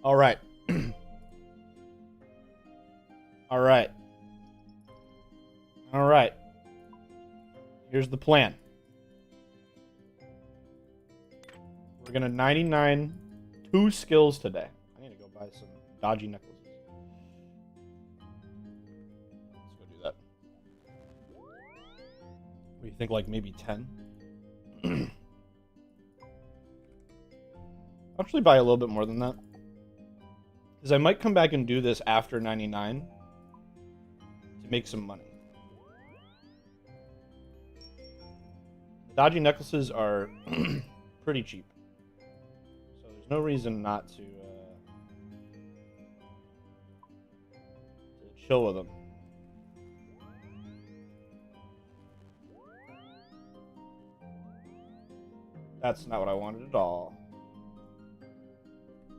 All right. All right. All right. Here's the plan. We're gonna 99 2 skills today. I need to go buy some dodgy necklaces. Let's go do that. What do you think, like maybe 10? I'll actually buy a little bit more than that. Because I might come back and do this after 99 to make some money. The dodgy necklaces are pretty cheap. So there's no reason not to chill with them. That's not what I wanted at all.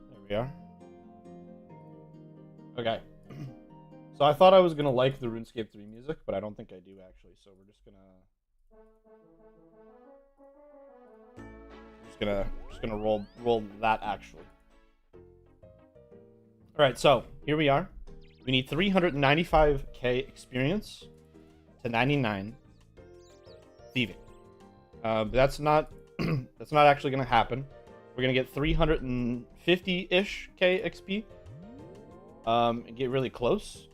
There we are. Okay. So I thought I was gonna like the RuneScape 3 music, but I don't think I do actually. So we're just gonna roll that actually. All right. So here we are. We need 395k experience to 99 thieving. But that's not that's not actually gonna happen. We're gonna get 350-ish k XP. And get really close.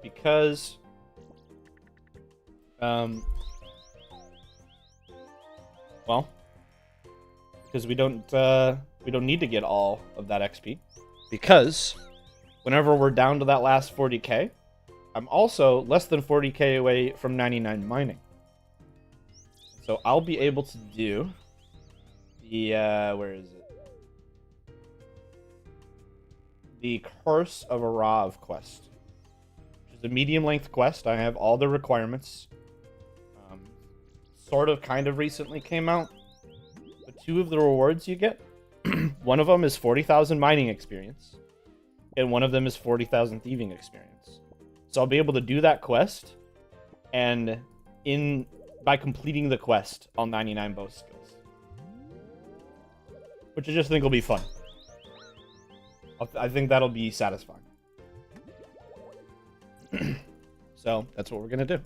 Because well, because we don't need to get all of that XP, because whenever we're down to that last 40k, I'm also less than 40k away from 99 mining. So I'll be able to do the where is it? The Curse of Arav quest, which is a medium-length quest. I have all the requirements. Sort of, kind of recently came out. But 2 of the rewards you get, one of them is 40,000 mining experience, and one of them is 40,000 thieving experience. So I'll be able to do that quest, and by completing the quest, I'll 99 both skills, which I just think will be fun. I think that'll be satisfying. So that's what we're gonna do.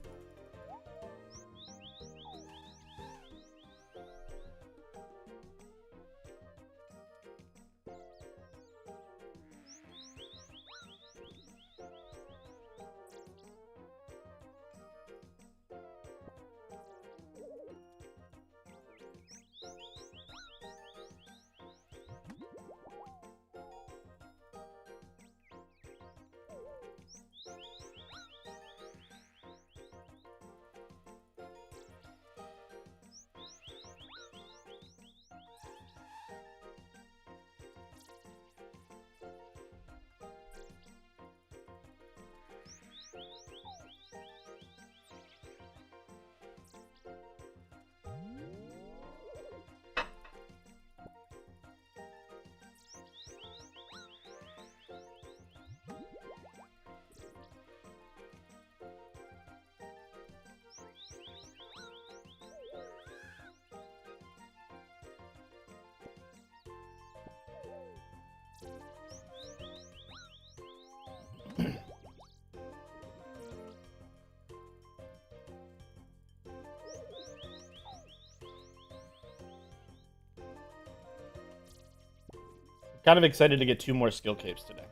Kind of excited to get 2 more skill capes today.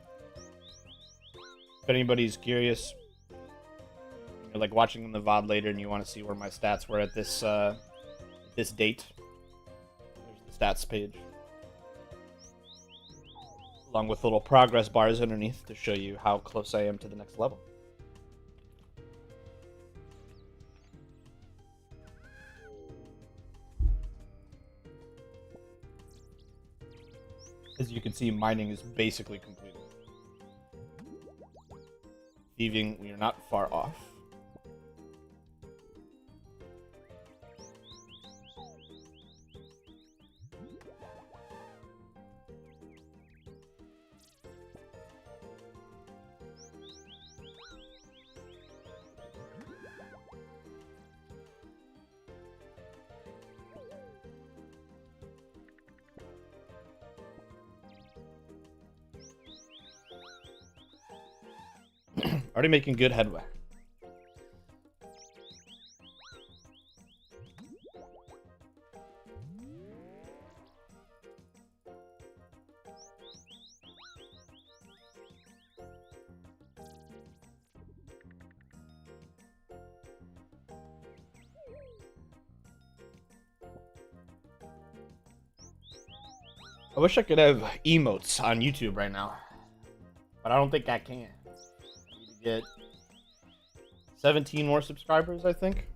If anybody's curious, you're like watching the VOD later and you want to see where my stats were at this date, there's the stats page, along with little progress bars underneath to show you how close I am to the next level. As you can see, mining is basically completed. Thieving, we are not far off. Already making good headway. I wish I could have emotes on YouTube right now, but I don't think I can. I need to get 17 more subscribers, I think.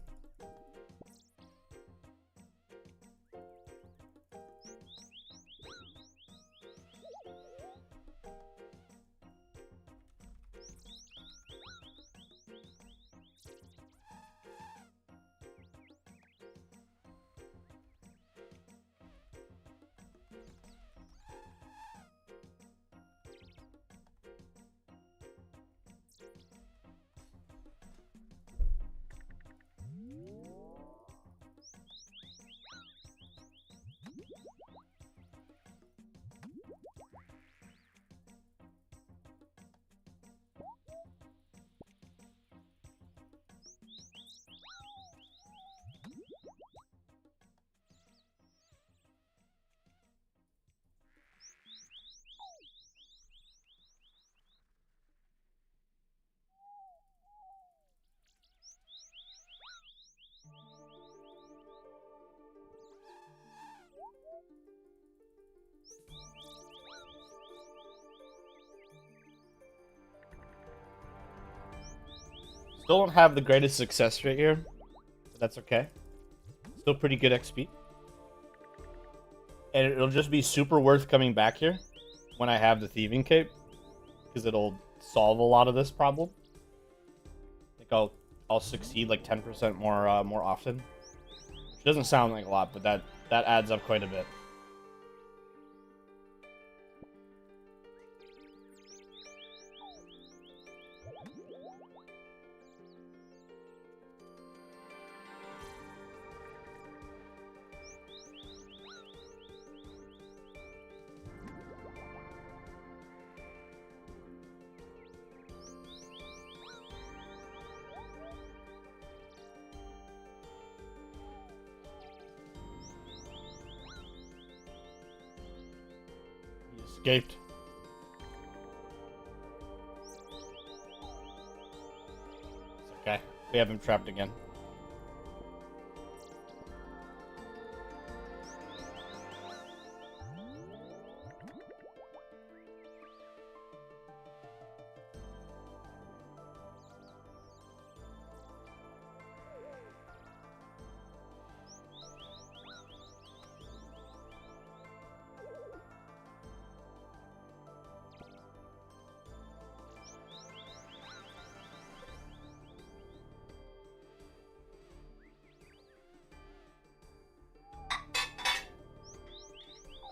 Still don't have the greatest success rate here, but that's okay. Still pretty good XP. And it'll just be super worth coming back here when I have the Thieving Cape, because it'll solve a lot of this problem. I think I'll succeed like 10% more often. Which doesn't sound like a lot, but that adds up quite a bit. Escaped. It's okay. We have him trapped again.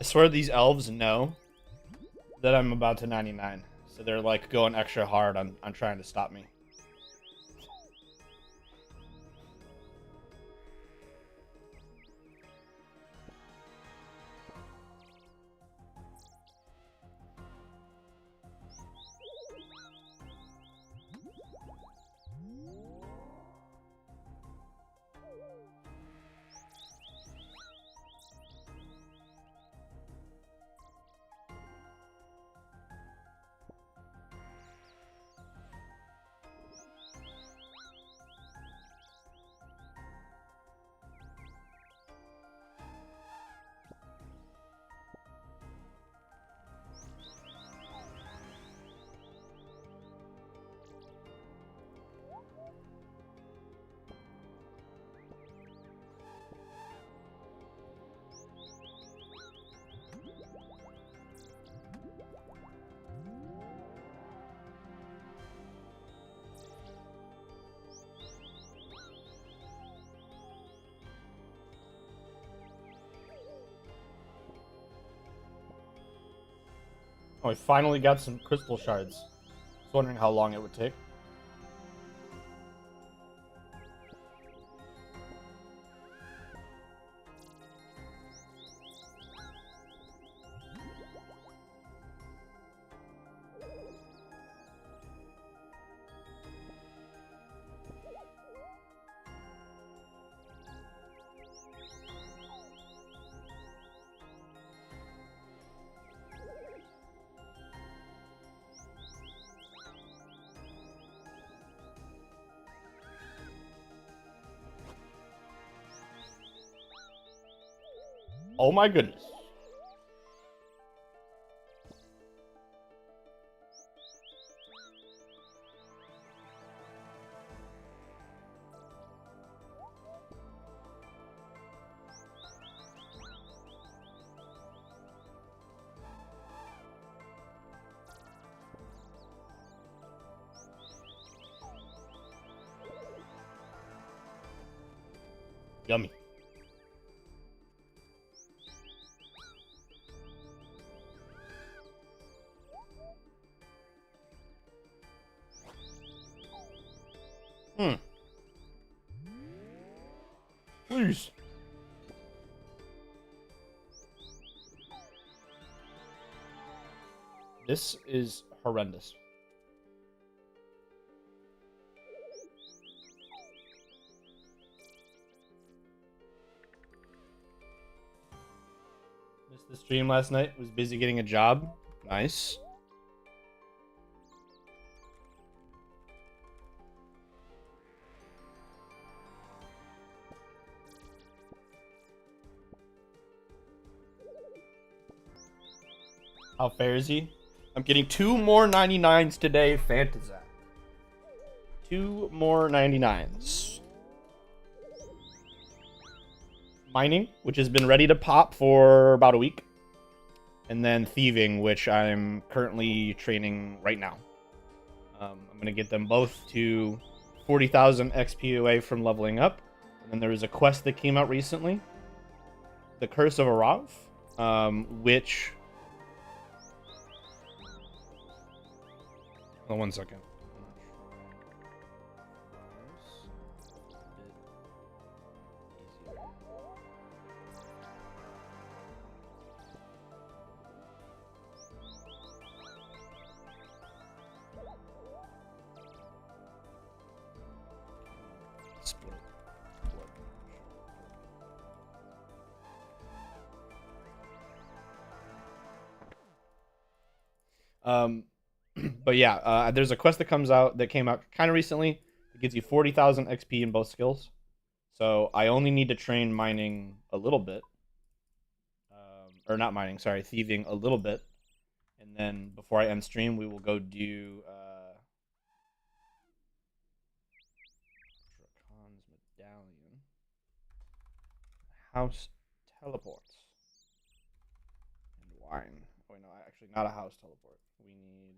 I swear these elves know that I'm about to 99, so they're like going extra hard on trying to stop me. Oh, we finally got some crystal shards. I was wondering how long it would take. Oh my goodness. Yummy. Please. This is horrendous. Missed the stream last night. Was busy getting a job. Nice. How fair is he? I'm getting 2 more 99s today, Fantazak. 2 more 99s. Mining, which has been ready to pop for about a week. And then Thieving, which I'm currently training right now. I'm going to get them both to 40,000 XP away from leveling up. And then there was a quest that came out recently. The Curse of Arav, which... Hold on 1 second. But yeah, there's a quest that came out kind of recently. It gives you 40,000 XP in both skills. So I only need to train mining a little bit. Or not mining, sorry, thieving a little bit. And then before I end stream, we will go do Dracon's Medallion. House teleports. And wine. Oh, no, actually not a house teleport. We need...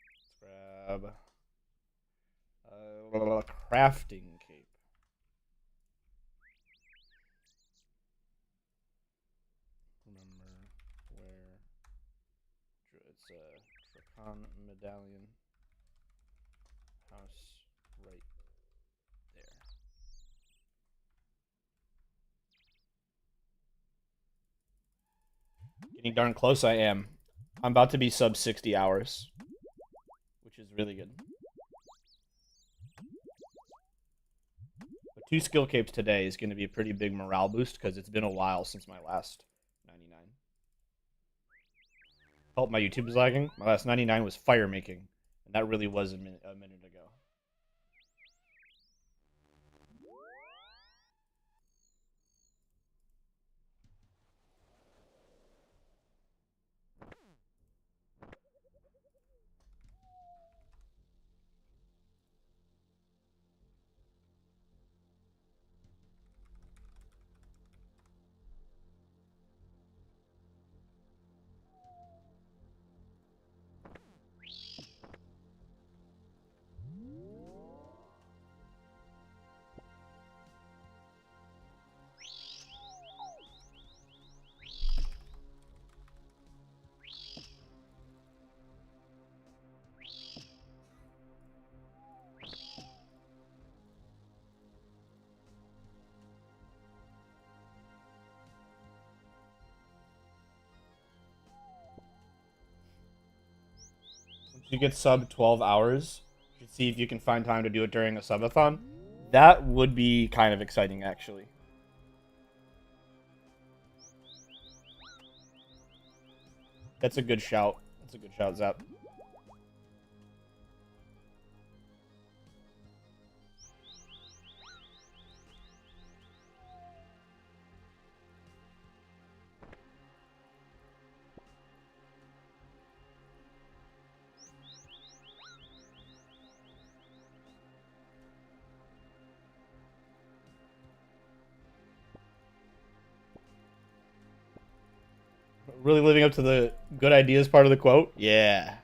Let's grab... crafting cape. Remember where... It's a Dracon Medallion. House right there. Getting darn close I am. I'm about to be sub 60 hours. Which is really good. But 2 skill capes today is going to be a pretty big morale boost because it's been a while since my last 99. Oh, my YouTube is lagging. My last 99 was fire making. And that really was a minute ago. You get sub 12 hours. You should see if you can find time to do it during a subathon. That would be kind of exciting, actually. That's a good shout. That's a good shout, Zap. Really living up to the good ideas part of the quote? Yeah.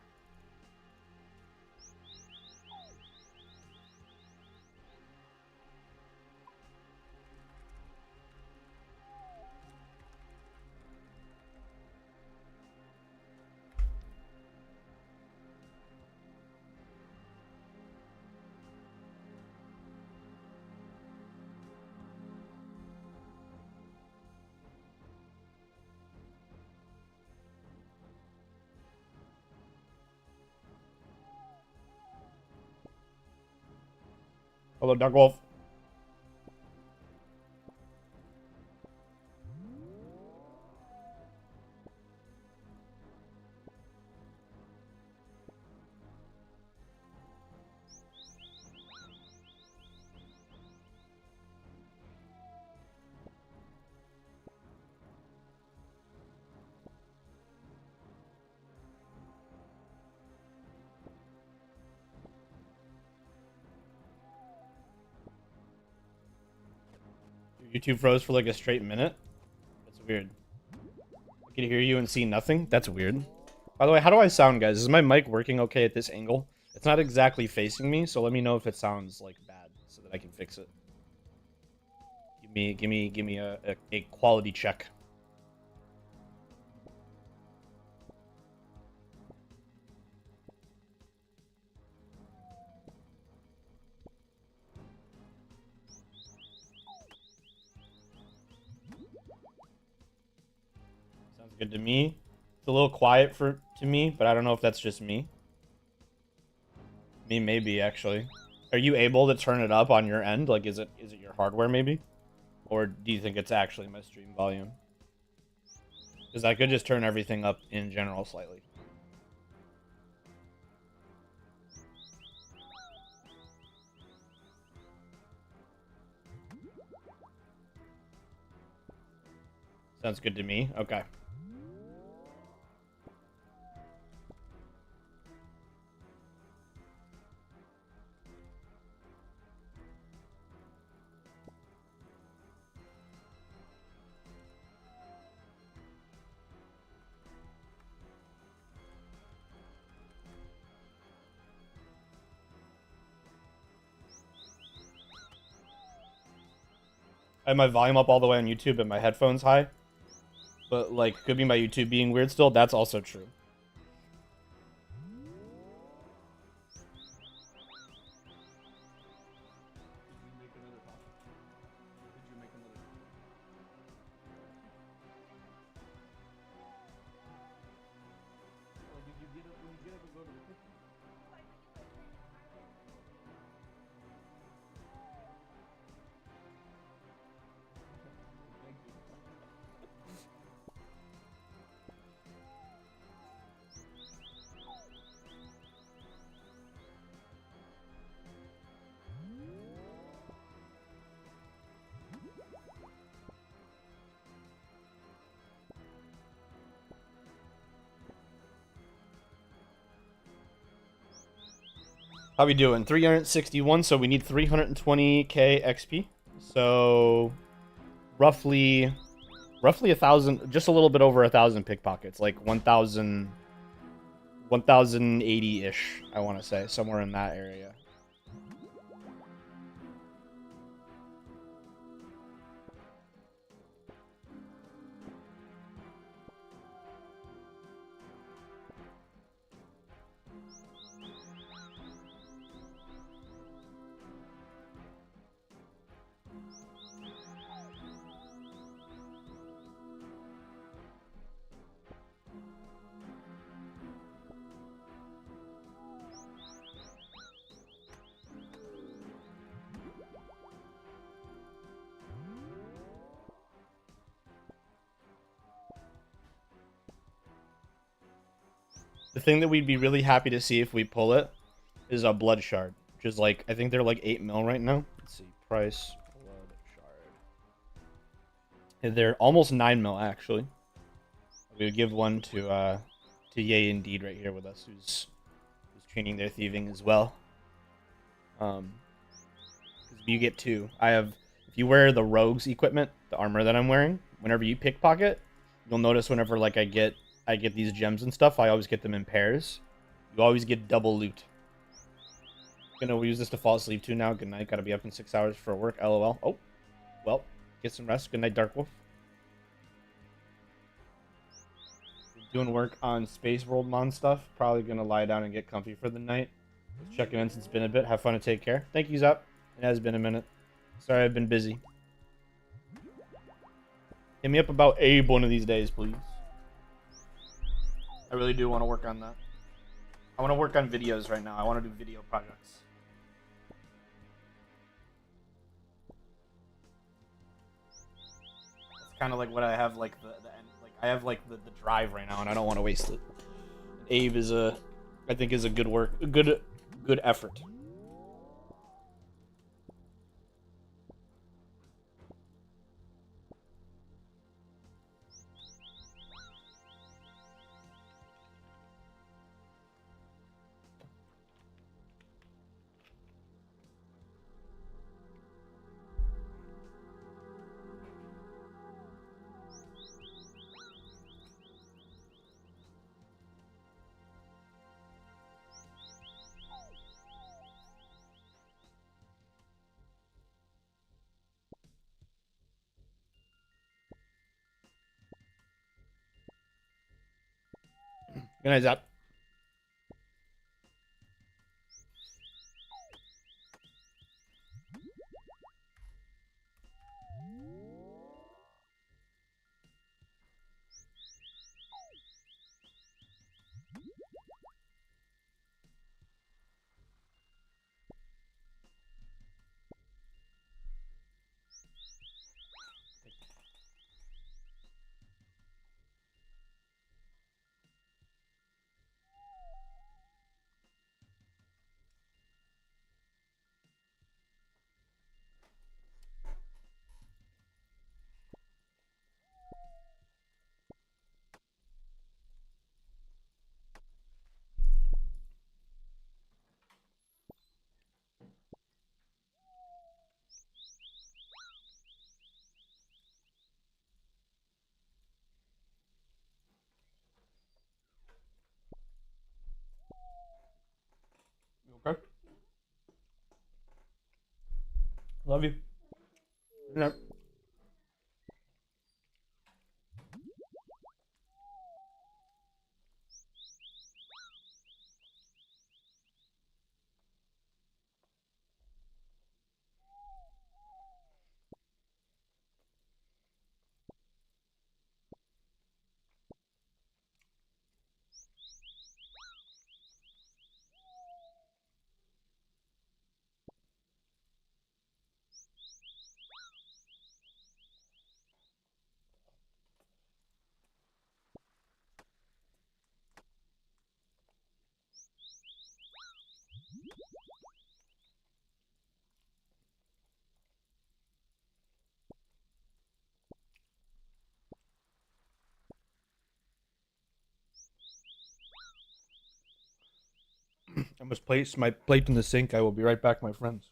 Hello, Dark Wolf. YouTube froze for like a straight minute. That's weird. I can hear you and see nothing. That's weird. By the way, how do I sound, guys? Is my mic working okay at this angle? It's not exactly facing me, so let me know if it sounds like bad so that I can fix it. Give me a quality check. Sounds good to me. It's a little quiet to me, but I don't know if that's just me. Me, maybe, actually. Are you able to turn it up on your end? Like, is it your hardware, maybe? Or do you think it's actually my stream volume? Because I could just turn everything up in general slightly. Sounds good to me. Okay. I have my volume up all the way on YouTube and my headphones high. But, like, could be my YouTube being weird still. That's also true. How we doing? 361, so we need 320k XP. So roughly 1,000, just a little bit over 1,000 pickpockets, like 1,000, 1,080-ish, I want to say, somewhere in that area. The thing that we'd be really happy to see if we pull it is a blood shard, which is like, I think they're like 8 mil right now. Let's see, price, blood shard. They're almost 9 mil actually. We would give one to Yay Indeed right here with us, who's training their thieving as well. You get 2. I have, if you wear the rogue's equipment, the armor that I'm wearing, whenever you pickpocket, You'll notice whenever like I get these gems and stuff, I always get them in pairs. You always get double loot. Gonna use this to fall asleep too now. Good night. Gotta be up in 6 hours for work. LOL. Oh, well, get some rest. Good night, Dark Wolf. Doing work on Space World Mon stuff. Probably gonna lie down and get comfy for the night. Just checking in since it's been a bit. Have fun and take care. Thank you, Zap. It has been a minute. Sorry I've been busy. Hit me up about Abe one of these days, please. I really do want to work on that. I want to work on videos right now. I want to do video projects. It's kind of like what I have, like the like I have like the drive right now, and I don't want to waste it. Abe is I think is a good work, a good effort. Good night, Zap. Okay. Love you. Good night. I must place my plate in the sink. I will be right back, my friends.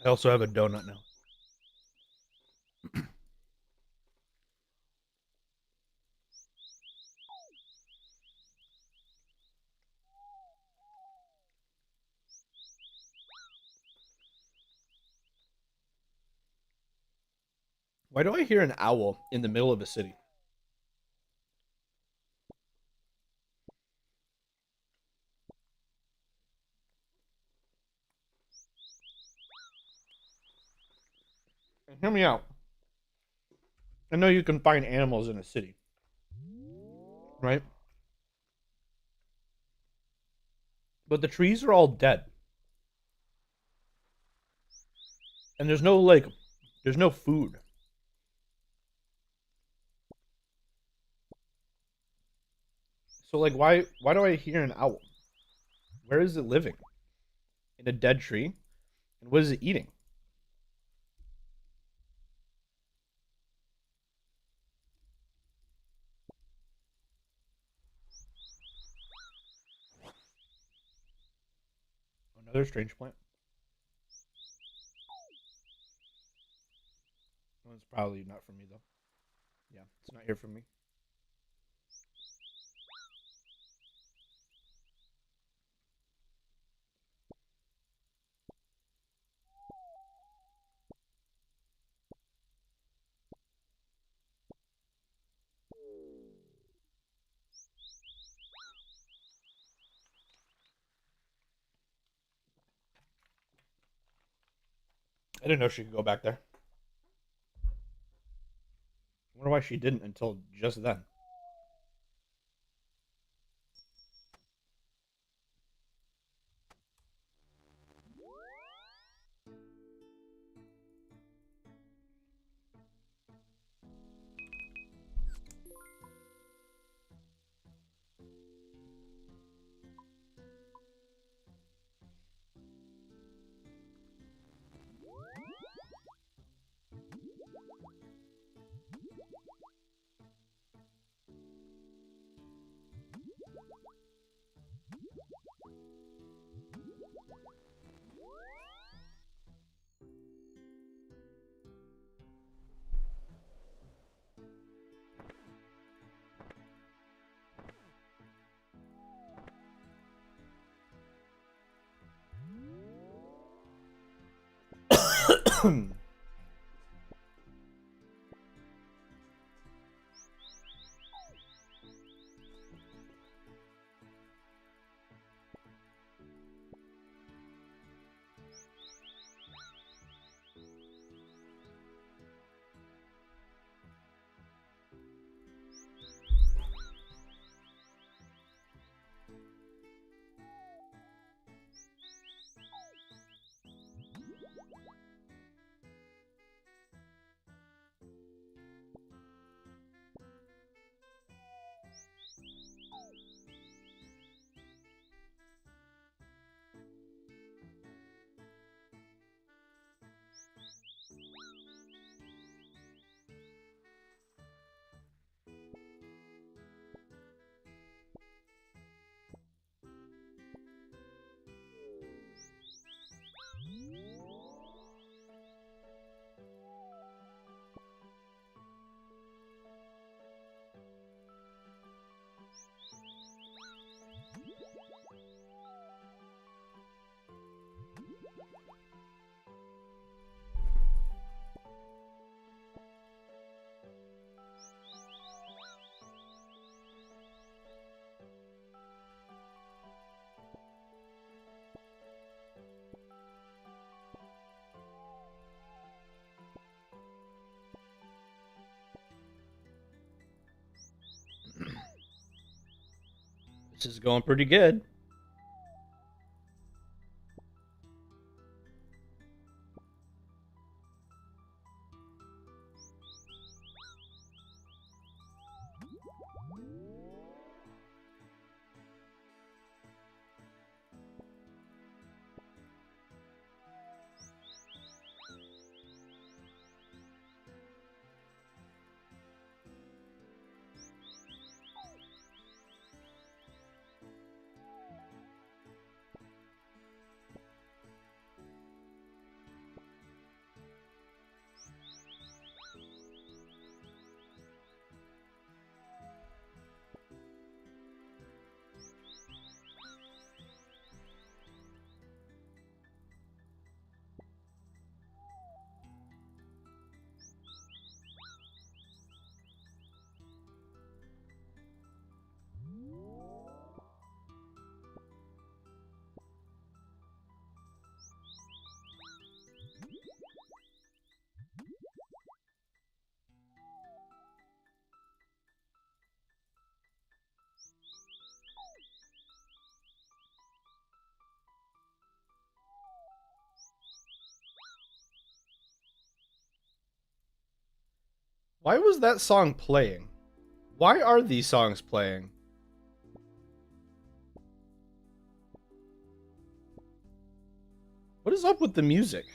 I also have a donut now. Why do I hear an owl in the middle of a city? Hear me out. I know you can find animals in a city, right? But the trees are all dead. And there's no like there's no food. So like why do I hear an owl? Where is it living? In a dead tree? And what is it eating? Another strange plant. Well, it's probably not for me though. Yeah, it's not here for me. I didn't know she could go back there. I wonder why she didn't until just then. This is going pretty good. Why was that song playing? Why are these songs playing? What is up with the music?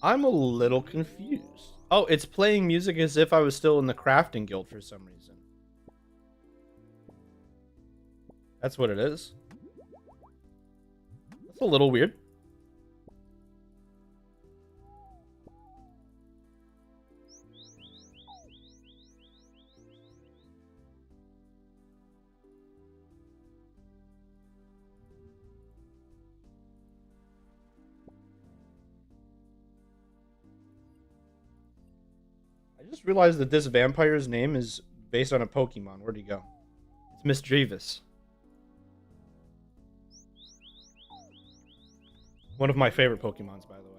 I'm a little confused. Oh, it's playing music as if I was still in the crafting guild for some reason. That's what it is. That's a little weird. I just realized that this vampire's name is based on a Pokemon. Where'd he go? It's Misdreavus. One of my favorite Pokemons, by the way.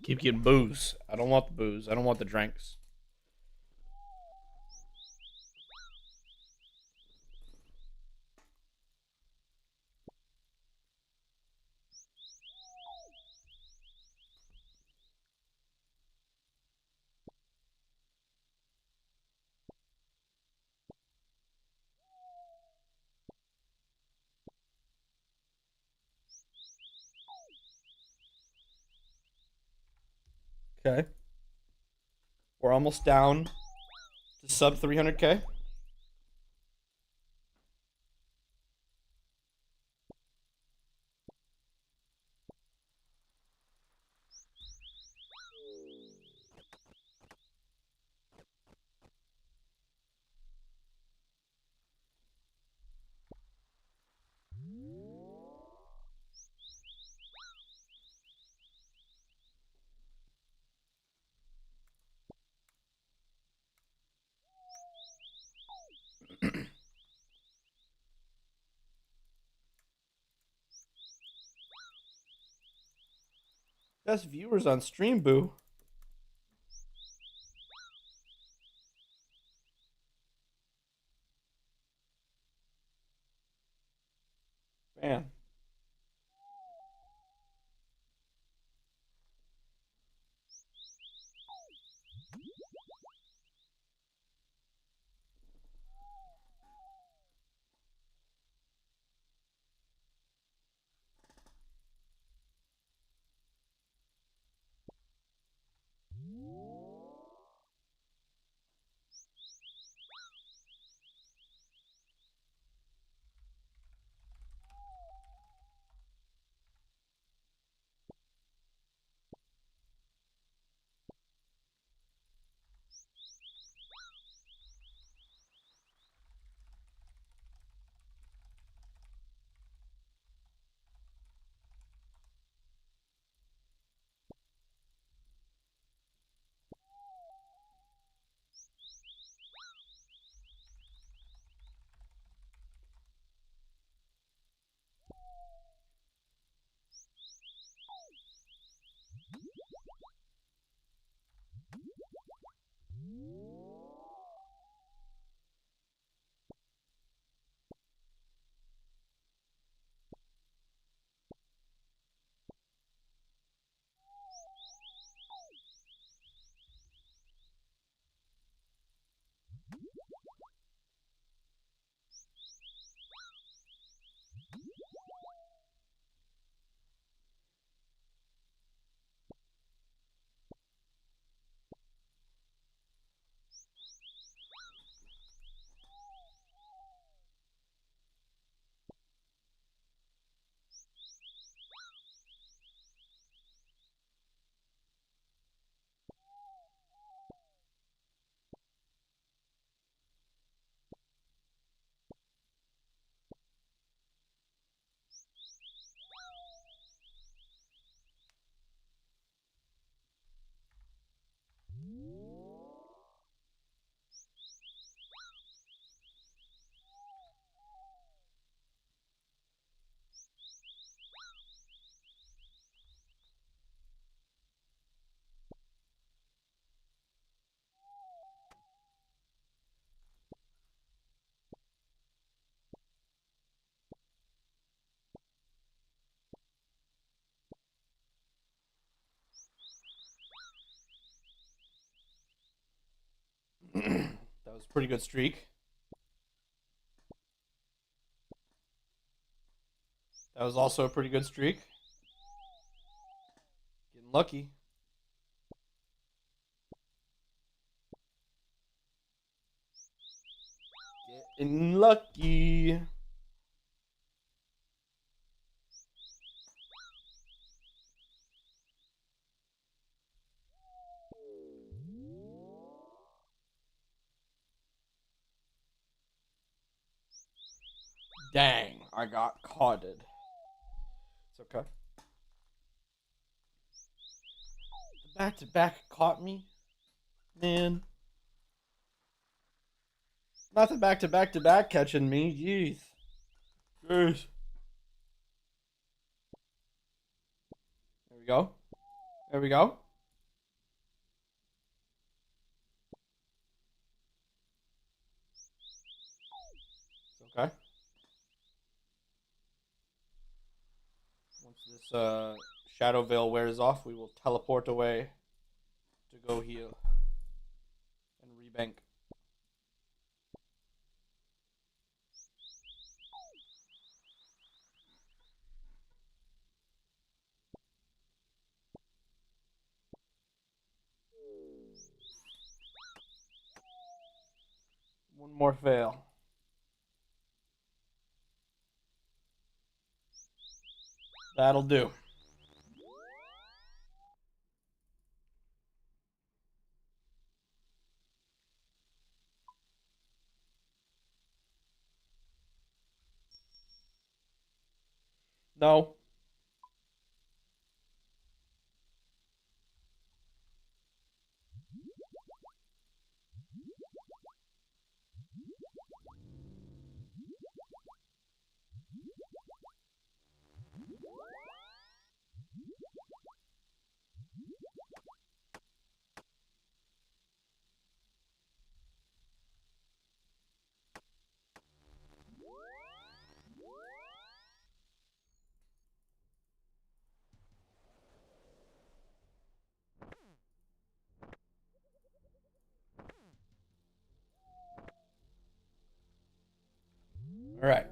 Keep getting booze. I don't want the booze. I don't want the drinks. Okay. We're almost down to sub 300k. Best viewers on stream, boo. Man. That was a pretty good streak. That was also a pretty good streak. Getting lucky. Getting lucky. Dang, I got caughted. It's okay. The back-to-back caught me. Man. Not the back-to-back-to-back catching me. Jeez. Jeez. There we go. There we go. It's okay. Once this Shadow Veil wears off, we will teleport away to go heal and rebank. One more fail. That'll do. No. All right.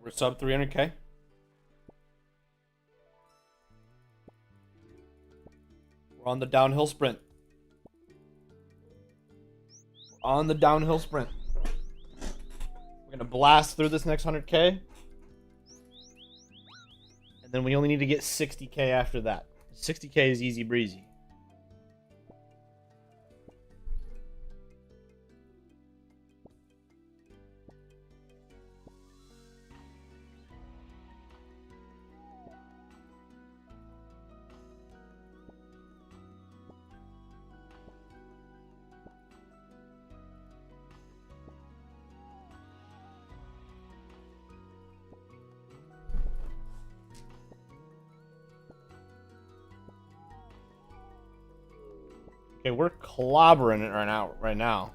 We're sub 300k. We're on the downhill sprint. We're on the downhill sprint. We're gonna blast through this next 100k. And then we only need to get 60k after that. 60k is easy breezy. Okay, we're clobbering it right now.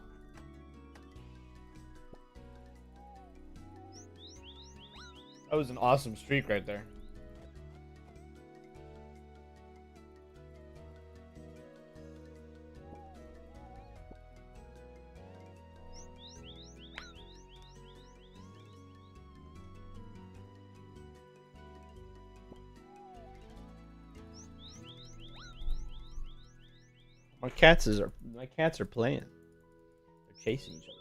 That was an awesome streak right there. My cats are playing. They're chasing each other.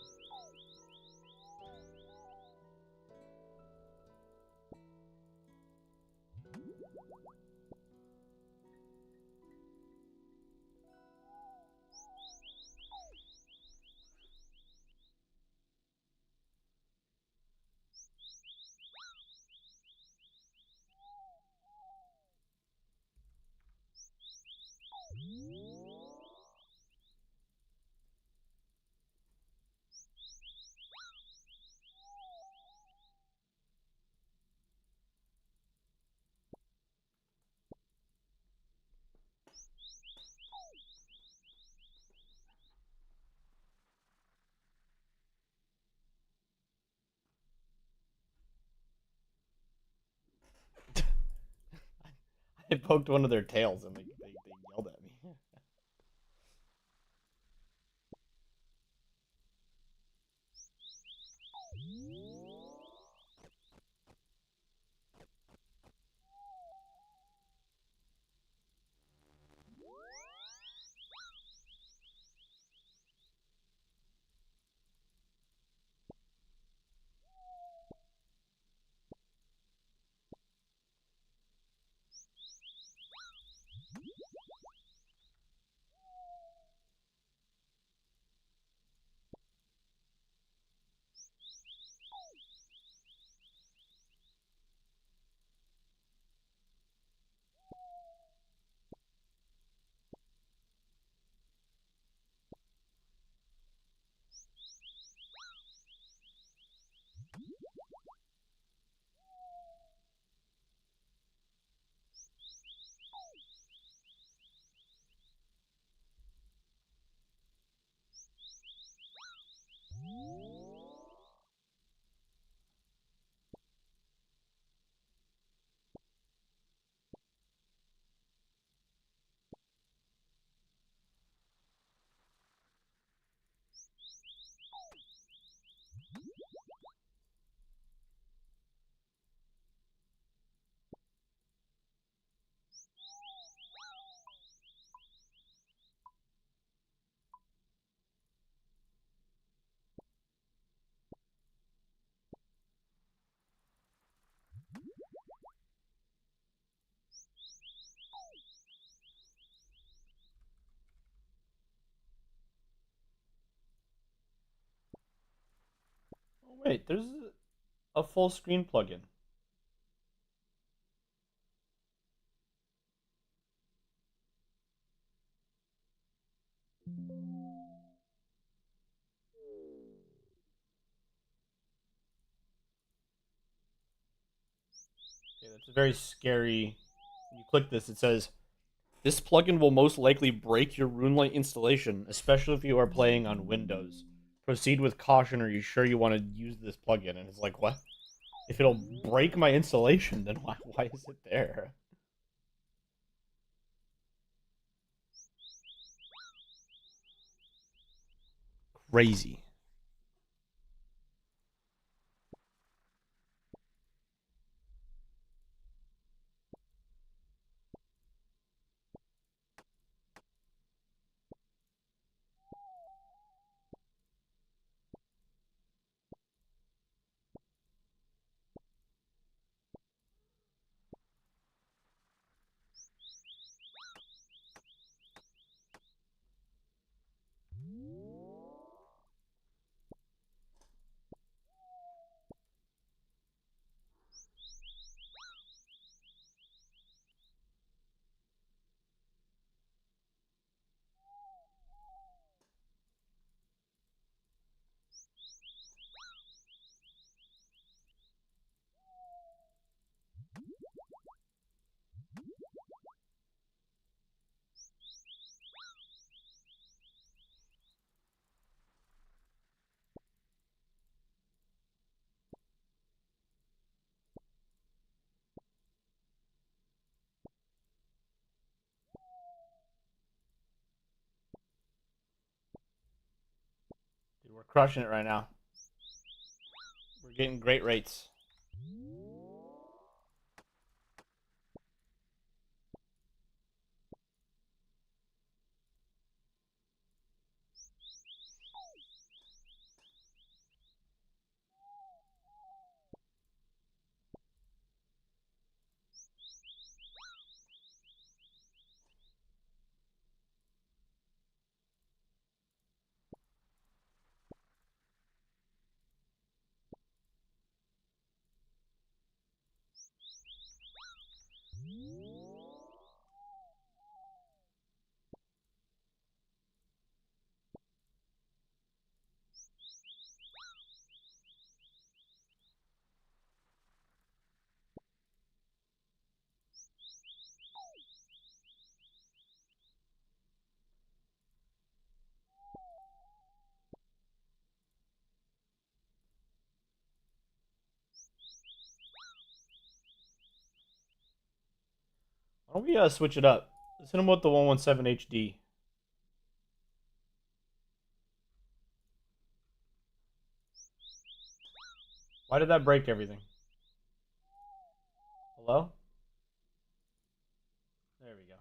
I poked one of their tails and they yelled at me. Oh wait, there's a full screen plugin. Okay, that's a very scary. When you click this, it says this plugin will most likely break your RuneLite installation, especially if you are playing on Windows. Proceed with caution. Are you sure you want to use this plugin? And it's like, what? If it'll break my installation, then why is it there? Crazy. we're crushing it right now. We're getting great rates. Why don't we switch it up? Let's hit him with the 117 HD. Why did that break everything? Hello? There we go.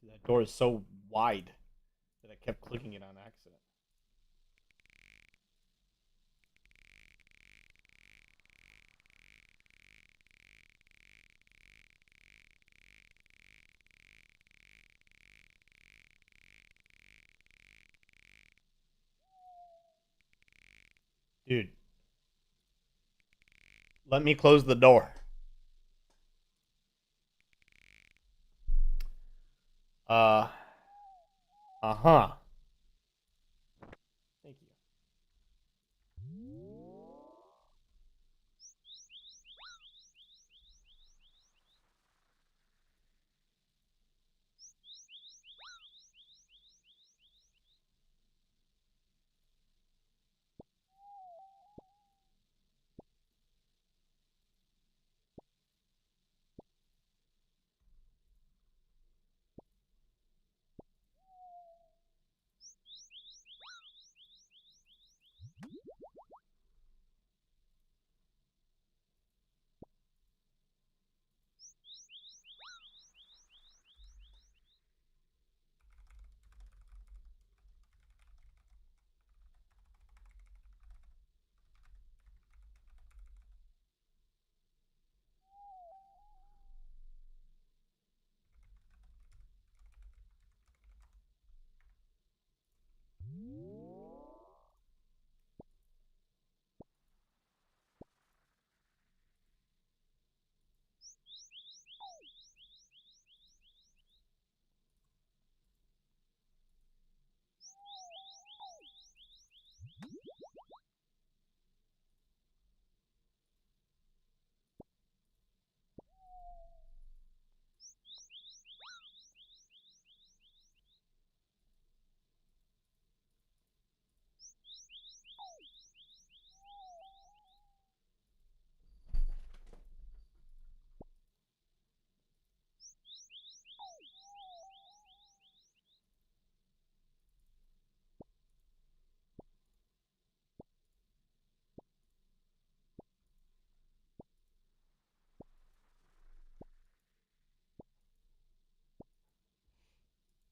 Dude, that door is so wide that I kept clicking it on accident. Dude, let me close the door. Uh, uh-huh. Thank you.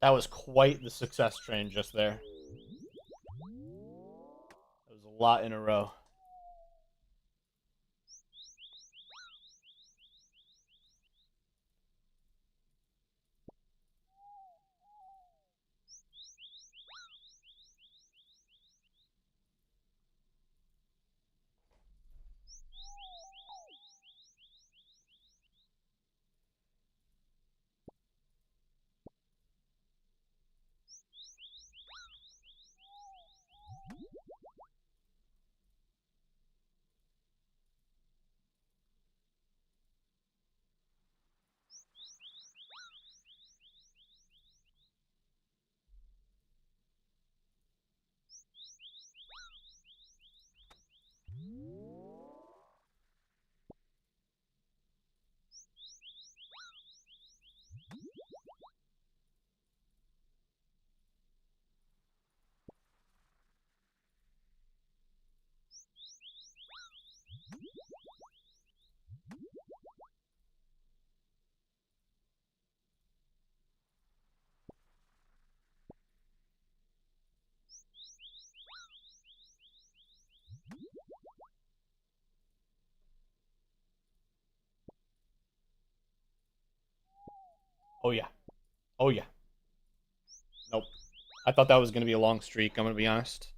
That was quite the success train just there. That was a lot in a row. Oh yeah. Oh yeah. Nope. I thought that was going to be a long streak, I'm going to be honest.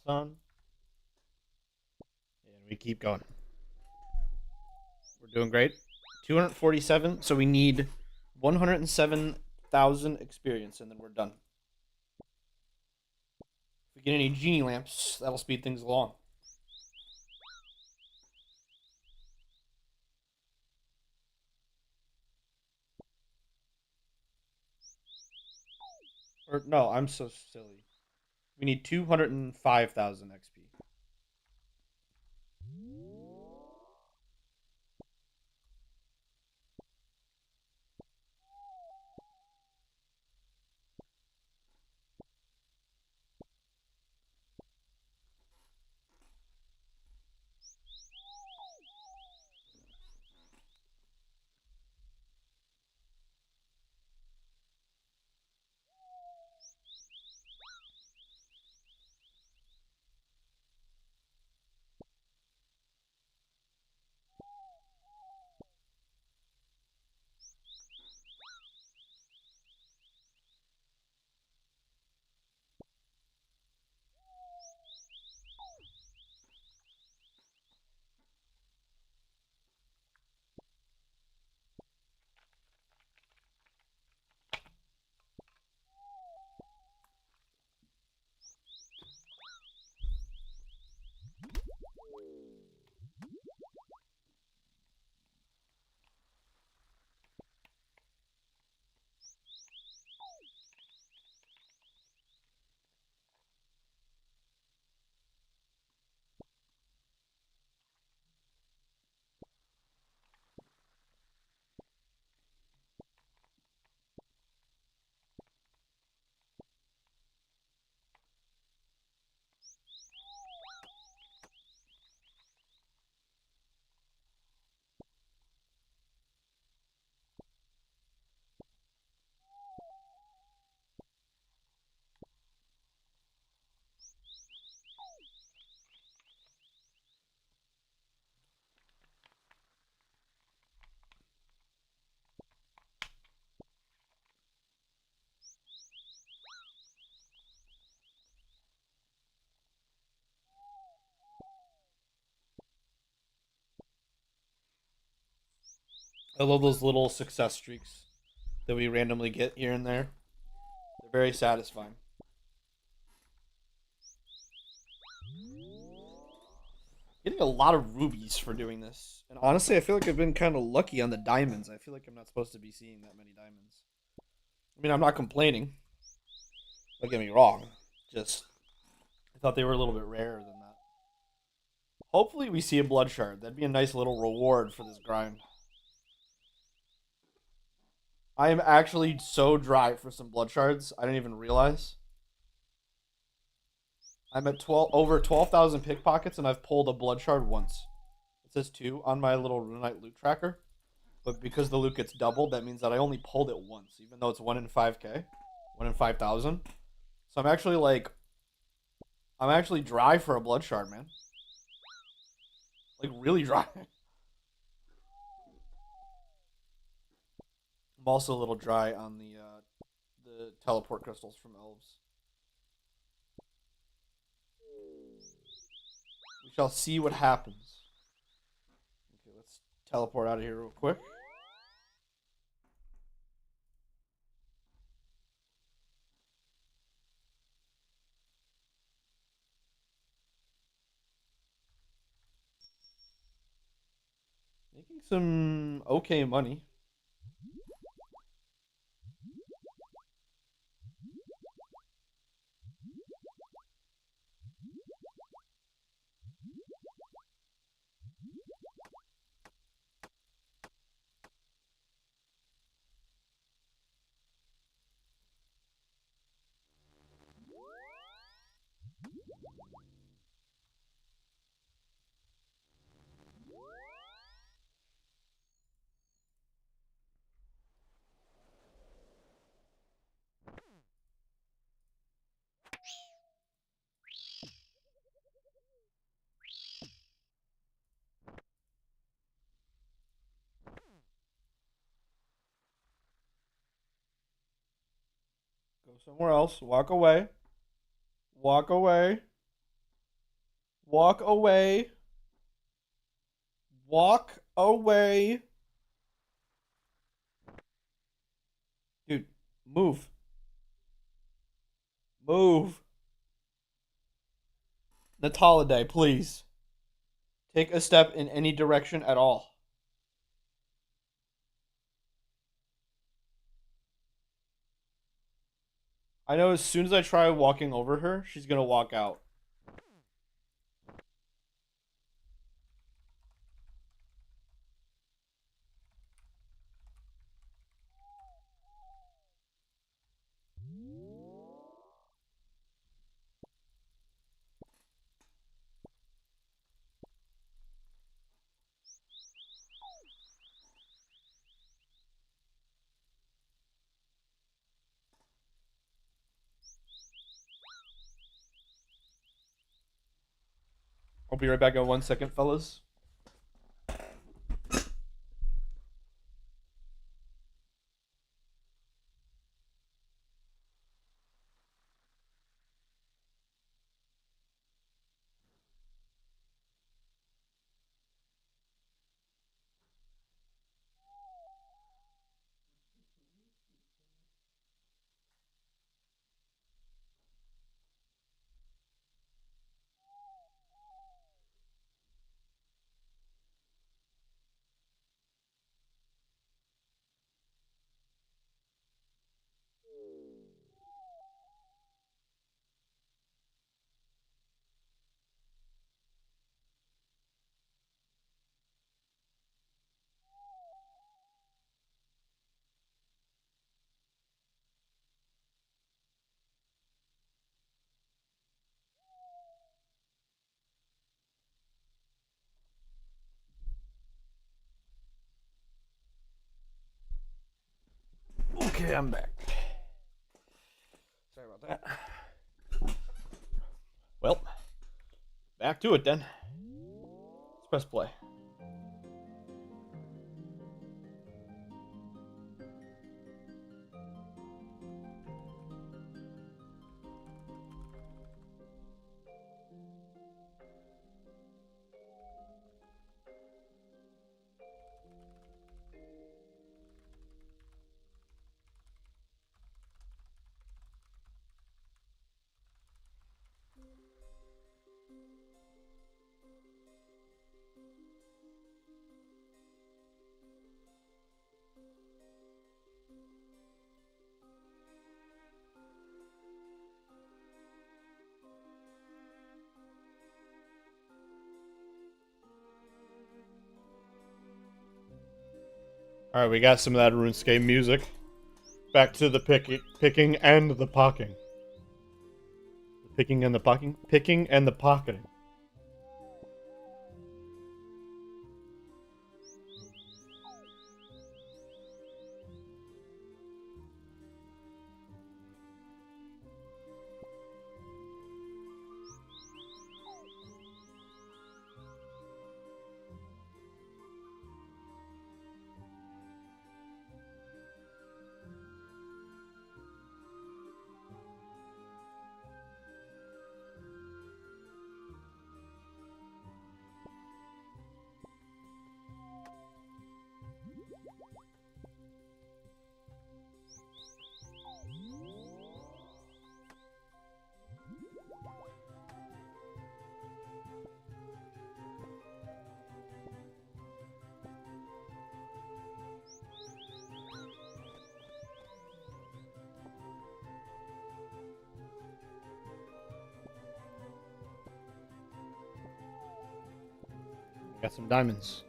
on. And we keep going. We're doing great. 247. So we need 107,000 experience, and then we're done. If we get any genie lamps, that'll speed things along. Or no, I'm so silly. We need 205,000 XP. I love those little success streaks that we randomly get here and there. They're very satisfying. Getting a lot of rubies for doing this. And honestly, I feel like I've been kind of lucky on the diamonds. I feel like I'm not supposed to be seeing that many diamonds. I mean, I'm not complaining. Don't get me wrong. Just, I thought they were a little bit rarer than that. Hopefully, we see a blood shard. That'd be a nice little reward for this grind. I am actually so dry for some blood shards. I didn't even realize. I'm at 12 over 12,000 pickpockets, and I've pulled a blood shard once. It says 2 on my little Runite loot tracker, but because the loot gets doubled, that means that I only pulled it once, even though it's 1 in 5k, 1 in 5,000. So I'm actually like, I'm actually dry for a blood shard, man. Like really dry. I'm also a little dry on the teleport crystals from elves. We shall see what happens. Okay, let's teleport out of here real quick. Making some okay money. Go somewhere else. Walk away. Walk away. Walk away. Walk away. Dude, move. Move. Natalidae, please. Take a step in any direction at all. I know as soon as I try walking over her, she's gonna walk out. I'll be right back in 1 second, fellas. Okay, I'm back. Sorry about that. Well, back to it then. Let's press play. Alright, we got some of that RuneScape music. Back to the picking and the pocking. The picking and the pocking? Picking and the pocketing. Got some diamonds.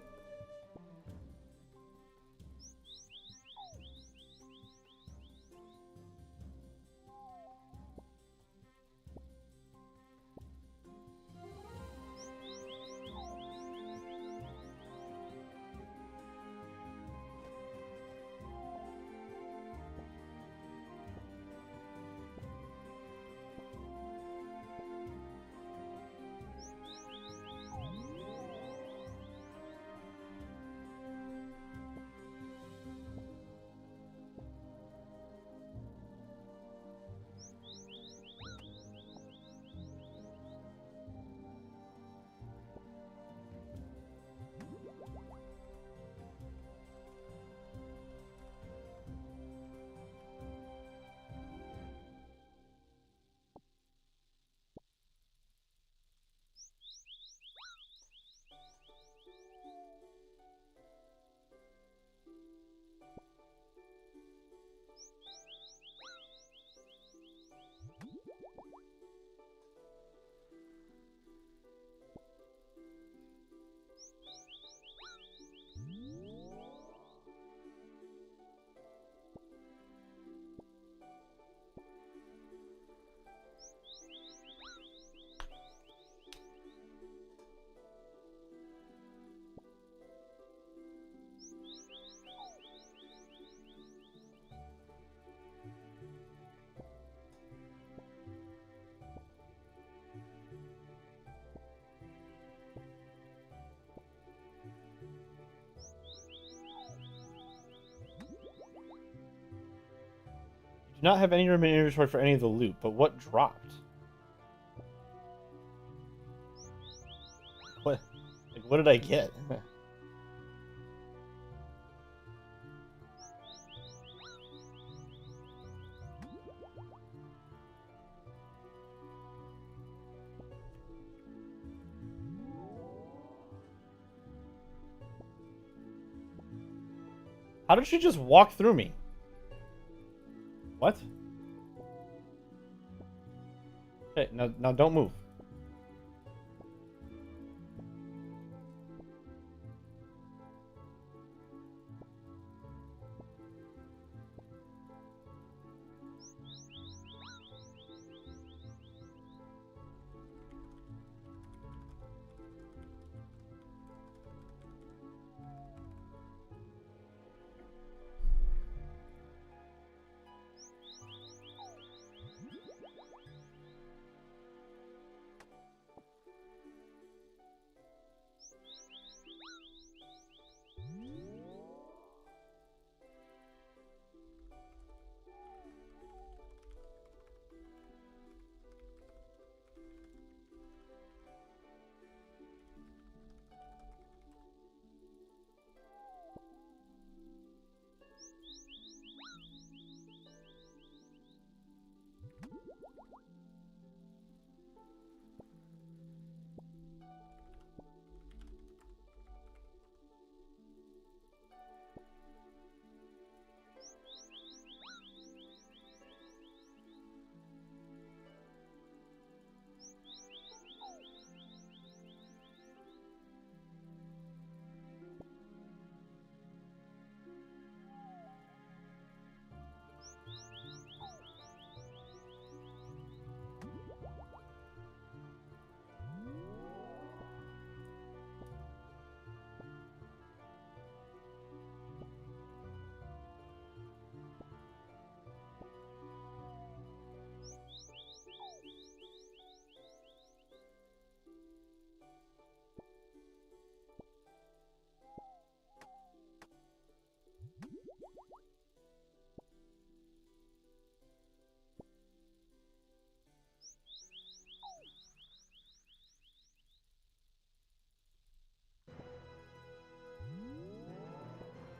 Do not have any room in inventory for any of the loot, but what dropped? What? Like, what did I get? How did she just walk through me? What? Okay, now don't move.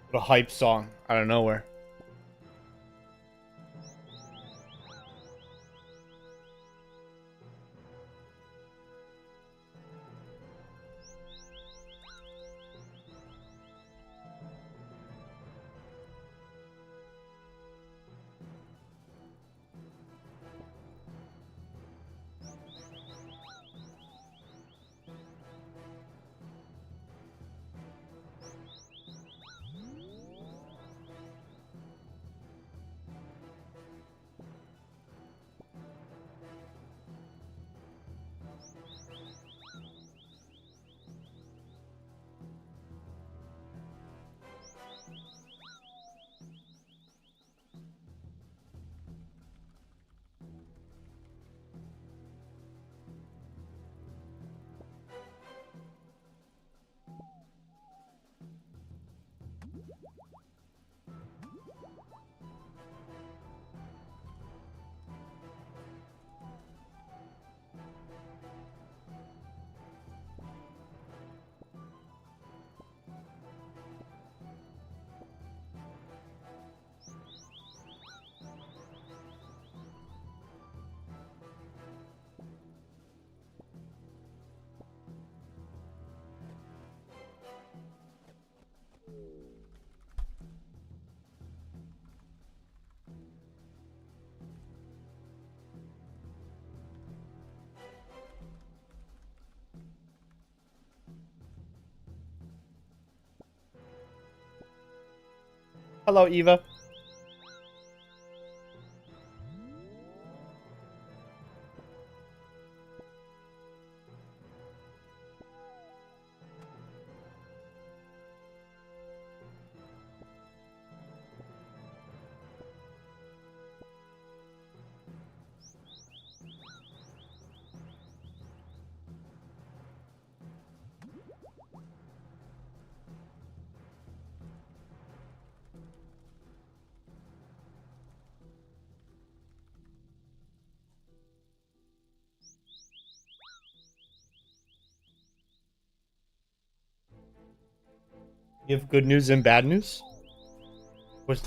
What a hype song out of nowhere. Hello, Eva. You have good news and bad news? Which,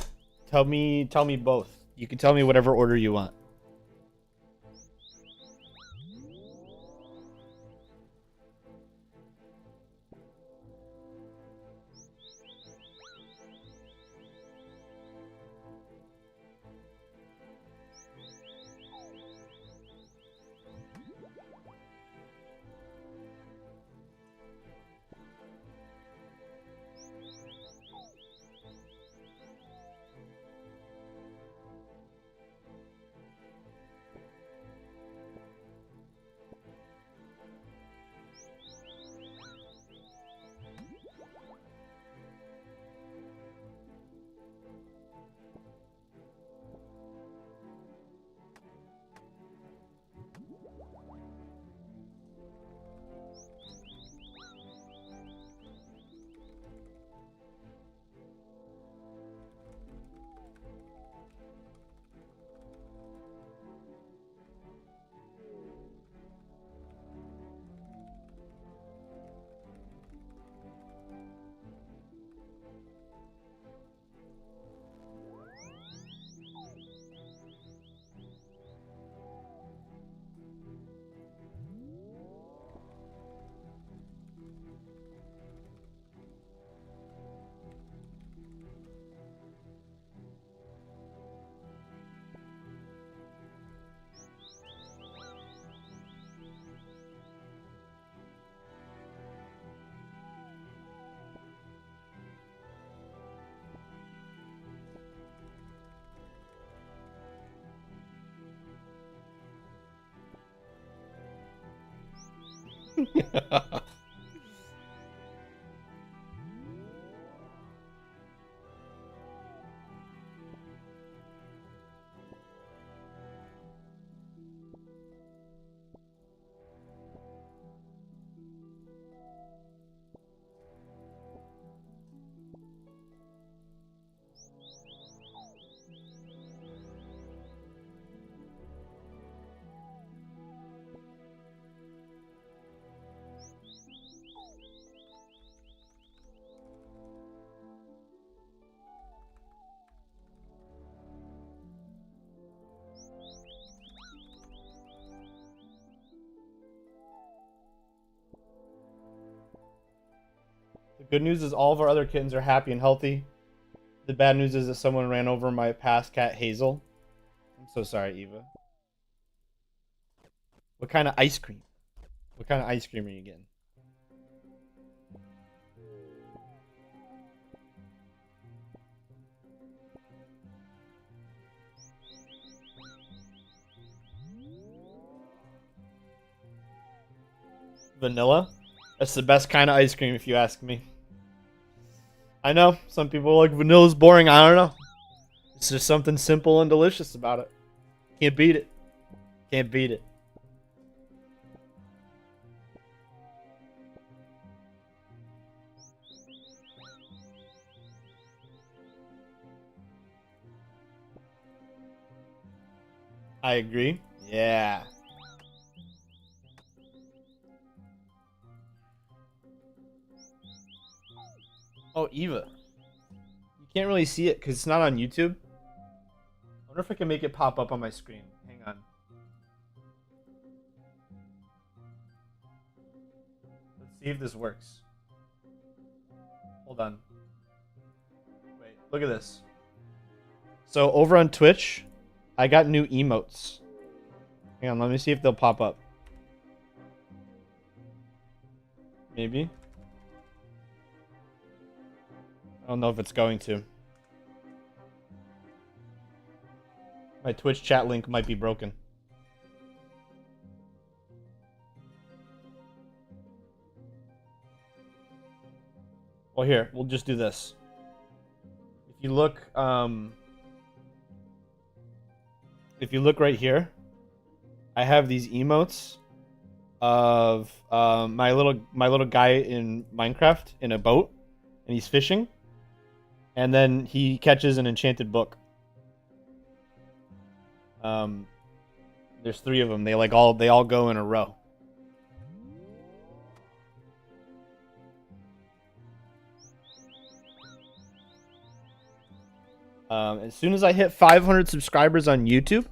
tell me both. You can tell me whatever order you want. The good news is all of our other kittens are happy and healthy. The bad news is that someone ran over my past cat, Hazel. I'm so sorry, Eva. What kind of ice cream? What kind of ice cream are you getting? Vanilla? That's the best kind of ice cream if you ask me. I know, some people are like vanilla's boring. I don't know. It's just something simple and delicious about it. Can't beat it. Can't beat it. I agree. Yeah. Oh, Eva. You can't really see it because it's not on YouTube. I wonder if I can make it pop up on my screen. Hang on. Let's see if this works. Hold on. Wait, look at this. So over on Twitch, I got new emotes. Hang on, let me see if they'll pop up. Maybe. I don't know if it's going to. My Twitch chat link might be broken. Well, here, we'll just do this. If you look right here, I have these emotes of my little guy in Minecraft in a boat, and he's fishing, and then he catches an enchanted book. There's 3 of them. They all go in a row. As soon as I hit 500 subscribers on YouTube,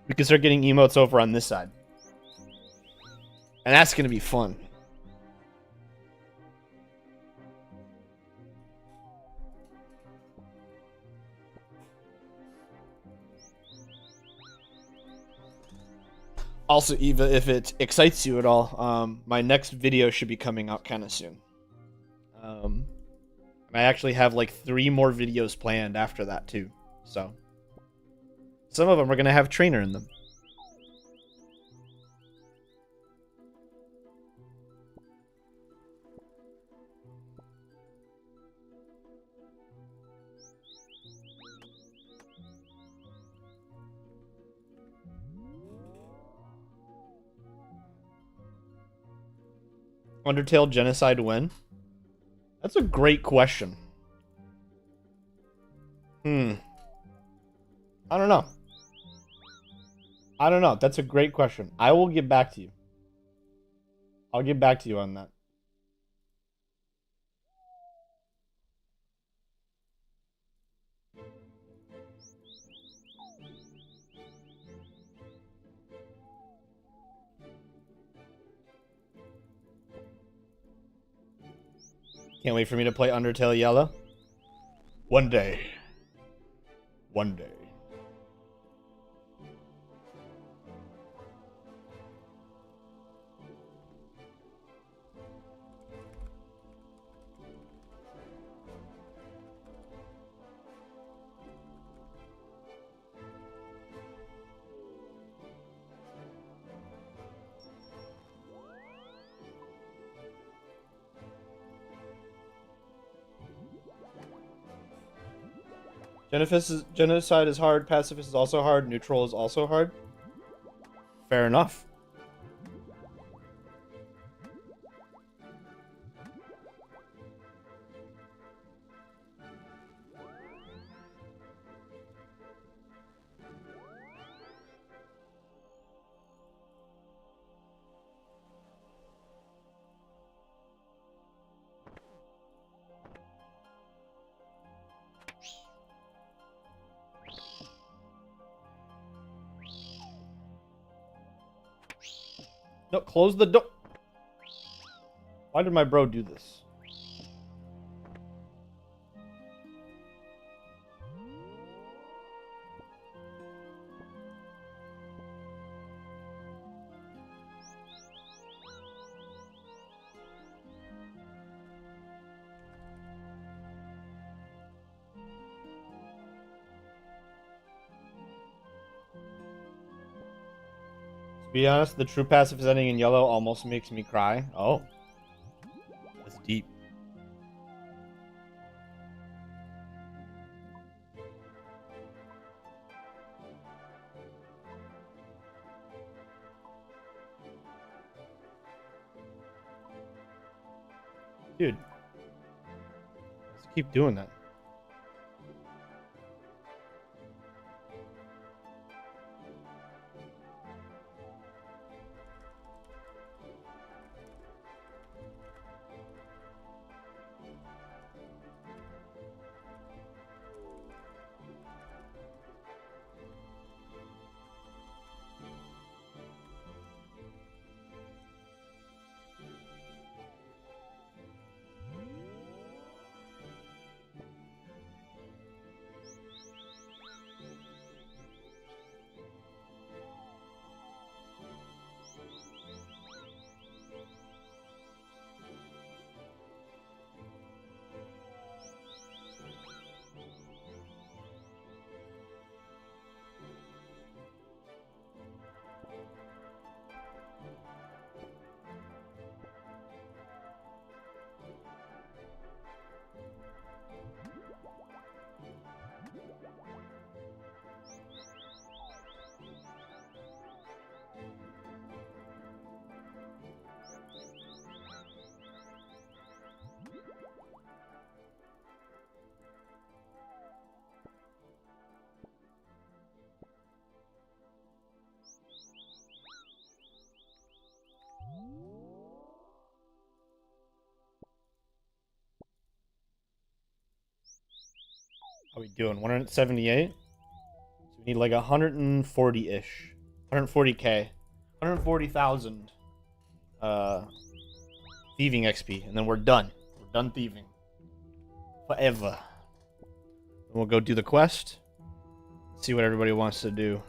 we can start getting emotes over on this side. And that's going to be fun. Also, Eva, if it excites you at all, my next video should be coming out kind of soon. I actually have like 3 more videos planned after that too. So, some of them are going to have trainer in them. Undertale genocide when? That's a great question. I don't know. That's a great question. I will get back to you. I'll get back to you on that. Can't wait for me to play Undertale Yellow. One day. One day. Genocide is hard, pacifist is also hard, neutral is also hard. Fair enough. No, close the door. Why did my bro do this? To be honest, the true pacifist ending in yellow almost makes me cry. Oh. That's deep. Dude. Let's keep doing that. How we doing? 178? So we need like 140-ish. 140k. 140,000 thieving XP, and then we're done. We're done thieving. Forever. And we'll go do the quest. See what everybody wants to do.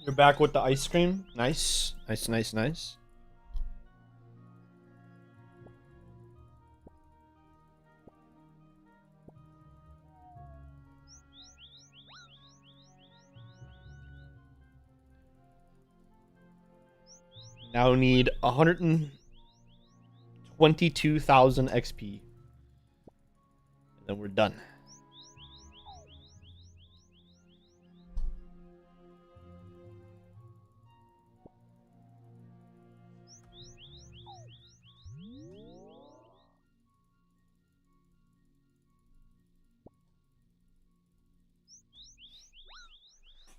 You're back with the ice cream. Nice. Nice, nice, nice. Now need 122,000 XP. And then we're done.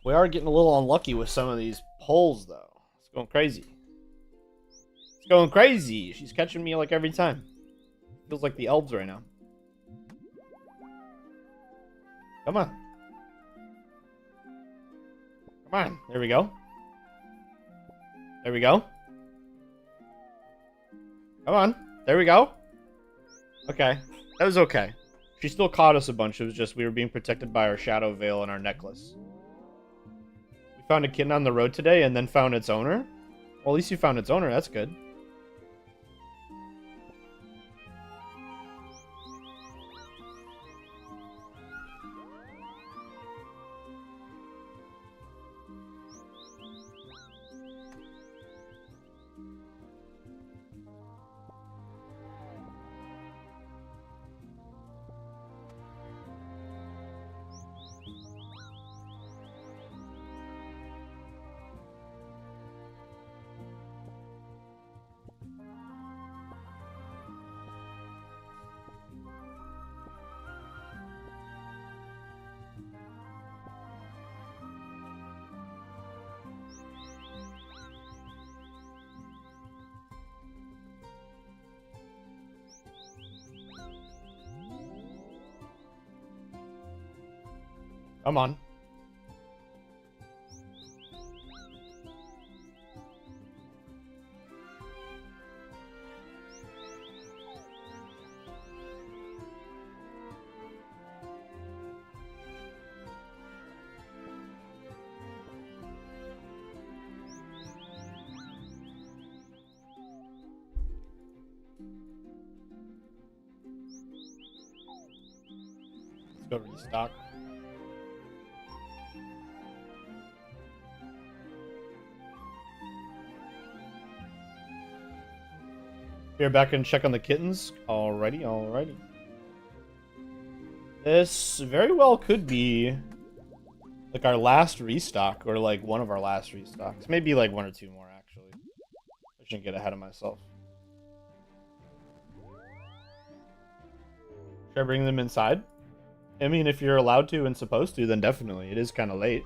We are getting a little unlucky with some of these polls, though. It's going crazy. It's going crazy. She's catching me like every time. Feels like the elves right now. Come on. Come on. There we go. There we go. Come on. There we go. Okay. That was okay. She still caught us a bunch. It was just we were being protected by our shadow veil and our necklace. We found a kitten on the road today and then found its owner. Well, at least you found its owner. That's good. Come on. Let's go restock. Here, back and check on the kittens. Alrighty, alrighty. This very well could be like our last restock, or like one of our last restocks. Maybe like one or two more, actually. I shouldn't get ahead of myself. Should I bring them inside? I mean, if you're allowed to and supposed to, then definitely. It is kind of late.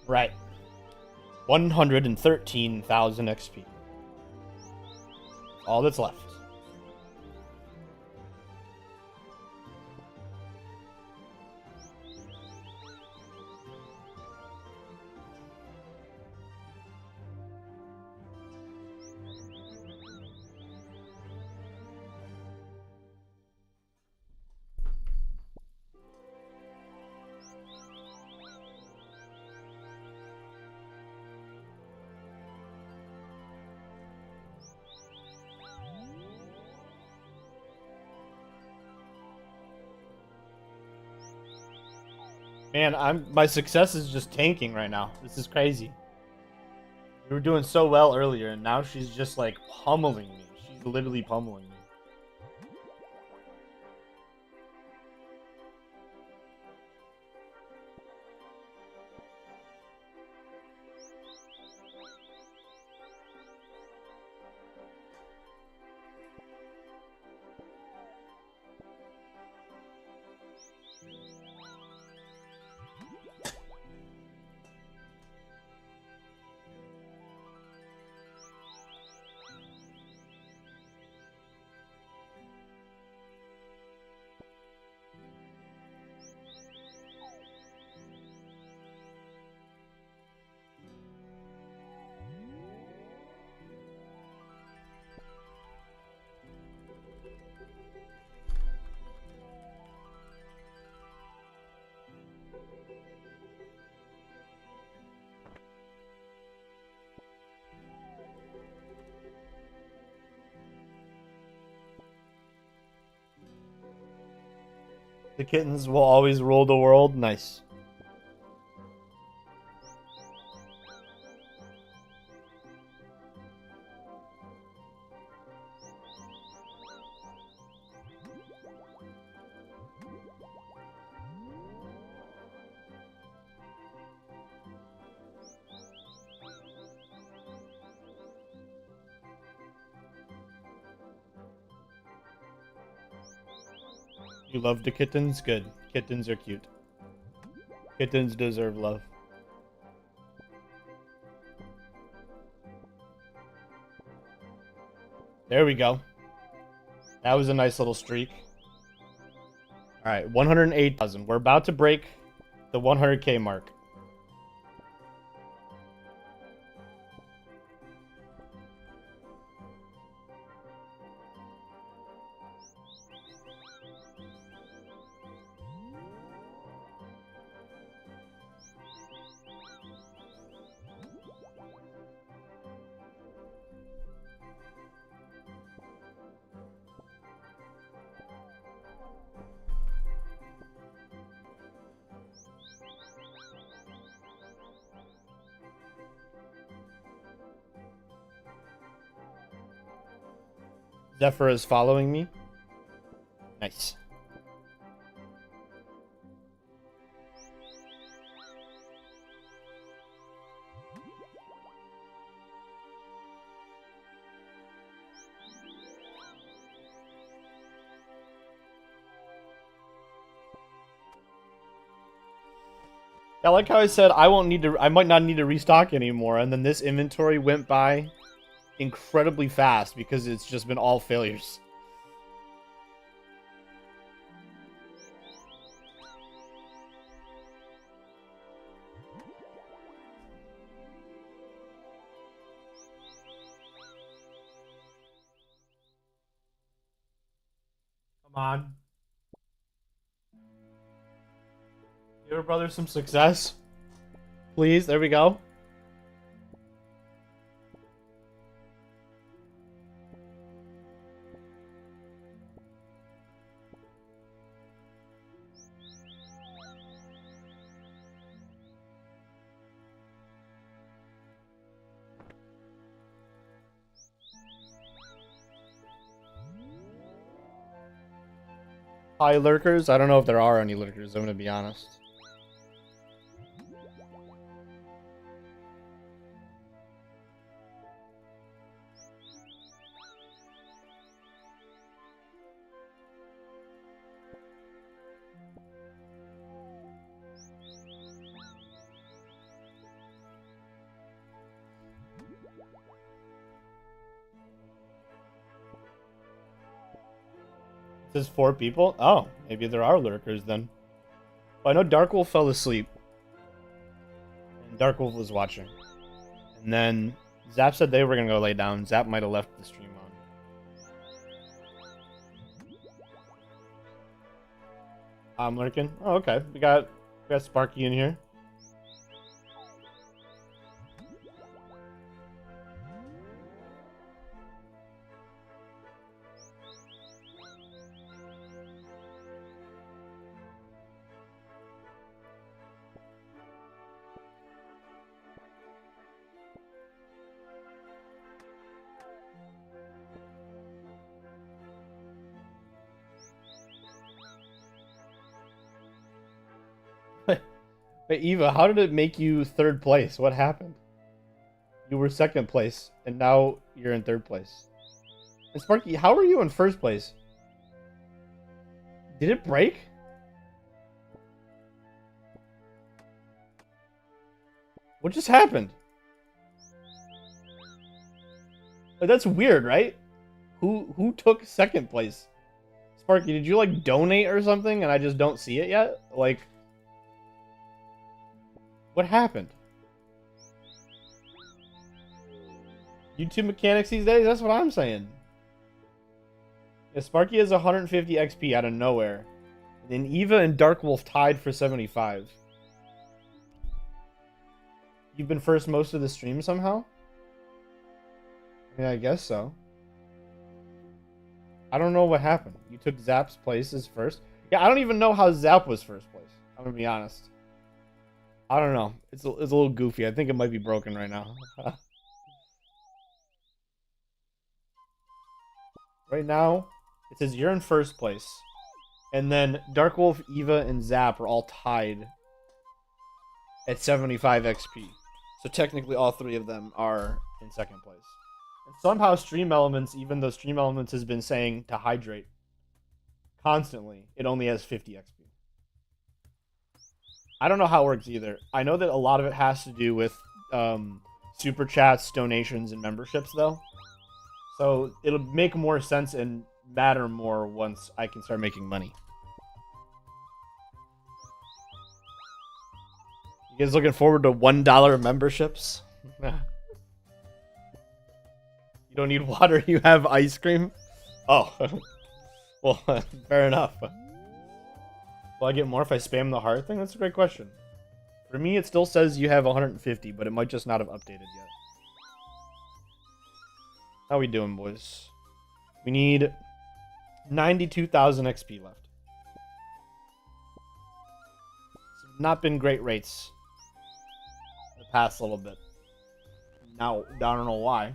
Right. 113,000 XP. All that's left. Man, my success is just tanking right now. This is crazy. We were doing so well earlier, and now she's just like pummeling me. She's literally pummeling me. The kittens will always rule the world. Nice. You love the kittens? Good. Kittens are cute. Kittens deserve love. There we go. That was a nice little streak. Alright, 108,000. We're about to break the 100k mark. Zephyr is following me. Nice. I like how I said I might not need to restock anymore, and then this inventory went by incredibly fast because it's just been all failures. Come on. Give your brother some success. Please, there we go. Hi, lurkers. I don't know if there are any lurkers, I'm gonna be honest. It says 4 people? Oh, maybe there are lurkers then. Well, I know Darkwolf fell asleep. And Darkwolf was watching. And then Zap said they were gonna go lay down. Zap might have left the stream on. I'm lurking. Oh, okay. We got Sparky in here. But Eva, how did it make you 3rd place? What happened? You were 2nd place, and now you're in 3rd place. And Sparky, how are you in 1st place? Did it break? What just happened? That's weird, right? Who took 2nd place? Sparky, did you like donate or something and I just don't see it yet? Like, what happened? YouTube mechanics these days? That's what I'm saying. Yeah, Sparky has 150 XP out of nowhere. And then Eva and Darkwolf tied for 75. You've been first most of the stream somehow? I mean, I guess so. I don't know what happened. You took Zap's place as first. Yeah, I don't even know how Zap was first place. I'm gonna be honest. I don't know. It's a little goofy. I think it might be broken right now. Right now, it says you're in first place. And then Dark Wolf, Eva, and Zap are all tied at 75 XP. So technically all three of them are in second place. And somehow Stream Elements, even though Stream Elements has been saying to hydrate constantly, it only has 50 XP. I don't know how it works either. I know that a lot of it has to do with super chats, donations, and memberships, though. So it'll make more sense and matter more once I can start making money. You guys looking forward to $1 memberships? You don't need water, you have ice cream? Oh. Well, fair enough. Will I get more if I spam the heart thing? That's a great question. For me, it still says you have 150, but it might just not have updated yet. How we doing, boys? We need 92,000 XP left. It's not been great rates the past little bit. Now, I don't know why.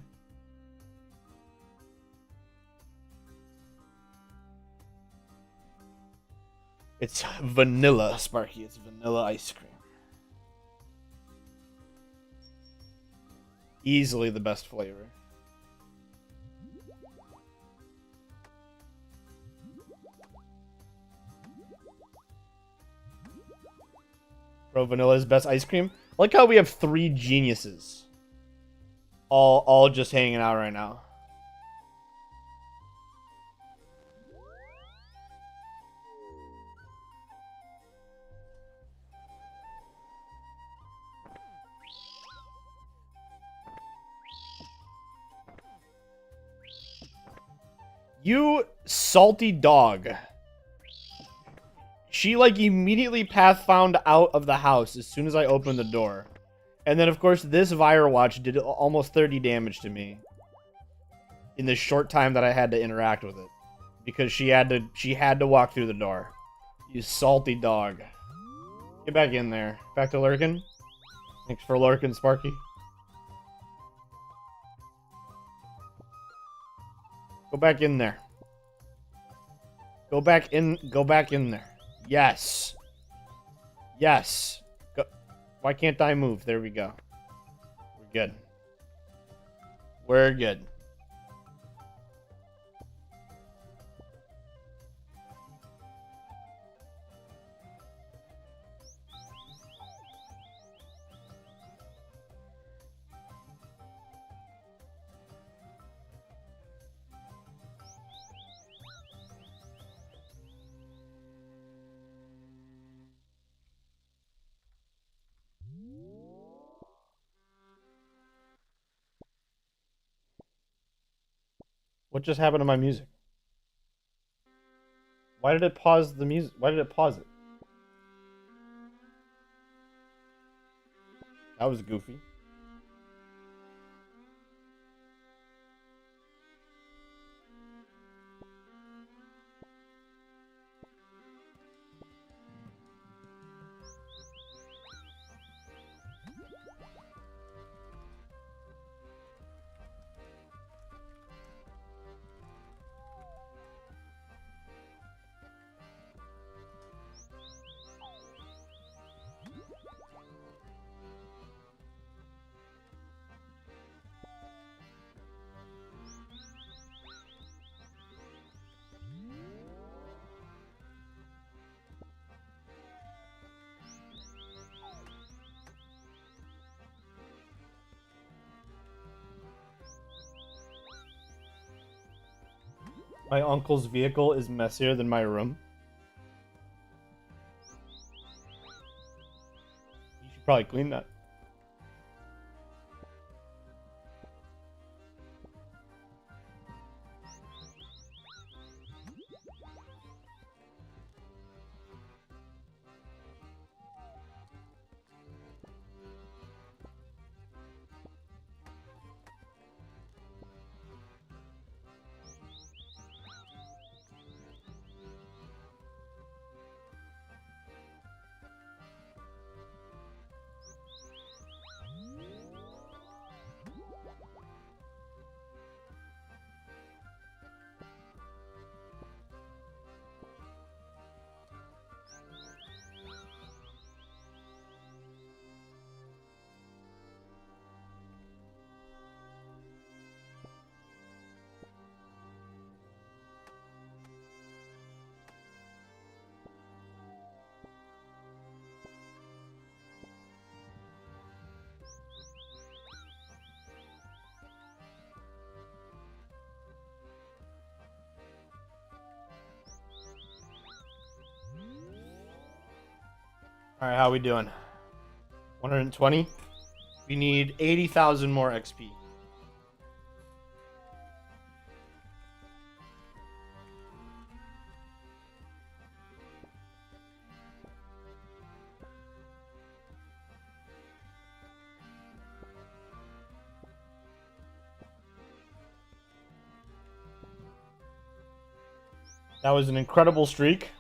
It's vanilla, Sparky. It's vanilla ice cream. Easily the best flavor. Bro, vanilla is best ice cream. I like how we have 3 geniuses. All just hanging out right now. You salty dog. She, like, immediately path found out of the house as soon as I opened the door. And then, of course, this Firewatch did almost 30 damage to me. In the short time that I had to interact with it. Because she had to walk through the door. You salty dog. Get back in there. Back to lurking. Thanks for lurking, Sparky. Go back in there. Go back in there. Yes. Yes. Go. Why can't I move? There we go. We're good. We're good. What just happened to my music? Why did it pause the music? Why did it pause it? That was goofy. My uncle's vehicle is messier than my room. You should probably clean that. All right, how we doing? 120. We need 80,000 more XP. That was an incredible streak.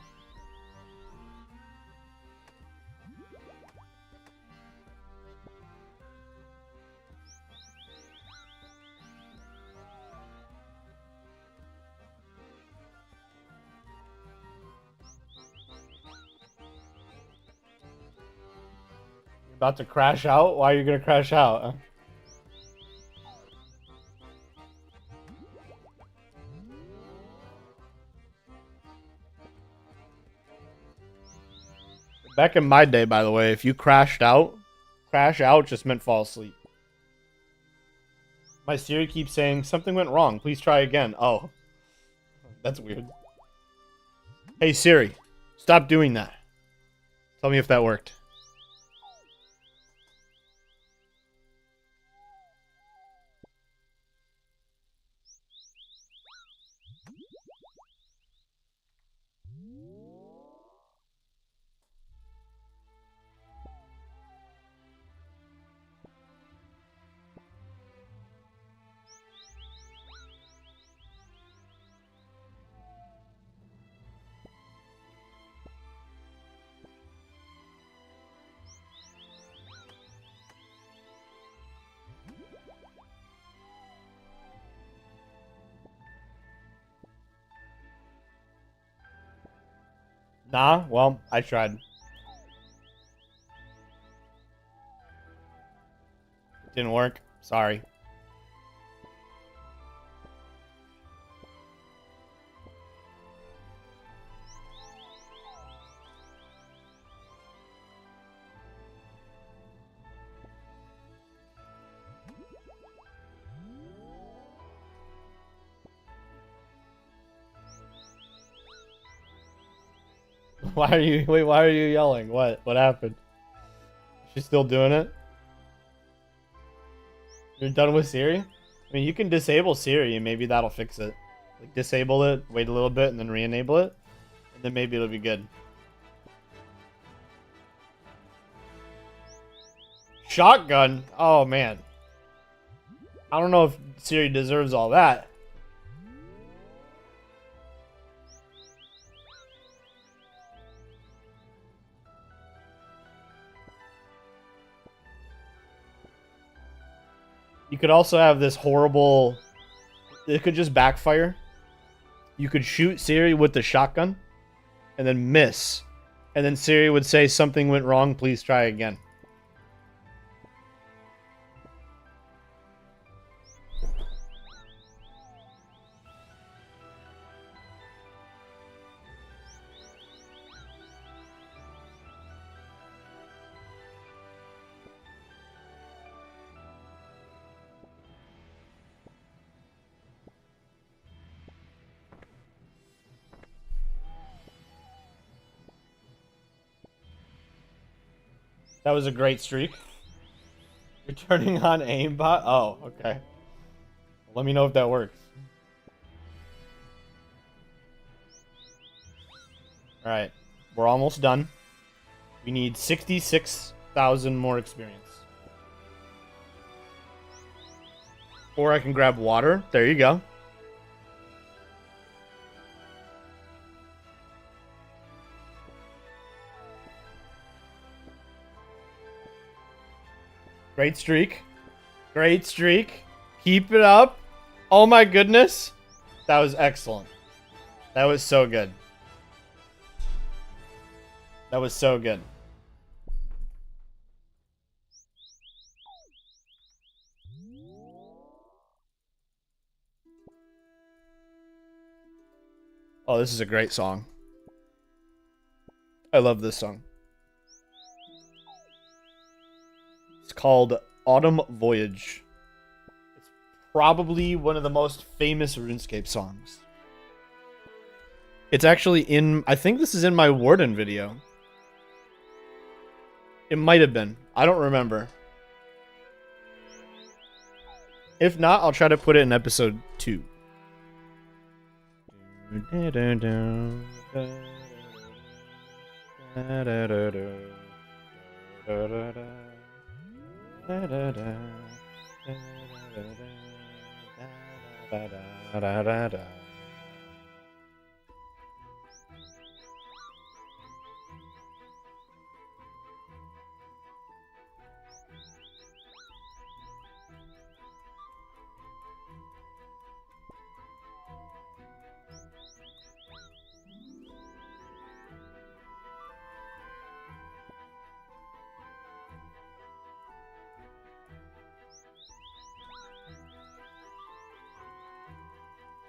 You're about to crash out? Why are you gonna crash out? Back in my day, by the way, if you crashed out, crash out just meant fall asleep. My Siri keeps saying, something went wrong. Please try again. Oh. That's weird. Hey, Siri. Stop doing that. Tell me if that worked. Nah, well, I tried. It didn't work. Sorry. Why are you yelling? What happened? She's still doing it? You're done with Siri? I mean, you can disable Siri and maybe that'll fix it. Like, disable it, wait a little bit, and then re-enable it. And then maybe it'll be good. Shotgun? Oh, man. I don't know if Siri deserves all that. You could also have this horrible... It could just backfire. You could shoot Siri with the shotgun and then miss. And then Siri would say, something went wrong, please try again. That was a great streak. You're turning on aimbot? Oh, okay. Let me know if that works. Alright. We're almost done. We need 66,000 more experience. Or I can grab water. There you go. Great streak. Great streak. Keep it up. Oh my goodness. That was excellent. That was so good. That was so good. Oh, this is a great song. I love this song. It's called Autumn Voyage. It's probably one of the most famous RuneScape songs. It's actually in... I think this is in my Warden video. It might have been. I don't remember. If not, I'll try to put it in episode 2.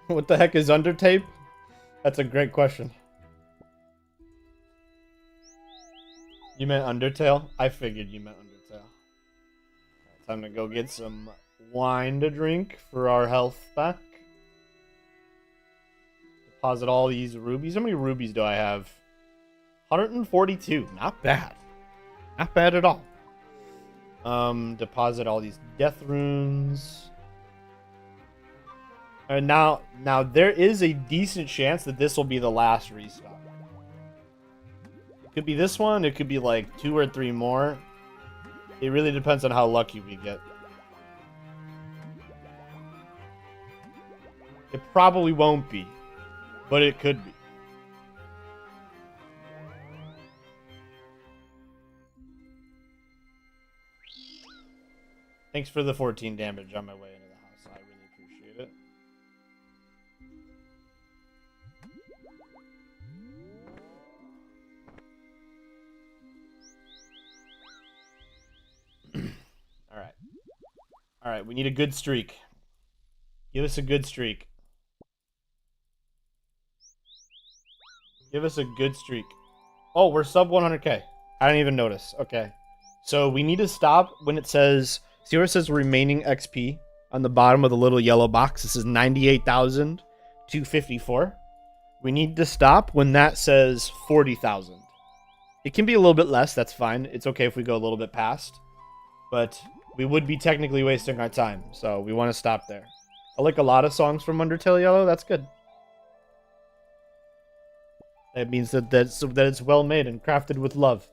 What the heck is Undertape? That's a great question. You meant Undertale? I figured you meant Undertale. Time to go get some wine to drink for our health back. Deposit all these rubies. How many rubies do I have? 142. Not bad. Not bad at all. Deposit all these death runes. And now there is a decent chance that this will be the last restock. It could be this one. It could be like 2 or 3 more. It really depends on how lucky we get. It probably won't be, but it could be. Thanks for the 14 damage on my way into the house. I really appreciate it. All right, we need a good streak. Give us a good streak. Give us a good streak. Oh, we're sub 100k. I didn't even notice. Okay. So we need to stop when it says, see where it says remaining XP on the bottom of the little yellow box? This is 98,254. We need to stop when that says 40,000. It can be a little bit less. That's fine. It's okay if we go a little bit past. But we would be technically wasting our time, so we want to stop there. I like a lot of songs from Undertale Yellow. That's good. That means that it's well made and crafted with love.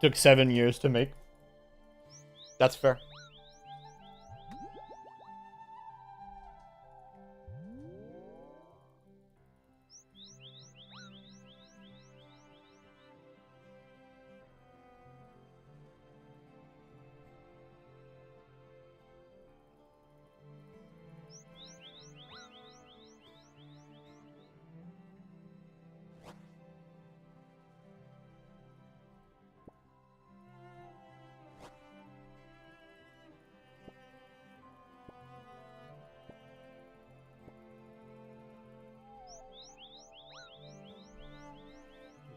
Took 7 years to make. That's fair.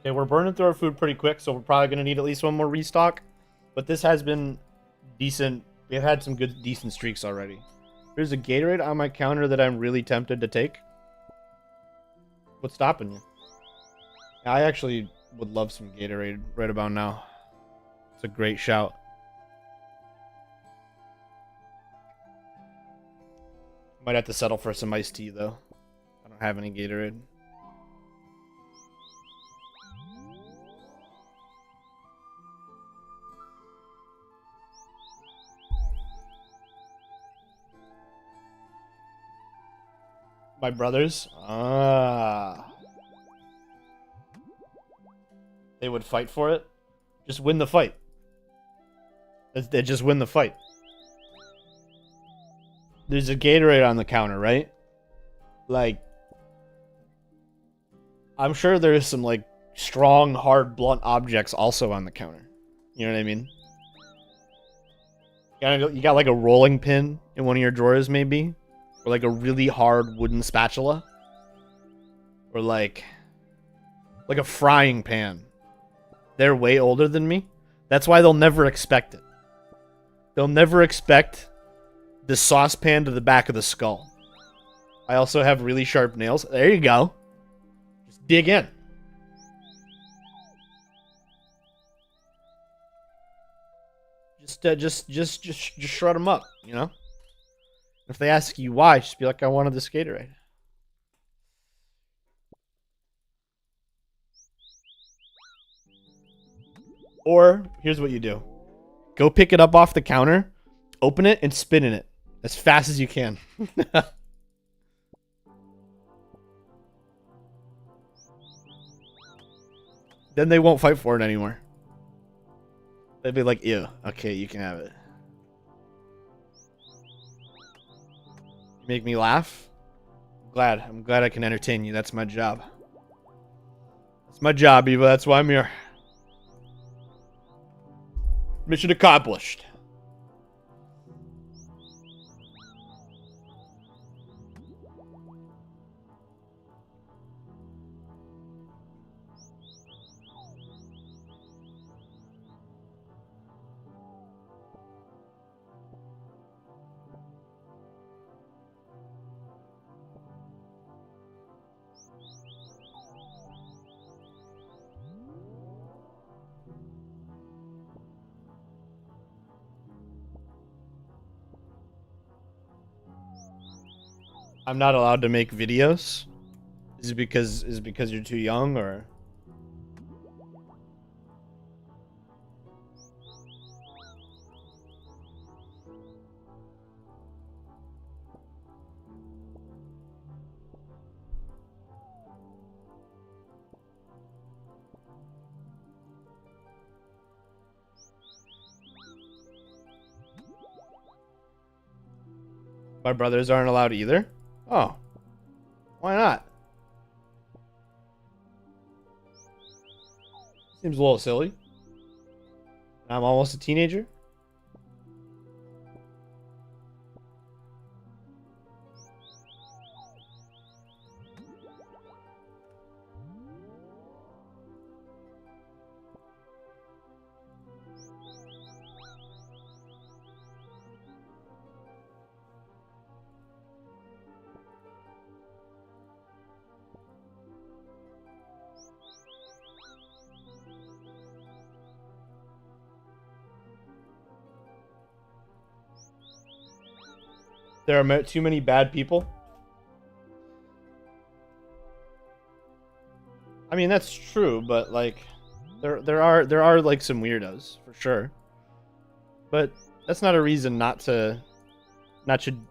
Okay, we're burning through our food pretty quick, so we're probably going to need at least one more restock. But this has been decent. We've had some good, decent streaks already. There's a Gatorade on my counter that I'm really tempted to take. What's stopping you? I actually would love some Gatorade right about now. It's a great shout. Might have to settle for some iced tea, though. I don't have any Gatorade. My brothers? Ah. They would fight for it? Just win the fight. They just win the fight. There's a Gatorade on the counter, right? Like, I'm sure there's some, like, strong, hard, blunt objects also on the counter. You know what I mean? You got like a rolling pin in one of your drawers, maybe? Or like a really hard wooden spatula? Or like a frying pan. They're way older than me. That's why they'll never expect it. They'll never expect the saucepan to the back of the skull. I also have really sharp nails. There you go. Just dig in. Just shred them up, you know? If they ask you why, just be like, I wanted the Skaterade. Or, here's what you do. Go pick it up off the counter, open it, and spin in it as fast as you can. Then they won't fight for it anymore. They'd be like, ew, okay, you can have it. You make me laugh? I'm glad I can entertain you. That's my job. That's my job, Eva. That's why I'm here. Mission accomplished. I'm not allowed to make videos? Is it because you're too young, or? My brothers aren't allowed either? Oh. Why not? Seems a little silly. I'm almost a teenager. There are too many bad people. I mean, that's true, but like, there are like some weirdos for sure. But that's not a reason not to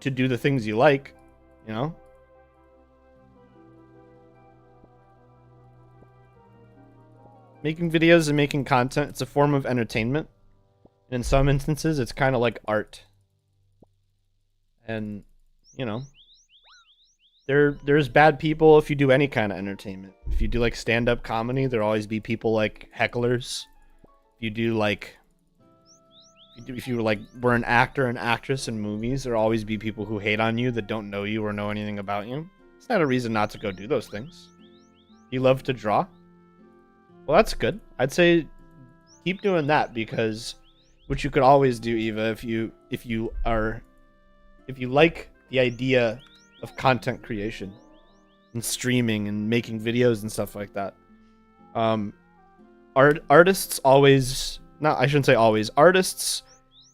do the things you like, you know? Making videos and making content, it's a form of entertainment. And in some instances, it's kind of like art. And, you know, there's bad people if you do any kind of entertainment. If you do like stand-up comedy, there'll always be people like hecklers. If you do like, if you were an actor and actress in movies, there'll always be people who hate on you that don't know you or know anything about you. It's not a reason not to go do those things. You love to draw? Well, that's good. I'd say keep doing that, because what you could always do, Eva, if you like the idea of content creation and streaming and making videos and stuff like that, artists always, not, I shouldn't say always, artists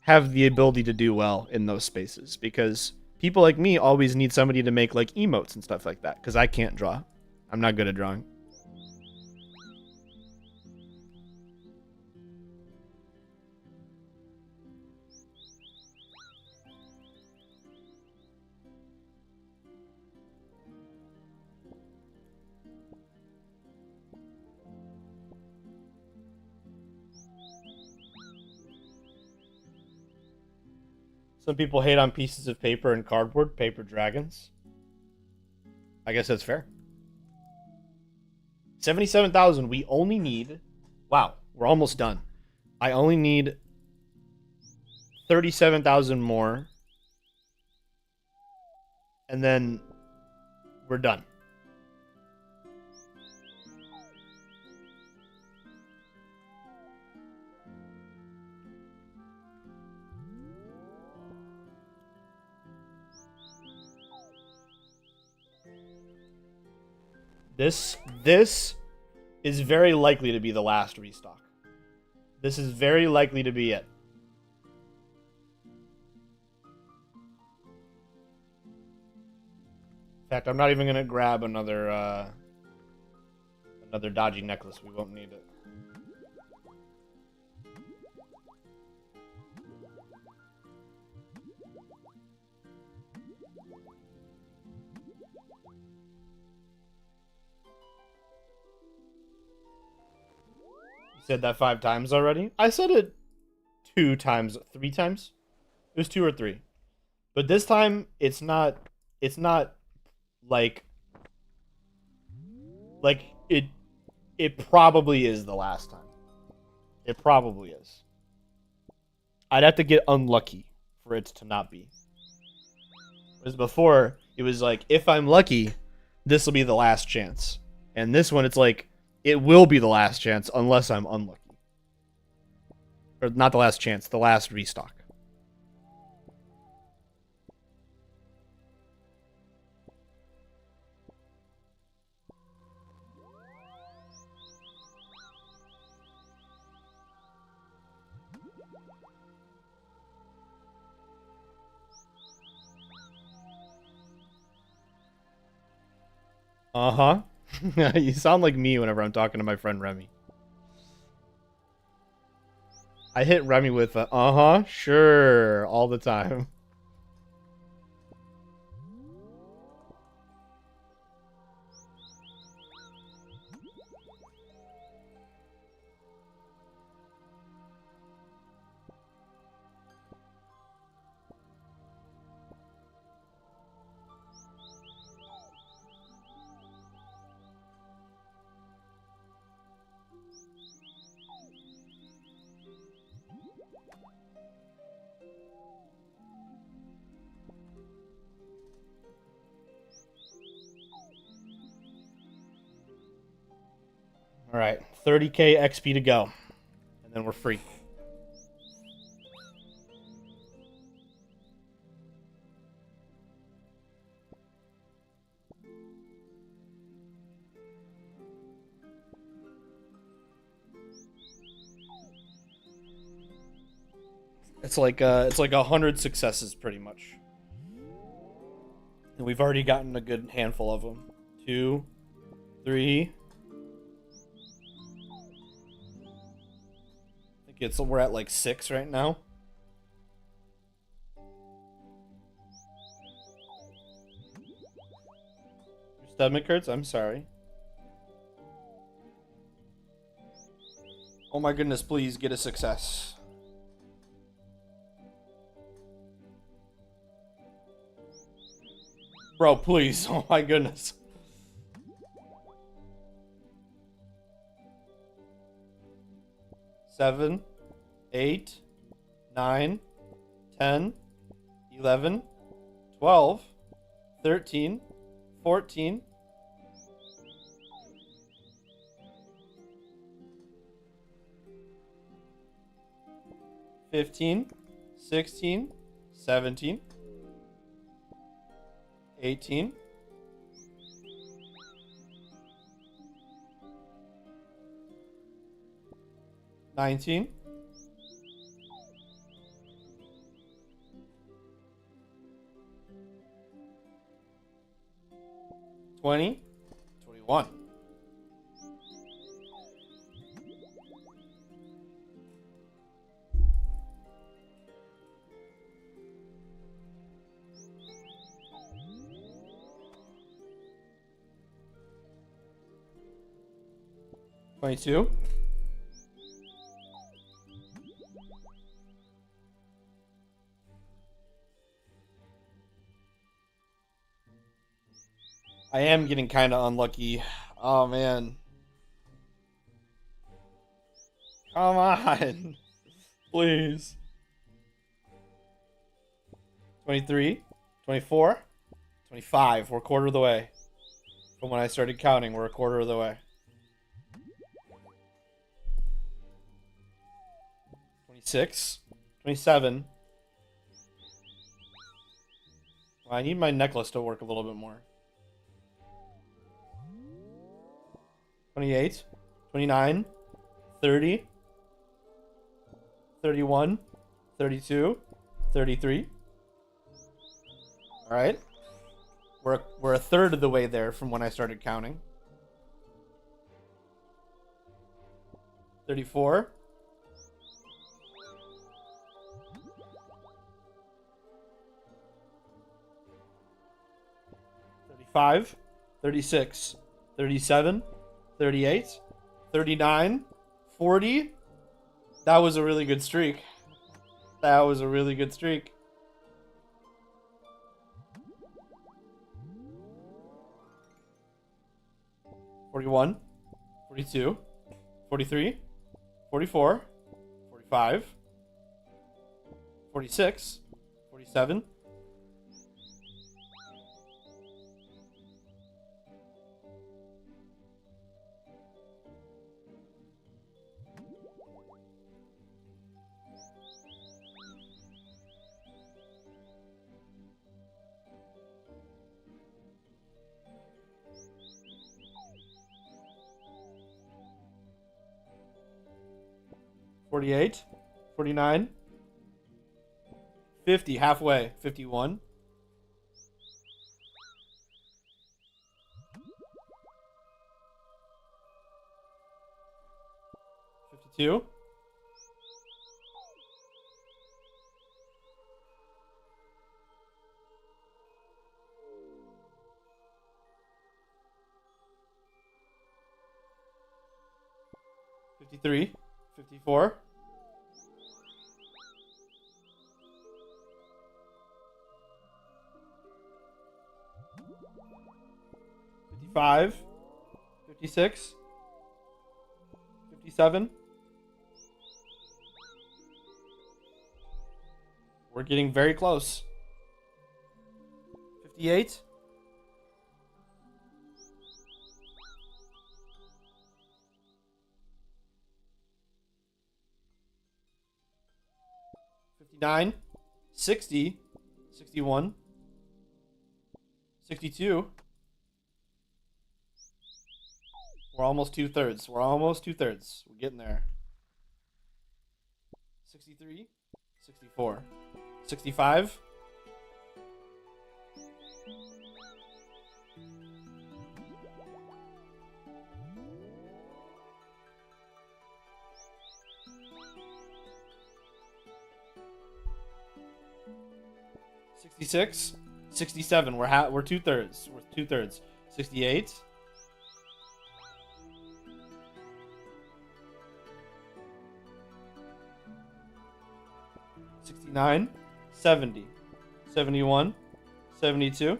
have the ability to do well in those spaces, because people like me always need somebody to make like emotes and stuff like that, because I can't draw. I'm not good at drawing. Some people hate on pieces of paper and cardboard, paper dragons. I guess that's fair. 77,000. We only need... Wow, we're almost done. I only need 37,000 more. And then we're done. This is very likely to be the last restock. This is very likely to be it. In fact, I'm not even gonna grab another dodgy necklace. We won't need it. Said that 5 times already. I said it 2 times, 3 times. It was 2 or 3, but this time it's not like it probably is the last time. It probably is. I'd have to get unlucky for it to not be. Whereas before it was like, if I'm lucky, this will be the last chance, and this one it's like, it will be the last chance unless I'm unlucky. Or not the last chance, the last restock. Uh-huh. You sound like me whenever I'm talking to my friend Remy. I hit Remy with a, uh-huh, sure, all the time. All right, 30k XP to go, and then we're free. It's like 100 successes pretty much, and we've already gotten a good handful of them. 2, 3. We're at like 6 right now. Your stomach hurts? I'm sorry. Oh my goodness, please get a success. Bro, please. Oh my goodness. Seven, 8, 9, 10, 11, 12, 13, 14, 15, 16, 17, 18, 19, 20, 21. $22. I am getting kind of unlucky. Oh, man. Come on. Please. 23, 24, 25. We're a quarter of the way. From when I started counting, we're a quarter of the way. 26, 27. Well, I need my necklace to work a little bit more. 28, 29, 30, 31, 32, 33. All right. We're a third of the way there from when I started counting. 34. 35, 36, 37, 38, 39, 40. That was a really good streak. That was a really good streak. 41, 42, 43, 44, 45, 46, 47. $48, $49, $50, halfway, $51, $52, $53, $54, $55, $56, $57. We're getting very close. 58. 59, 60, 61, 62. We're almost two-thirds. We're almost two-thirds. We're getting there. 63, 64, 65. 66, 67. We're two-thirds. We're two-thirds. 68. 69, 70, 71, 72.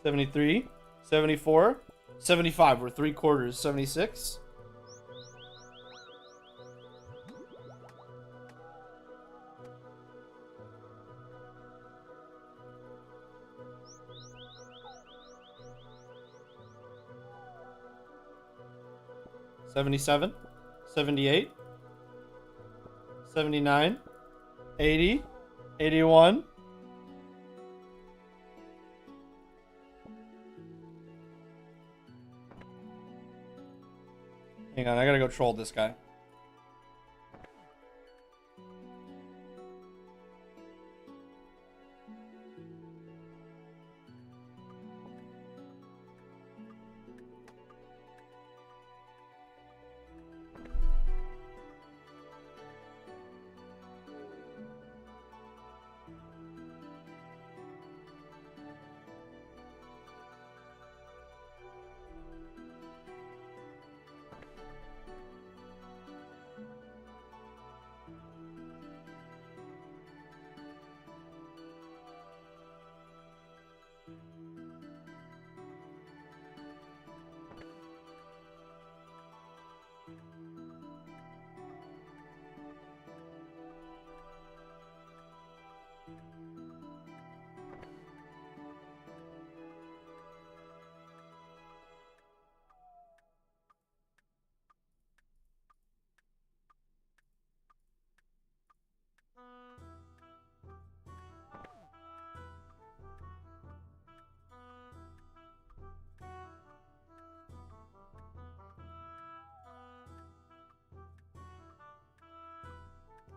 73, 74, 75. We're three quarters. 76. 77, 78, 79, 80, 81. Hang on, I gotta go troll this guy.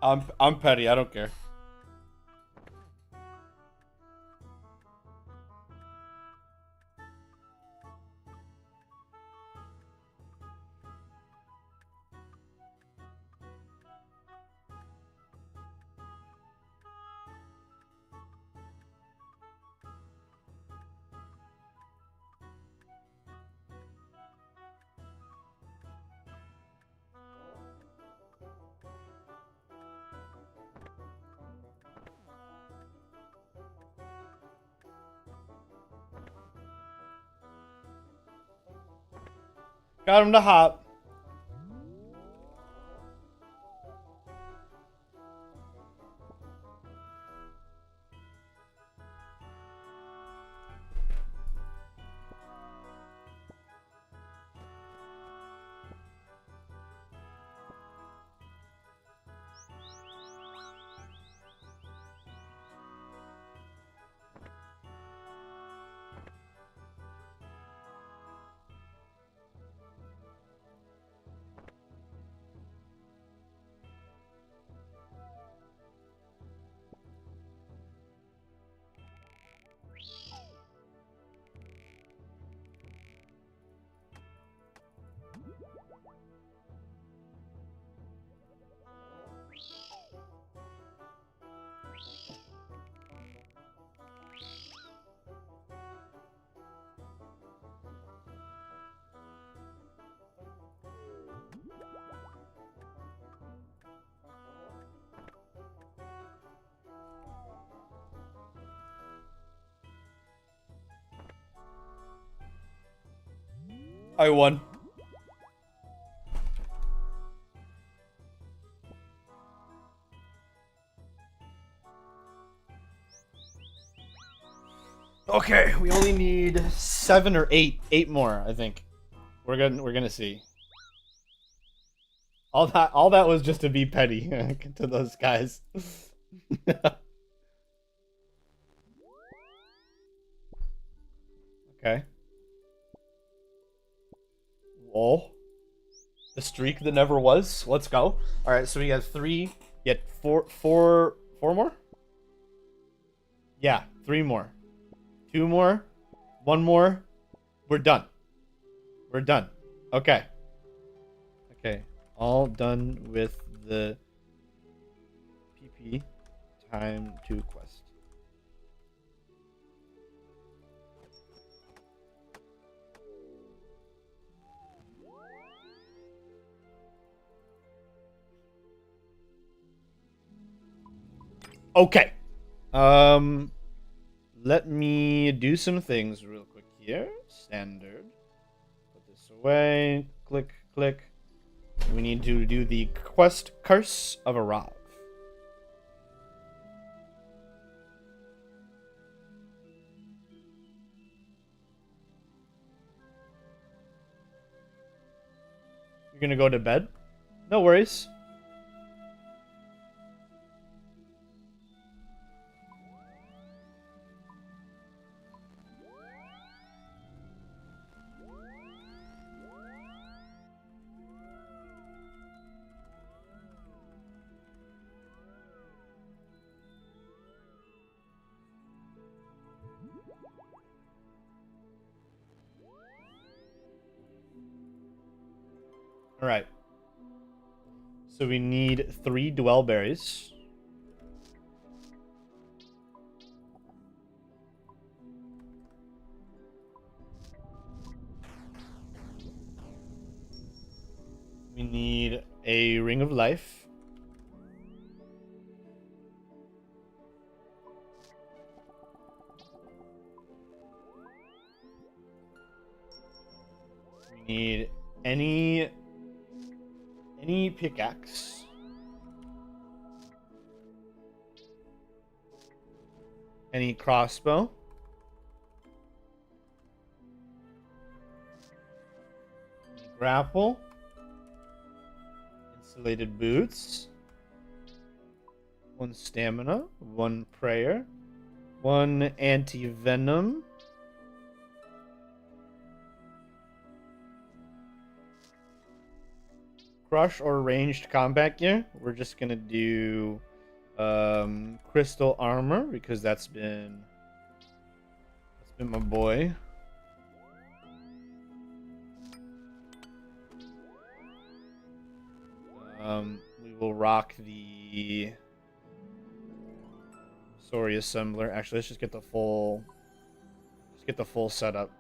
I'm petty. I don't care. Got him to hop. I won. Okay, we only need 7 or 8. 8 more, I think. We're gonna see. All that was just to be petty to those guys. Okay. Whoa. The streak that never was. Let's go. All right, so we got 3. Yet 4 more. Yeah, 3 more. 2 more. 1 more. We're done. We're done. Okay. Okay. All done with the PP. Time to quest. Okay. Let me do some things real quick here. Standard. Put this away. Click, click. We need to do the quest Curse of Arav. You're gonna go to bed? No worries. All right. So we need 3 dwell berries. We need a ring of life. We need any pickaxe. Any crossbow. Any grapple. Insulated boots. 1 stamina. 1 prayer. 1 anti-venom. crush or ranged combat gear, we're just gonna do crystal armor because that's been my boy. We will rock the Sorry assembler. Actually, let's just get the full setup.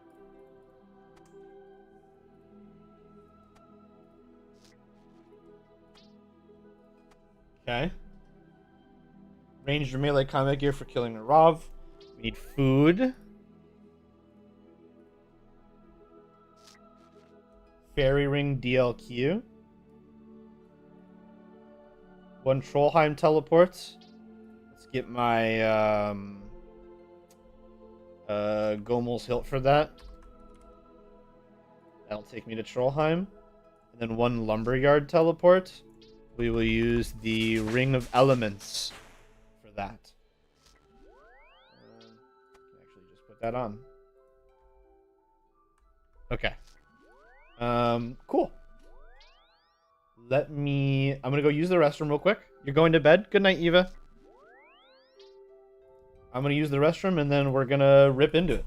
Okay. Ranged or melee combat gear for killing a Rov. We need food. Fairy ring DLQ. 1 Trollheim teleports. Let's get my Gomel's hilt for that. That'll take me to Trollheim. And then 1 Lumberyard teleport. We will use the Ring of Elements for that. Can actually just put that on. Okay. Cool. I'm gonna go use the restroom real quick. You're going to bed? Good night, Eva. I'm gonna use the restroom and then we're gonna rip into it.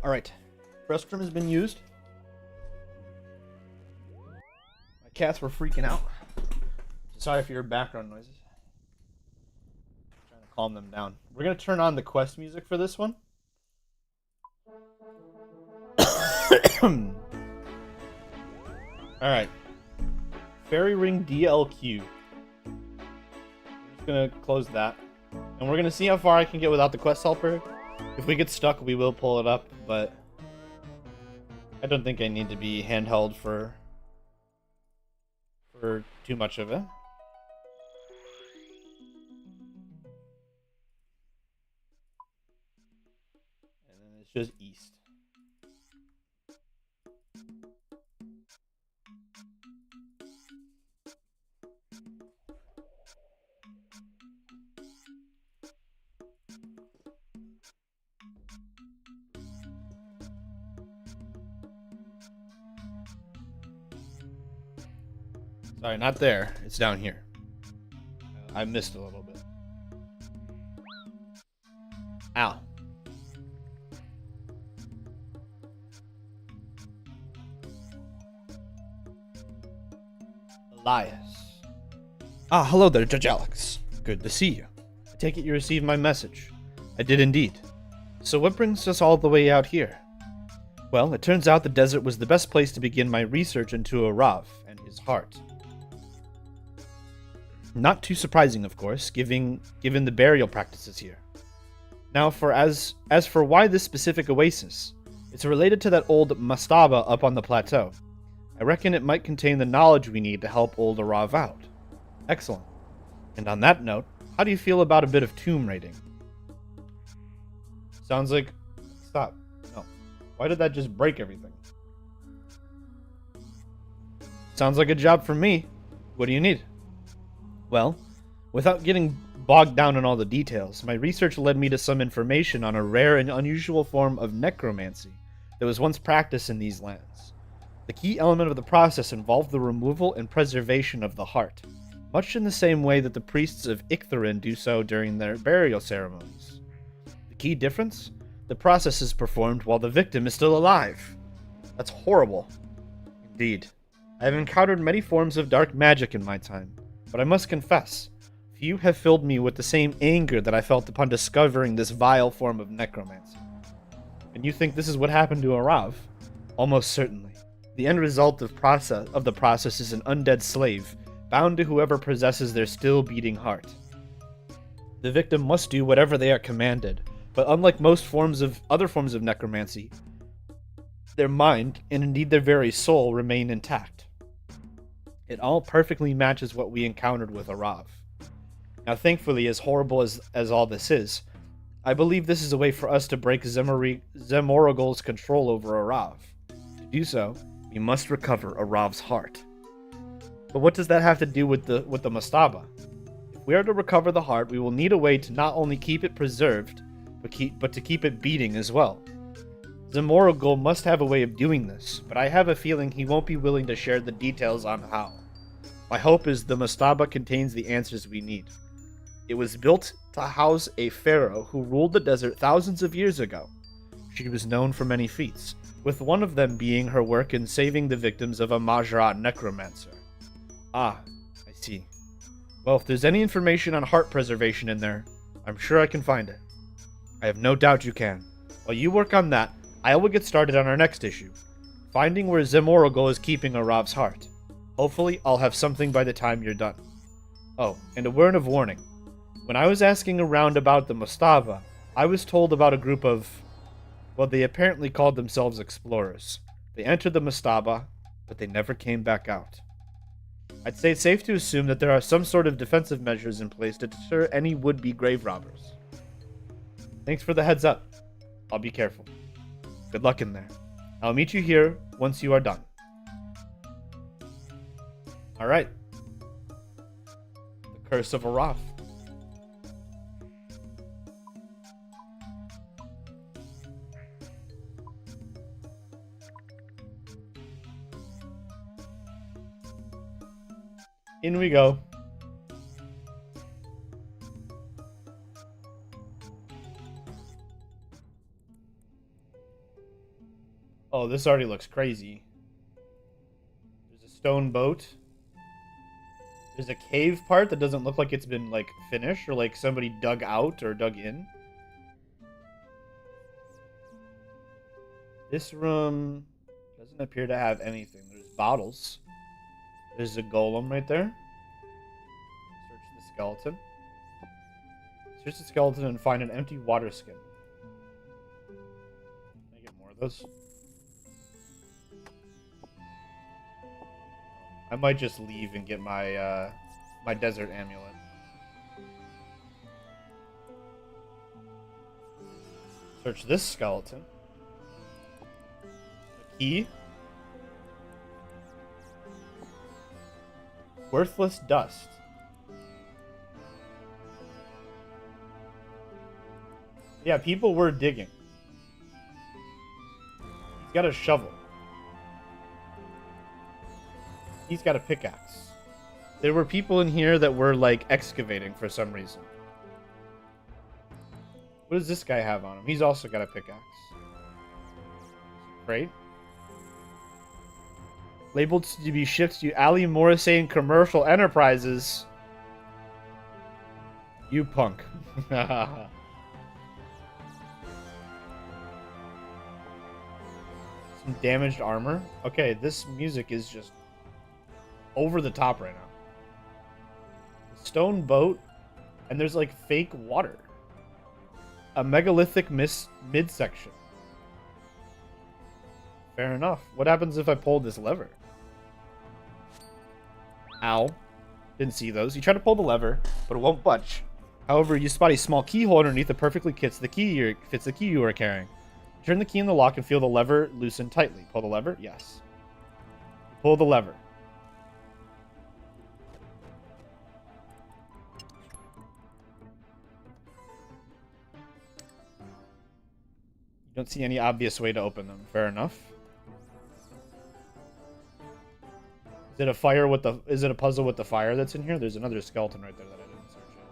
All right, restroom has been used. My cats were freaking out. Sorry for your background noises. I'm trying to calm them down. We're gonna turn on the quest music for this one. Alright. Fairy Ring DLQ. I'm just gonna close that. And we're gonna see how far I can get without the quest helper. If we get stuck, we will pull it up, but I don't think I need to be handheld for too much of it. And then it's just east. Sorry, not there. It's down here. I missed a little bit. Ow. Elias. Ah, hello there, Judge Alex. Good to see you. I take it you received my message. I did indeed. So what brings us all the way out here? Well, it turns out the desert was the best place to begin my research into Arav and his heart. Not too surprising, of course, given the burial practices here. Now, as for why this specific oasis, it's related to that old mastaba up on the plateau. I reckon it might contain the knowledge we need to help old Arav out. Excellent. And on that note, how do you feel about a bit of tomb raiding? Sounds like... Stop. No. Why did that just break everything? Sounds like a job for me. What do you need? Well, without getting bogged down in all the details, my research led me to some information on a rare and unusual form of necromancy that was once practiced in these lands. The key element of the process involved the removal and preservation of the heart, much in the same way that the priests of Ictharin do so during their burial ceremonies. The key difference? The process is performed while the victim is still alive. That's horrible. Indeed. I have encountered many forms of dark magic in my time, but I must confess, few have filled me with the same anger that I felt upon discovering this vile form of necromancy. And you think this is what happened to Arav? Almost certainly. The end result of the process is an undead slave, bound to whoever possesses their still beating heart. The victim must do whatever they are commanded, but unlike most other forms of necromancy, their mind, and indeed their very soul, remain intact. It all perfectly matches what we encountered with Arav. Now, thankfully, as horrible as all this is, I believe this is a way for us to break Zemorogol's control over Arav. To do so, we must recover Arav's heart. But what does that have to do with the mastaba? If we are to recover the heart, we will need a way to not only keep it preserved, but to keep it beating as well. Zemorogol must have a way of doing this, but I have a feeling he won't be willing to share the details on how. My hope is the mastaba contains the answers we need. It was built to house a pharaoh who ruled the desert thousands of years ago. She was known for many feats, with one of them being her work in saving the victims of a Majra necromancer. Ah, I see. Well, if there's any information on heart preservation in there, I'm sure I can find it. I have no doubt you can. While you work on that, I will get started on our next issue, finding where Zemorogol is keeping Arav's heart. Hopefully, I'll have something by the time you're done. Oh, and a word of warning. When I was asking around about the mastaba, I was told about a group of... well, they apparently called themselves explorers. They entered the mastaba, but they never came back out. I'd say it's safe to assume that there are some sort of defensive measures in place to deter any would-be grave robbers. Thanks for the heads up. I'll be careful. Good luck in there. I'll meet you here once you are done. Alright. The Curse of Arav. In we go. Oh, this already looks crazy. There's a stone boat. There's a cave part that doesn't look like it's been, like, finished or like somebody dug out or dug in. This room Doesn't appear to have anything. There's bottles. There's a golem right there. Search the skeleton. Search the skeleton and find an empty water skin. Can I get more of those? I might just leave and get my my desert amulet. Search this skeleton. A key. Worthless dust. Yeah, people were digging. He's got a shovel. He's got a pickaxe. There were people in here that were, like, excavating for some reason. What does this guy have on him? He's also got a pickaxe. Crate. Labeled to be shipped to Ali Morrissey Commercial Enterprises. You punk. Some damaged armor. Okay, this music is just over the top right now. Stone boat, and there's like fake water. A megalithic midsection. Fair enough. What happens if I pull this lever? Ow. Didn't see those. You try to pull the lever, but it won't budge. However, you spot a small keyhole underneath that perfectly fits the key you are carrying. Turn the key in the lock and feel the lever loosen tightly. Pull the lever? Yes. Pull the lever. You don't see any obvious way to open them. Fair enough. Is it a fire with the? Is it a puzzle with the fire that's in here? There's another skeleton right there that I didn't search yet.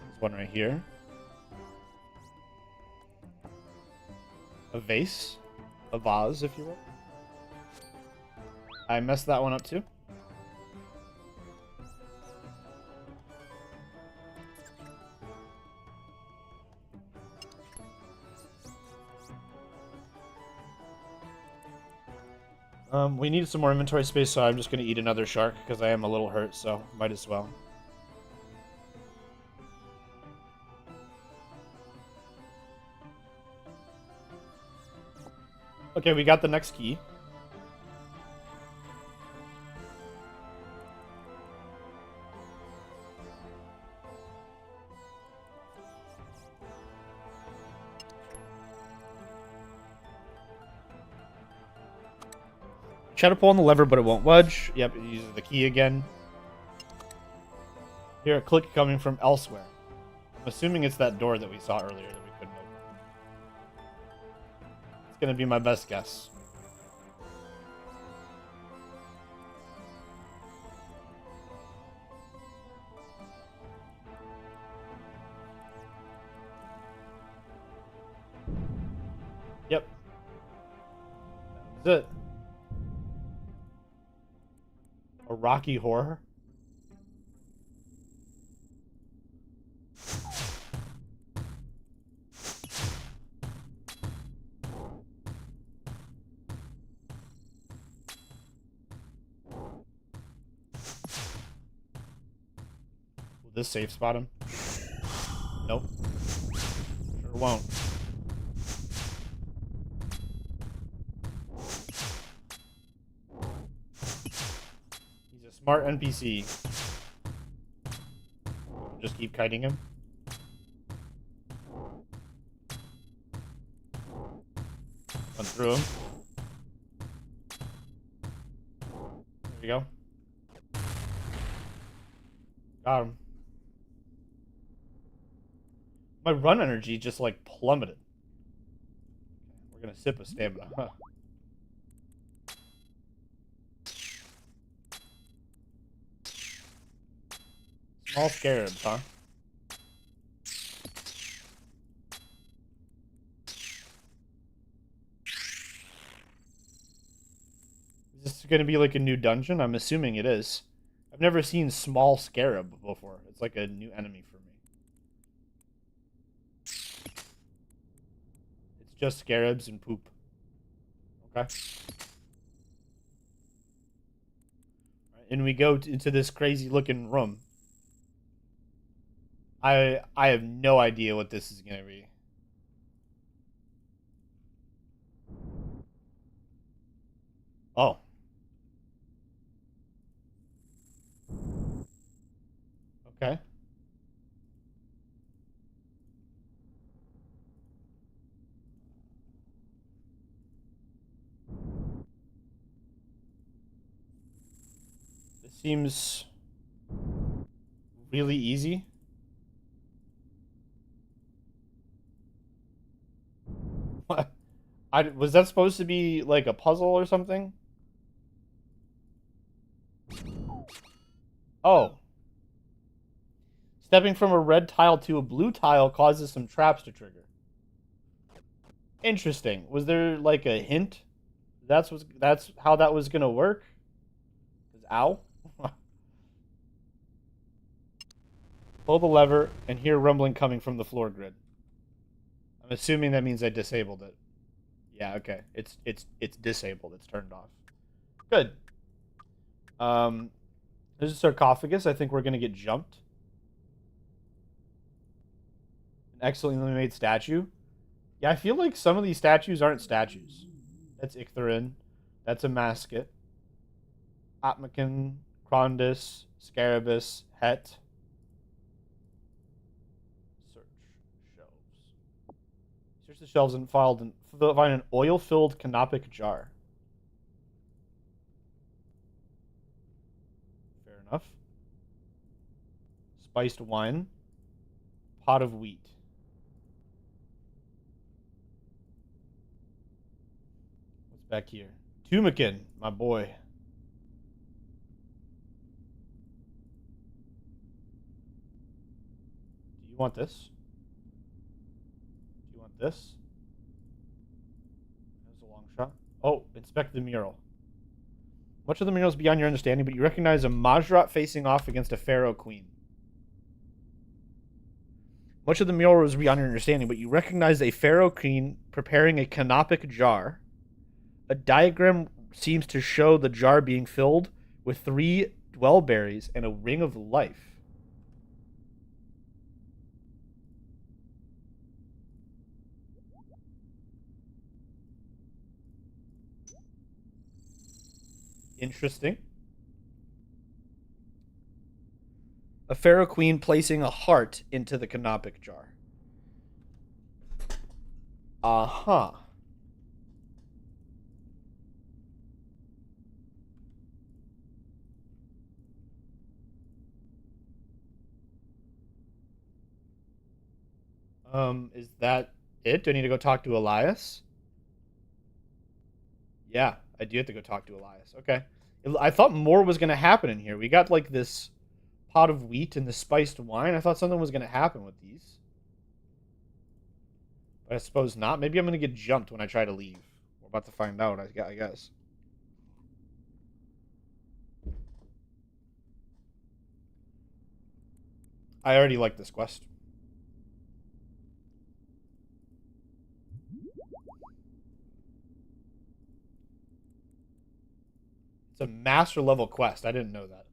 There's one right here. A vase, a vase, if you will. I messed that one up too. We need some more inventory space, so I'm just going to eat another shark, because I am a little hurt, so might as well. Okay, we got the next key. Try to pull on the lever, but it won't budge. Yep, it uses the key again. Hear a click coming from elsewhere. I'm assuming it's that door that we saw earlier that we couldn't open. It's gonna be my best guess. Yep. That's it. A rocky horror? Will this safe spot him? Nope. Sure won't. Smart NPC. Just keep kiting him. Run through him. There we go. Got him. My run energy just like plummeted. We're gonna sip a stamina. Huh. Small scarabs, huh? Is this going to be like a new dungeon? I'm assuming it is. I've never seen small scarab before. It's like a new enemy for me. It's just scarabs and poop. Okay. and we go into this crazy looking room. I have no idea what this is gonna be. Oh. Okay. This seems really easy. What? Was that supposed to be like a puzzle or something? Oh. Stepping from a red tile to a blue tile causes some traps to trigger. Interesting. Was there like a hint? That's how that was gonna work? Ow. Pull the lever and hear rumbling coming from the floor grid. I'm assuming that means I disabled it. Yeah, okay. It's disabled. It's turned off. Good. There's a sarcophagus. I think we're gonna get jumped. An excellently made statue. Yeah, I feel like some of these statues aren't statues. That's Ichthrin. That's a mascot. Atmacan, Crondus, Scarabus, Het. Search shelves. Search the shelves and find an oil-filled canopic jar. Fair enough. Spiced wine. Pot of wheat. What's back here? Tumakin, my boy. Do you want this? Do you want this? That's a long shot. Oh, inspect the mural. Much of the mural is beyond your understanding, but you recognize a Majrat facing off against a pharaoh queen. Much of the mural is beyond your understanding, but you recognize a pharaoh queen preparing a canopic jar. A diagram seems to show the jar being filled with 3 dwellberries and a ring of life. Interesting. A pharaoh queen placing a heart into the canopic jar. Uh-huh. Is that it? Do I need to go talk to Elias? Yeah, I do have to go talk to Elias. Okay. I thought more was going to happen in here. We got like this pot of wheat and the spiced wine. I thought something was going to happen with these. But I suppose not. Maybe I'm going to get jumped when I try to leave. We're about to find out, I guess. I already like this quest. It's a master level quest. I didn't know that.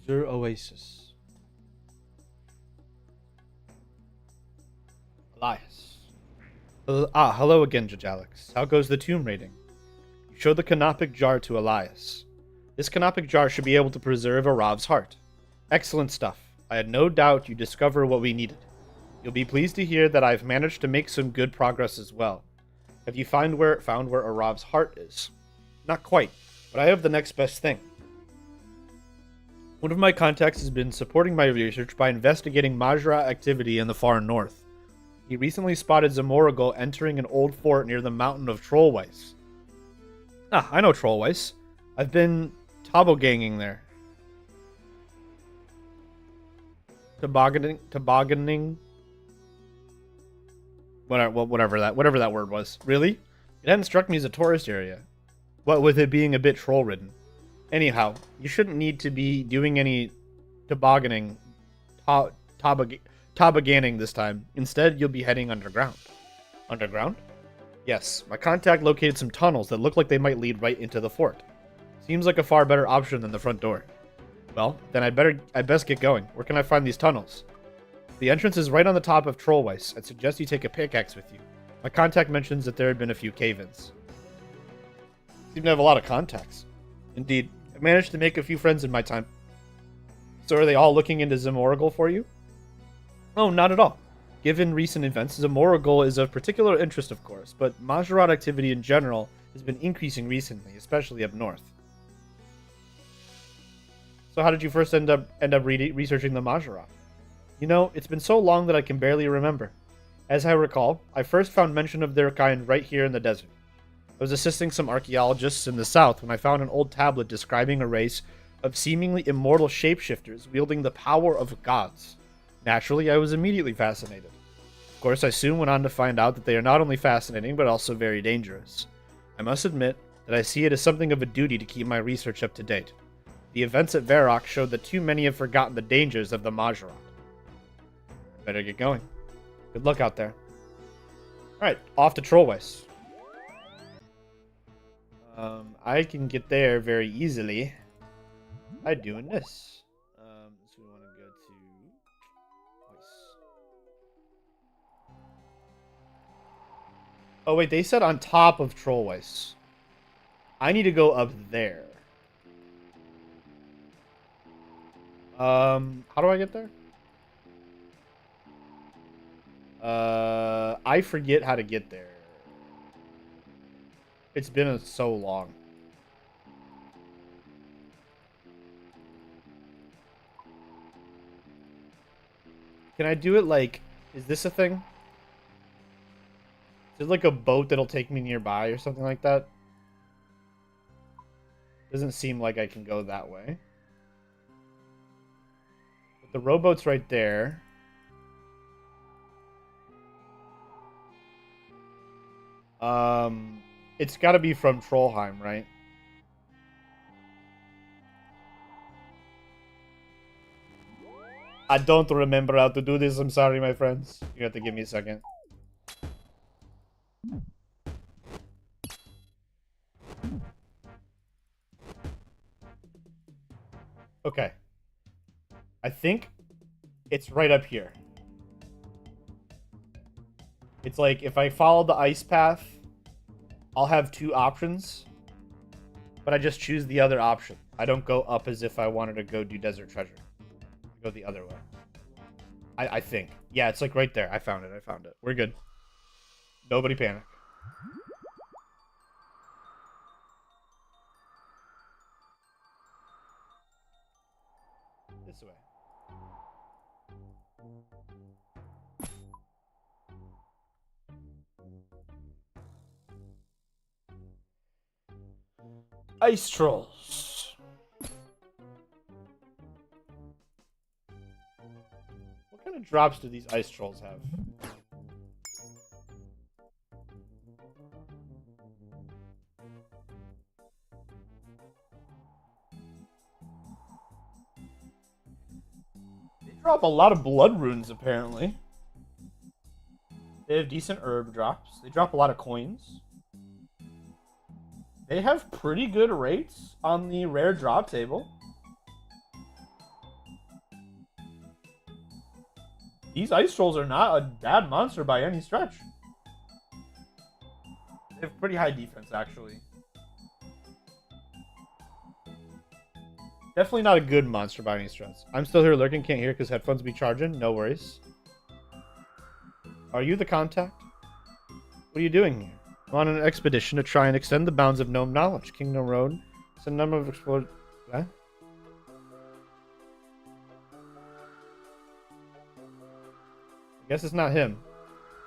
The Uzer Oasis. Elias. Hello again, Jajalex. How goes the tomb raiding? You show the canopic jar to Elias. This canopic jar should be able to preserve Arav's heart. Excellent stuff. I had no doubt you'd discover what we needed. You'll be pleased to hear that I've managed to make some good progress as well. Have you found where Arav's heart is? Not quite, but I have the next best thing. One of my contacts has been supporting my research by investigating Majra activity in the far north. He recently spotted Zamoragul entering an old fort near the mountain of Trollweiss. Ah, I know Trollweiss. I've been tobogganing there. Tobogganing. Whatever that word was. Really? It hadn't struck me as a tourist area. What with it being a bit troll-ridden. Anyhow, you shouldn't need to be doing any tobogganing this time. Instead, you'll be heading underground. Underground? Yes, my contact located some tunnels that look like they might lead right into the fort. Seems like a far better option than the front door. Well, then I'd best get going. Where can I find these tunnels? The entrance is right on the top of Trollweiss. I'd suggest you take a pickaxe with you. My contact mentions that there had been a few cave-ins. Seem to have a lot of contacts. Indeed, I've managed to make a few friends in my time. So are they all looking into Zamoragul for you? Oh, not at all. Given recent events, Zamoragul is of particular interest, of course, but Majorat activity in general has been increasing recently, especially up north. So how did you first end up researching the Majorat? You know, it's been so long that I can barely remember. As I recall, I first found mention of their kind right here in the desert. I was assisting some archaeologists in the south when I found an old tablet describing a race of seemingly immortal shapeshifters wielding the power of gods. Naturally, I was immediately fascinated. Of course, I soon went on to find out that they are not only fascinating, but also very dangerous. I must admit that I see it as something of a duty to keep my research up to date. The events at Varrock showed that too many have forgotten the dangers of the Majorat. Better get going. Good luck out there. Alright, off to Trollweiss. I can get there very easily by doing this. So we want to go to Weiss. Oh wait, they said on top of Trollweiss. I need to go up there. How do I get there? I forget how to get there. It's been so long. Can I do it like... Is this a thing? Is it like a boat that'll take me nearby or something like that? Doesn't seem like I can go that way. But the rowboat's right there. It's got to be from Trollheim, right? I don't remember how to do this. I'm sorry, my friends. You have to give me a second. Okay. I think it's right up here. It's like, if I follow the ice path, I'll have two options. But I just choose the other option. I don't go up as if I wanted to go do Desert Treasure. I go the other way. I think. Yeah, it's like right there. I found it. We're good. Nobody panic. This way. Ice trolls. What kind of drops do these ice trolls have? They drop a lot of blood runes, apparently. They have decent herb drops. They drop a lot of coins. They have pretty good rates on the rare drop table. These ice trolls are not a bad monster by any stretch. They have pretty high defense, actually. Definitely not a good monster by any stretch. I'm still here lurking, can't hear because headphones be charging. No worries. Are you the contact? What are you doing here? I'm on an expedition to try and extend the bounds of gnome knowledge. Kingdom Road. It's a number of exploded... What? I guess it's not him.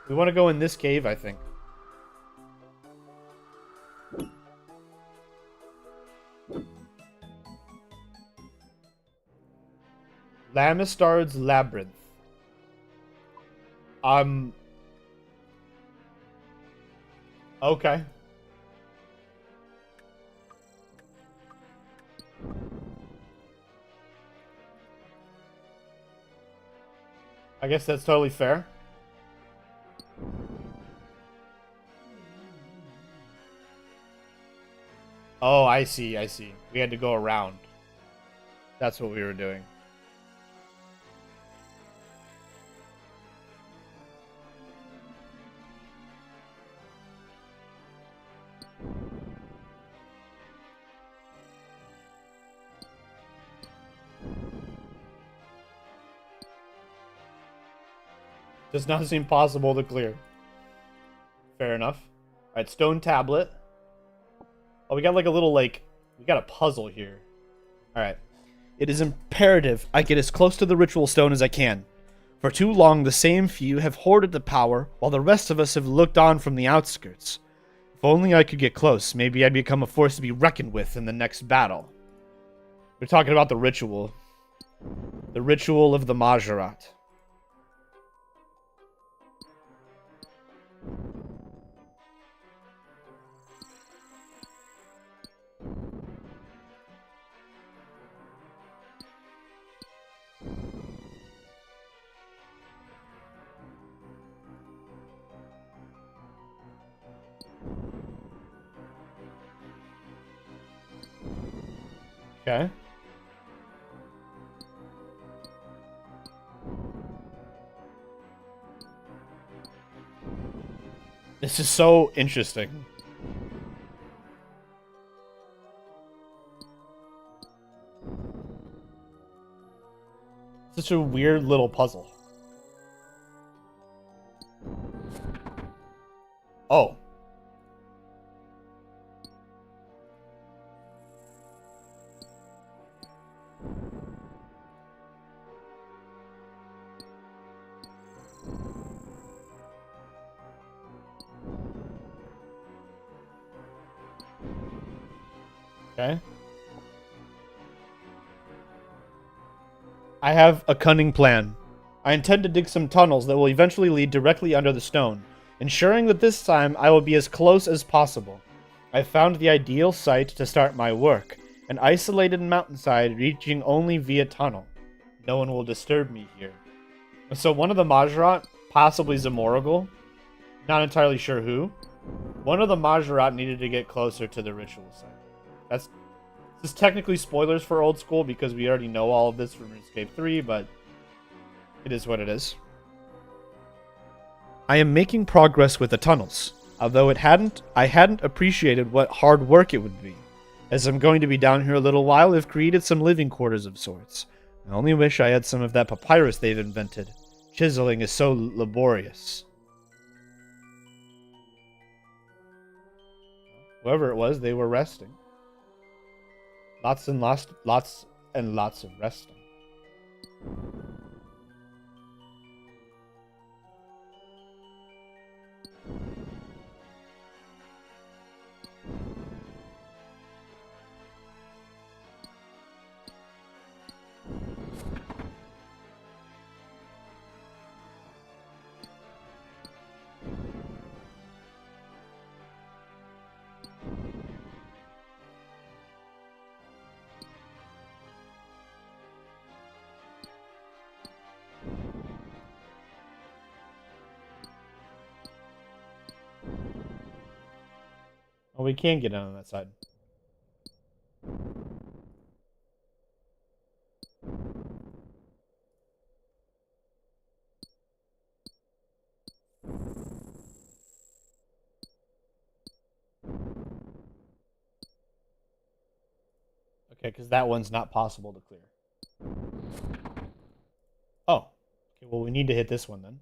We want to go in this cave, I think. Lamistard's Labyrinth. Okay. I guess that's totally fair. Oh, I see, I see. We had to go around. That's what we were doing. Does not seem possible to clear. Fair enough. Alright, stone tablet. Oh, we got like a little, like... We got a puzzle here. Alright. It is imperative I get as close to the ritual stone as I can. For too long, the same few have hoarded the power, while the rest of us have looked on from the outskirts. If only I could get close, maybe I'd become a force to be reckoned with in the next battle. We're talking about the ritual. The ritual of the Majorat. Okay. This is so interesting. Such a weird little puzzle. Oh. Okay. I have a cunning plan. I intend to dig some tunnels that will eventually lead directly under the stone, ensuring that this time I will be as close as possible. I've found the ideal site to start my work, an isolated mountainside reaching only via tunnel. No one will disturb me here. So one of the Majorat, possibly Zamoragul, not entirely sure who, one of the Majorat needed to get closer to the ritual site. This is technically spoilers for Old School because we already know all of this from RuneScape 3, but it is what it is. I am making progress with the tunnels, although I hadn't appreciated what hard work it would be. As I'm going to be down here a little while, I've created some living quarters of sorts. I only wish I had some of that papyrus they've invented. Chiseling is so laborious. Whoever it was, they were resting. Lots and lots of resting. Oh, we can get on that side. Okay, because that one's not possible to clear. Oh. Okay, well, we need to hit this one then.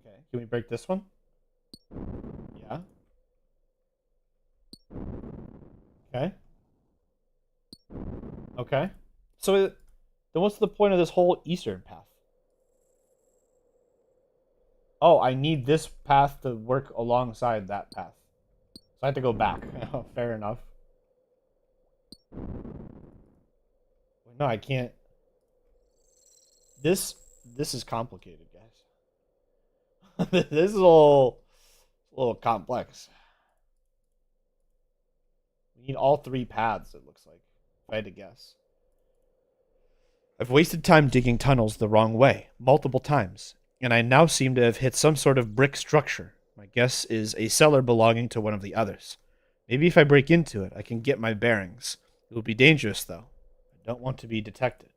Okay, can we break this one? Yeah. Okay. Okay. So then what's the point of this whole eastern path? Oh, I need this path to work alongside that path. So I have to go back. Fair enough. No, I can't. This this is complicated, guys. This is a little complex. We need all three paths, it looks like, if I had to guess. I've wasted time digging tunnels the wrong way, multiple times, and I now seem to have hit some sort of brick structure. My guess is a cellar belonging to one of the others. Maybe if I break into it, I can get my bearings. It will be dangerous, though. I don't want to be detected.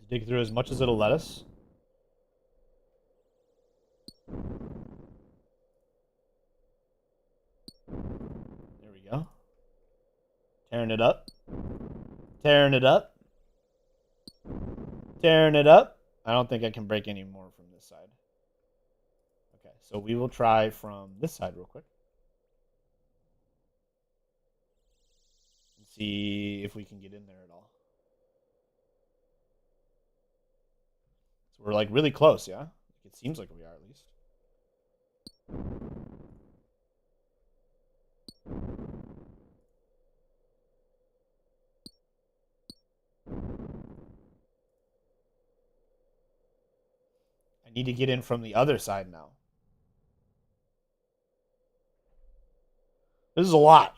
Dig through as much as it'll let us. There we go. Tearing it up. Tearing it up. Tearing it up. I don't think I can break any more from this side. Okay, so we will try from this side real quick. And see if we can get in there at all. So we're like really close, yeah? It seems like we are at least. I need to get in from the other side now. This is a lot.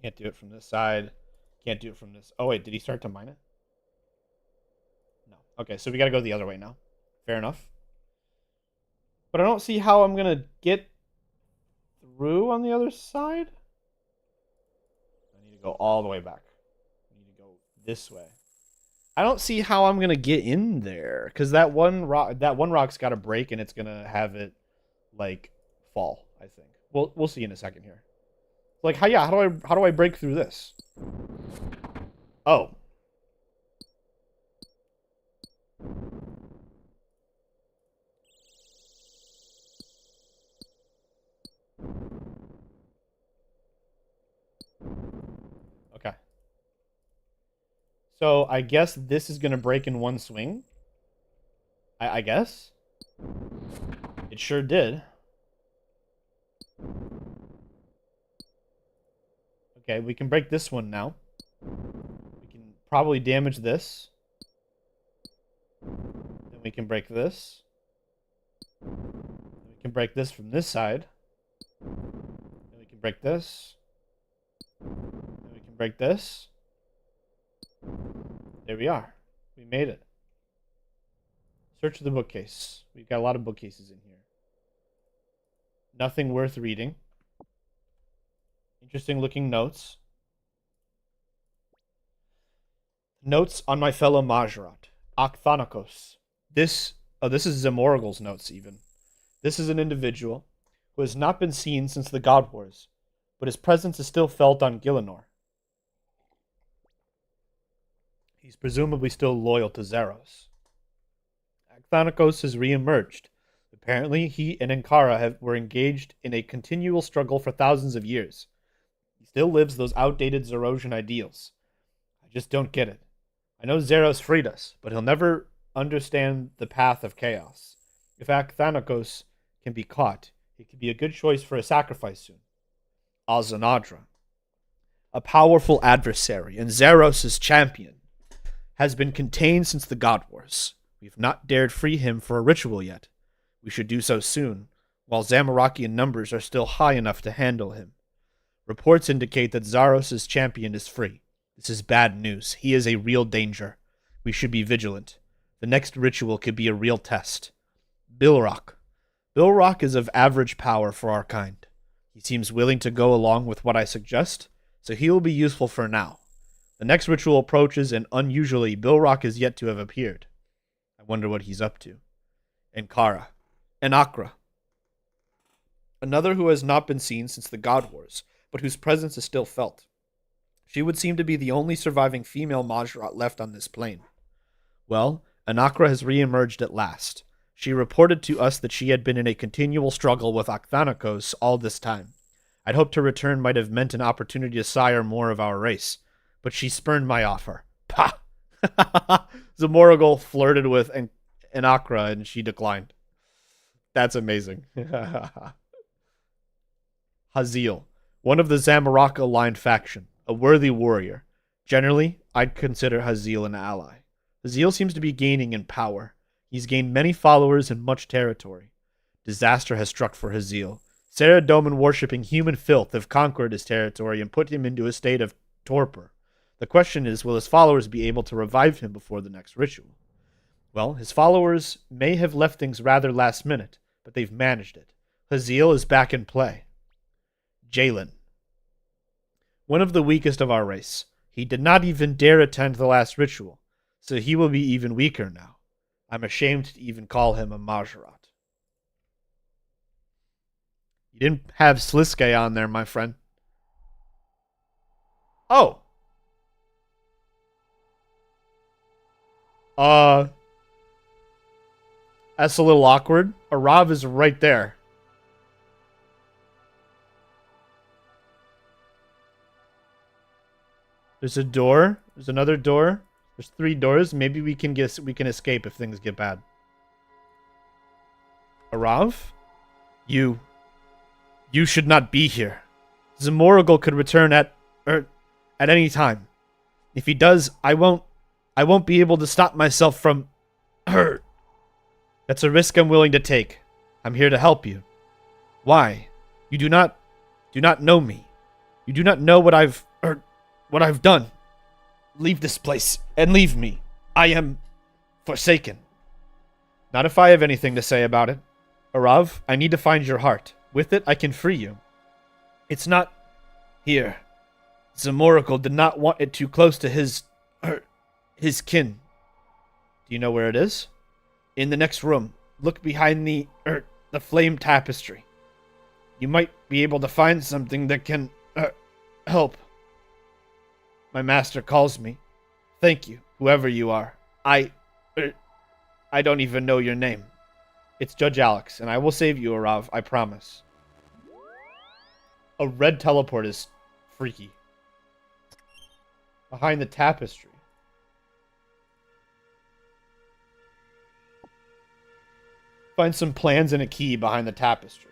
Can't do it from this side. Can't do it from this. Oh, wait, did he start to mine it? No. Okay, so we gotta go the other way now. Fair enough. But I don't see how I'm gonna get through on the other side. I need to go all the way back. I need to go this way. I don't see how I'm gonna get in there because that one rock's got to break and it's gonna have it like fall. I think. We'll see in a second here. Like how do I break through this? Oh. Okay. So I guess this is gonna break in one swing. I guess. It sure did. Okay, we can break this one now. We can probably damage this. Then we can break this. Then we can break this from this side. Then we can break this. Then we can break this. There we are. We made it. Search the bookcase. We've got a lot of bookcases in here. Nothing worth reading. Interesting looking notes. Notes on my fellow Majorat. Akthanakos. This is Zamorgul's notes even. This is an individual who has not been seen since the God Wars, but his presence is still felt on Gielinor. He's presumably still loyal to Zaros. Akthanakos has re-emerged. Apparently, he and Ankara were engaged in a continual struggle for thousands of years. He still lives those outdated Zarosian ideals. I just don't get it. I know Zaros freed us, but he'll never understand the path of chaos. If Akthanakos can be caught, he could be a good choice for a sacrifice soon. Azanadra, a powerful adversary and Zaros' champion, has been contained since the God Wars. We've not dared free him for a ritual yet. We should do so soon, while Zamorakian numbers are still high enough to handle him. Reports indicate that Zaros' champion is free. This is bad news. He is a real danger. We should be vigilant. The next ritual could be a real test. Bilrock. Bilrock is of average power for our kind. He seems willing to go along with what I suggest, so he will be useful for now. The next ritual approaches, and unusually, Bilrock is yet to have appeared. I wonder what he's up to. Ankara. Anakra. Another who has not been seen since the God Wars, but whose presence is still felt. She would seem to be the only surviving female Majrat left on this plane. Well, Anakra has re-emerged at last. She reported to us that she had been in a continual struggle with Akthanikos all this time. I'd hoped her return might have meant an opportunity to sire more of our race, but she spurned my offer. Pah! Zamoragul flirted with Anakra and she declined. That's amazing. Haziel, one of the Zamaraka-aligned faction, a worthy warrior. Generally, I'd consider Haziel an ally. Haziel seems to be gaining in power. He's gained many followers and much territory. Disaster has struck for Haziel. Saradomin worshipping human filth have conquered his territory and put him into a state of torpor. The question is, will his followers be able to revive him before the next ritual? Well, his followers may have left things rather last minute, but they've managed it. Haziel is back in play. Jalen, one of the weakest of our race. He did not even dare attend the last ritual, so he will be even weaker now. I'm ashamed to even call him a Majorat. You didn't have Sliske on there, my friend. Oh. That's a little awkward. Arav is right there. There's a door. There's another door. There's 3 doors. Maybe we can escape if things get bad. Arav? You should not be here. Zamoragul could return at any time. If he does, I won't be able to stop myself from hurt. That's a risk I'm willing to take. I'm here to help you. Why? You do not know me. You do not know what I've done. Leave this place and leave me. I am forsaken. Not if I have anything to say about it. Arav, I need to find your heart. With it, I can free you. It's not here. Zamoragul did not want it too close to his kin. Do you know where it is? In the next room. Look behind the flame tapestry. You might be able to find something that can help. My master calls me. Thank you, whoever you are. I don't even know your name. It's Judge Alex, and I will save you, Arav, I promise. A red teleport is freaky. Behind the tapestry. Find some plans and a key behind the tapestry.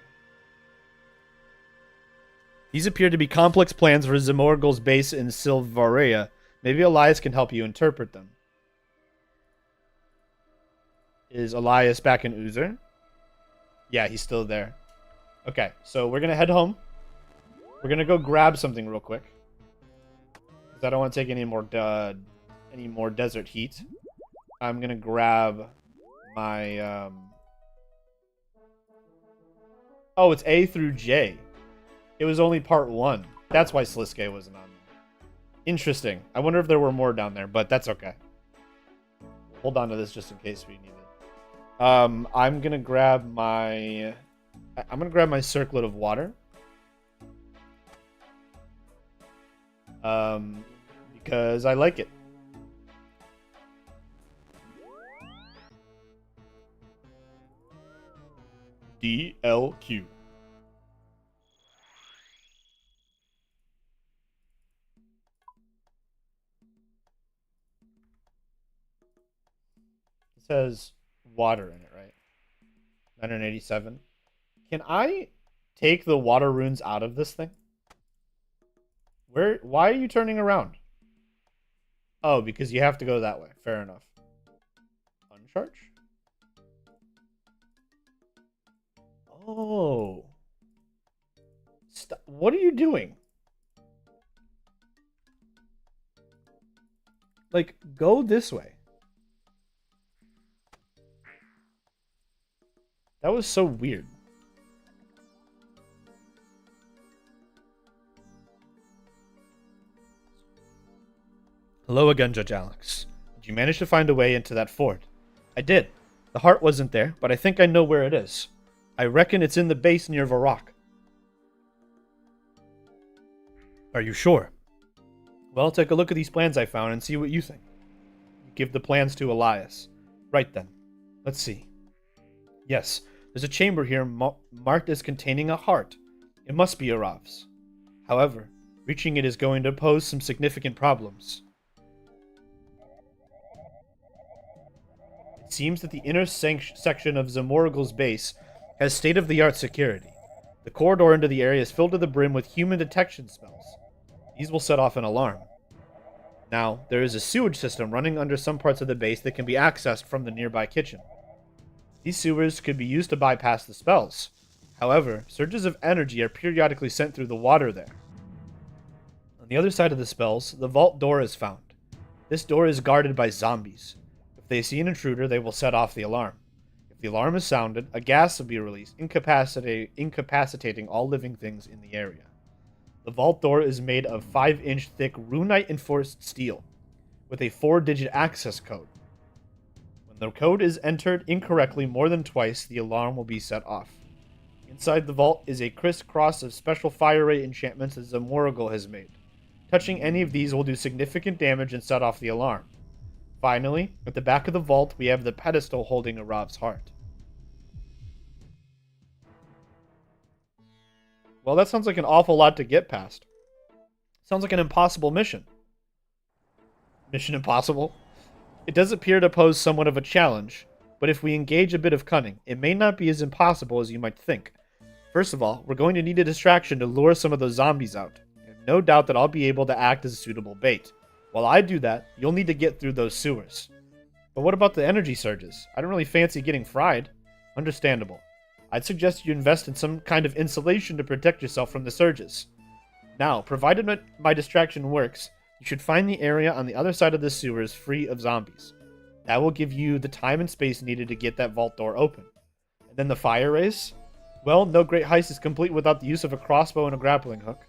These appear to be complex plans for Zamoragul's base in Silvaria. Maybe Elias can help you interpret them. Is Elias back in Uzer? Yeah, he's still there. Okay, so we're going to head home. We're going to go grab something real quick. Because I don't want to take any more desert heat. I'm going to grab my... Oh, it's A through J. It was only part 1. That's why Sliske wasn't on there. Interesting. I wonder if there were more down there, but that's okay. Hold on to this just in case we need it. I'm gonna grab my circlet of water. Because I like it. DLQ. It says water in it, right? 987. Can I take the water runes out of this thing? Why are you turning around? Oh, because you have to go that way. Fair enough. Uncharge? Oh. What are you doing? Like, go this way. That was so weird. Hello again, Judge Alex. Did you manage to find a way into that fort? I did. The heart wasn't there, but I think I know where it is. I reckon it's in the base near Varrock. Are you sure? Well, take a look at these plans I found and see what you think. You give the plans to Elias. Right then. Let's see. Yes, there's a chamber here marked as containing a heart. It must be Arav's. However, reaching it is going to pose some significant problems. It seems that the inner section of Zamorgle's base has state-of-the-art security. The corridor into the area is filled to the brim with human detection spells. These will set off an alarm. Now, there is a sewage system running under some parts of the base that can be accessed from the nearby kitchen. These sewers could be used to bypass the spells. However, surges of energy are periodically sent through the water there. On the other side of the spells, the vault door is found. This door is guarded by zombies. If they see an intruder, they will set off the alarm. If the alarm is sounded, a gas will be released, incapacitating all living things in the area. The vault door is made of 5-inch thick runite-enforced steel, with a 4-digit access code. When the code is entered incorrectly more than twice, the alarm will be set off. Inside the vault is a crisscross of special fire rate enchantments that Zamorgle has made. Touching any of these will do significant damage and set off the alarm. Finally, at the back of the vault, we have the pedestal holding Arav's heart. Well, that sounds like an awful lot to get past. Sounds like an impossible mission. Mission impossible? It does appear to pose somewhat of a challenge, but if we engage a bit of cunning, it may not be as impossible as you might think. First of all, we're going to need a distraction to lure some of those zombies out. I have no doubt that I'll be able to act as a suitable bait. While I do that, you'll need to get through those sewers. But what about the energy surges? I don't really fancy getting fried. Understandable. I'd suggest you invest in some kind of insulation to protect yourself from the surges. Now, provided my distraction works, you should find the area on the other side of the sewers free of zombies. That will give you the time and space needed to get that vault door open. And then the fire race? Well, no great heist is complete without the use of a crossbow and a grappling hook.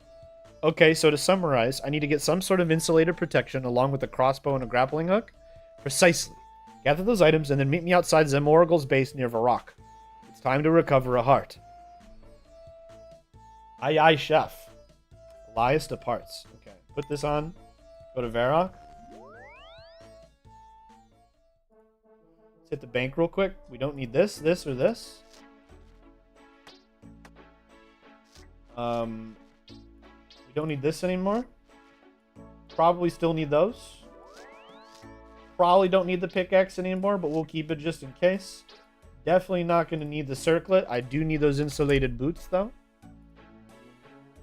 Okay, so to summarize, I need to get some sort of insulated protection along with a crossbow and a grappling hook? Precisely. Gather those items and then meet me outside Zamorgle's base near Varrock. It's time to recover a heart. Aye aye, chef. Elias departs. Okay, put this on. Go to Varrock. Let's hit the bank real quick. We don't need this, this, or this. We don't need this anymore. Probably still need those. Probably don't need the pickaxe anymore, but we'll keep it just in case. Definitely not going to need the circlet. I do need those insulated boots, though.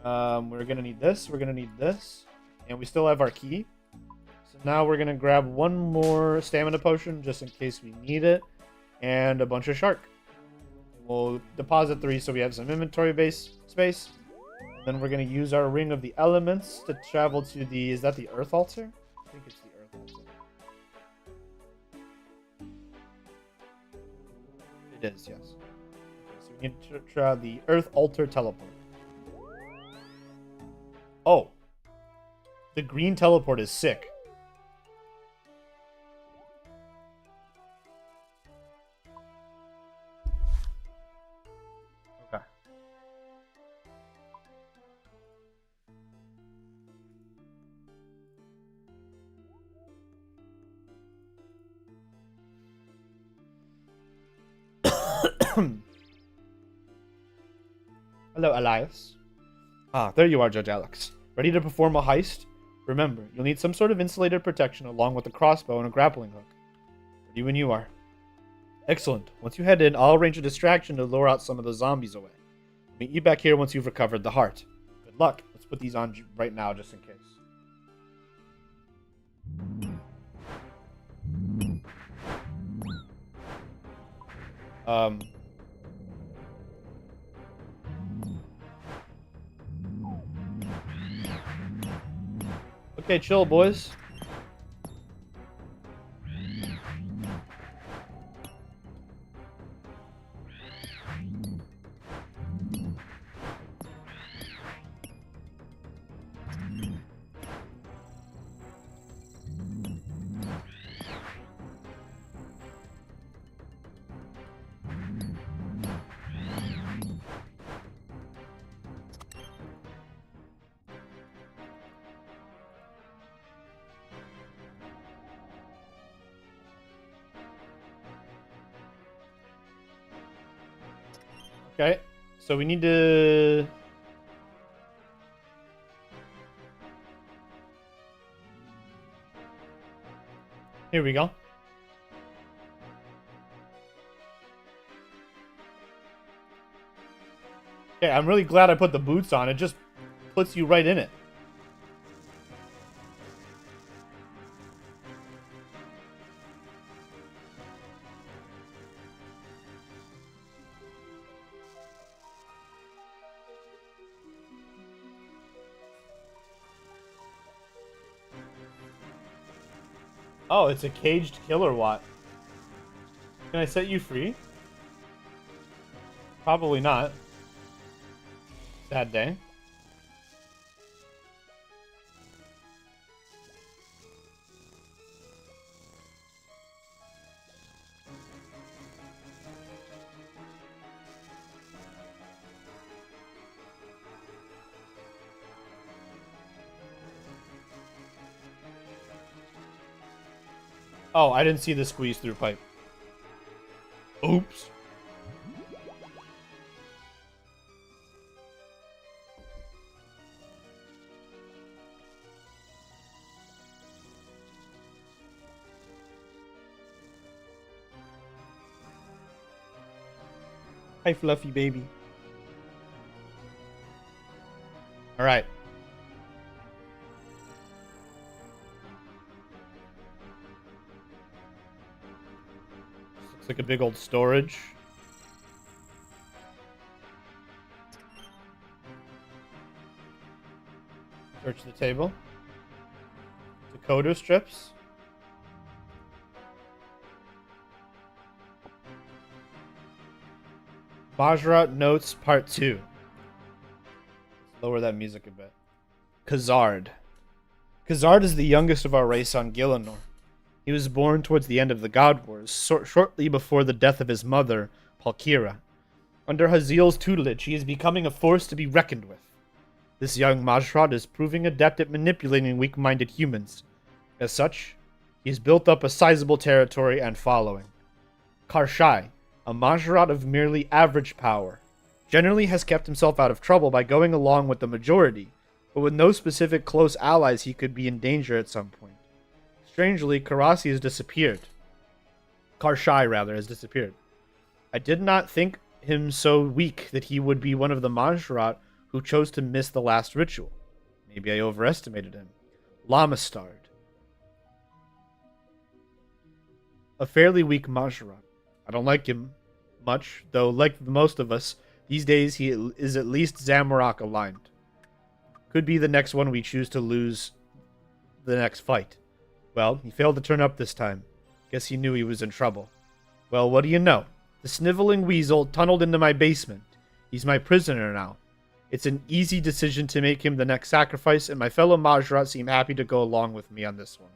We're going to need this. We're going to need this. And we still have our key. So now we're going to grab one more stamina potion just in case we need it. And a bunch of shark. We'll deposit 3 so we have some inventory space. Then we're going to use our Ring of the Elements to travel to the... Is that the Earth Altar? I think it's the Earth Altar. It is, yes. Okay, so we need to try the Earth Altar teleport. Oh. The green teleport is sick. Okay. Hello, Elias. Ah, there you are, Judge Alex. Ready to perform a heist? Remember, you'll need some sort of insulated protection along with a crossbow and a grappling hook. Ready when you are. Excellent. Once you head in, I'll arrange a distraction to lure out some of the zombies away. I'll meet you back here once you've recovered the heart. Good luck. Let's put these on right now just in case. Okay, chill, boys. Okay, so we need to... Here we go. Okay, I'm really glad I put the boots on. It just puts you right in it. Oh, it's a caged killer watt. Can I set you free? Probably not. Sad day. Oh, I didn't see the squeeze through pipe. Oops. Hi, Fluffy baby. All right. Looks like a big old storage. Search the table. Decoder strips. Majra Notes Part 2. Let's lower that music a bit. Khazard. Khazard is the youngest of our race on Gielinor. He was born towards the end of the God Wars, shortly before the death of his mother, Palkira. Under Haziel's tutelage, he is becoming a force to be reckoned with. This young Majrad is proving adept at manipulating weak-minded humans. As such, he has built up a sizable territory and following. Karshai, a Majrad of merely average power, generally has kept himself out of trouble by going along with the majority, but with no specific close allies he could be in danger at some point. Strangely, Karasi has disappeared. Karshai, rather, has disappeared. I did not think him so weak that he would be one of the Majrat who chose to miss the last ritual. Maybe I overestimated him. Lamastard. A fairly weak Majrat. I don't like him much, though like most of us, these days he is at least Zamorak aligned. Could be the next one we choose to lose the next fight. Well, he failed to turn up this time. Guess he knew he was in trouble. Well, what do you know? The sniveling weasel tunneled into my basement. He's my prisoner now. It's an easy decision to make him the next sacrifice, and my fellow Majrat seem happy to go along with me on this one.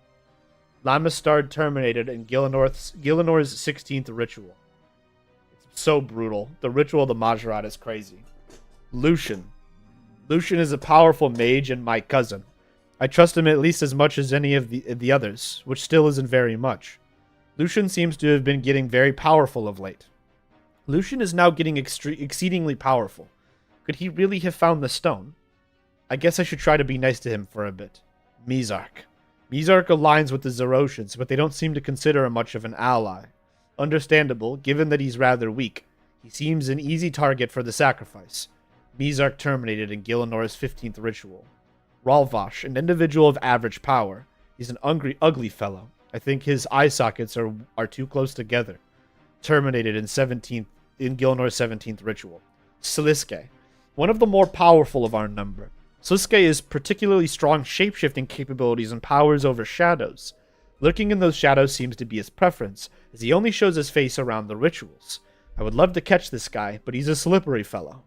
Lamastard terminated in Gielinor's 16th ritual. It's so brutal. The ritual of the Majrat is crazy. Lucian. Lucian is a powerful mage and my cousin. I trust him at least as much as any of the others, which still isn't very much. Lucian seems to have been getting very powerful of late. Lucian is now getting exceedingly powerful. Could he really have found the stone? I guess I should try to be nice to him for a bit. Mizark. Mizark aligns with the Zerosians, but they don't seem to consider him much of an ally. Understandable, given that he's rather weak. He seems an easy target for the sacrifice. Mizark terminated in Gielinor's 15th ritual. Ralvash, an individual of average power. He's an ugly fellow. I think his eye sockets are too close together. Terminated in Gielinor's 17th ritual. Sliske, one of the more powerful of our number. Sliske is particularly strong shape-shifting capabilities and powers over shadows. Lurking in those shadows seems to be his preference, as he only shows his face around the rituals. I would love to catch this guy, but he's a slippery fellow.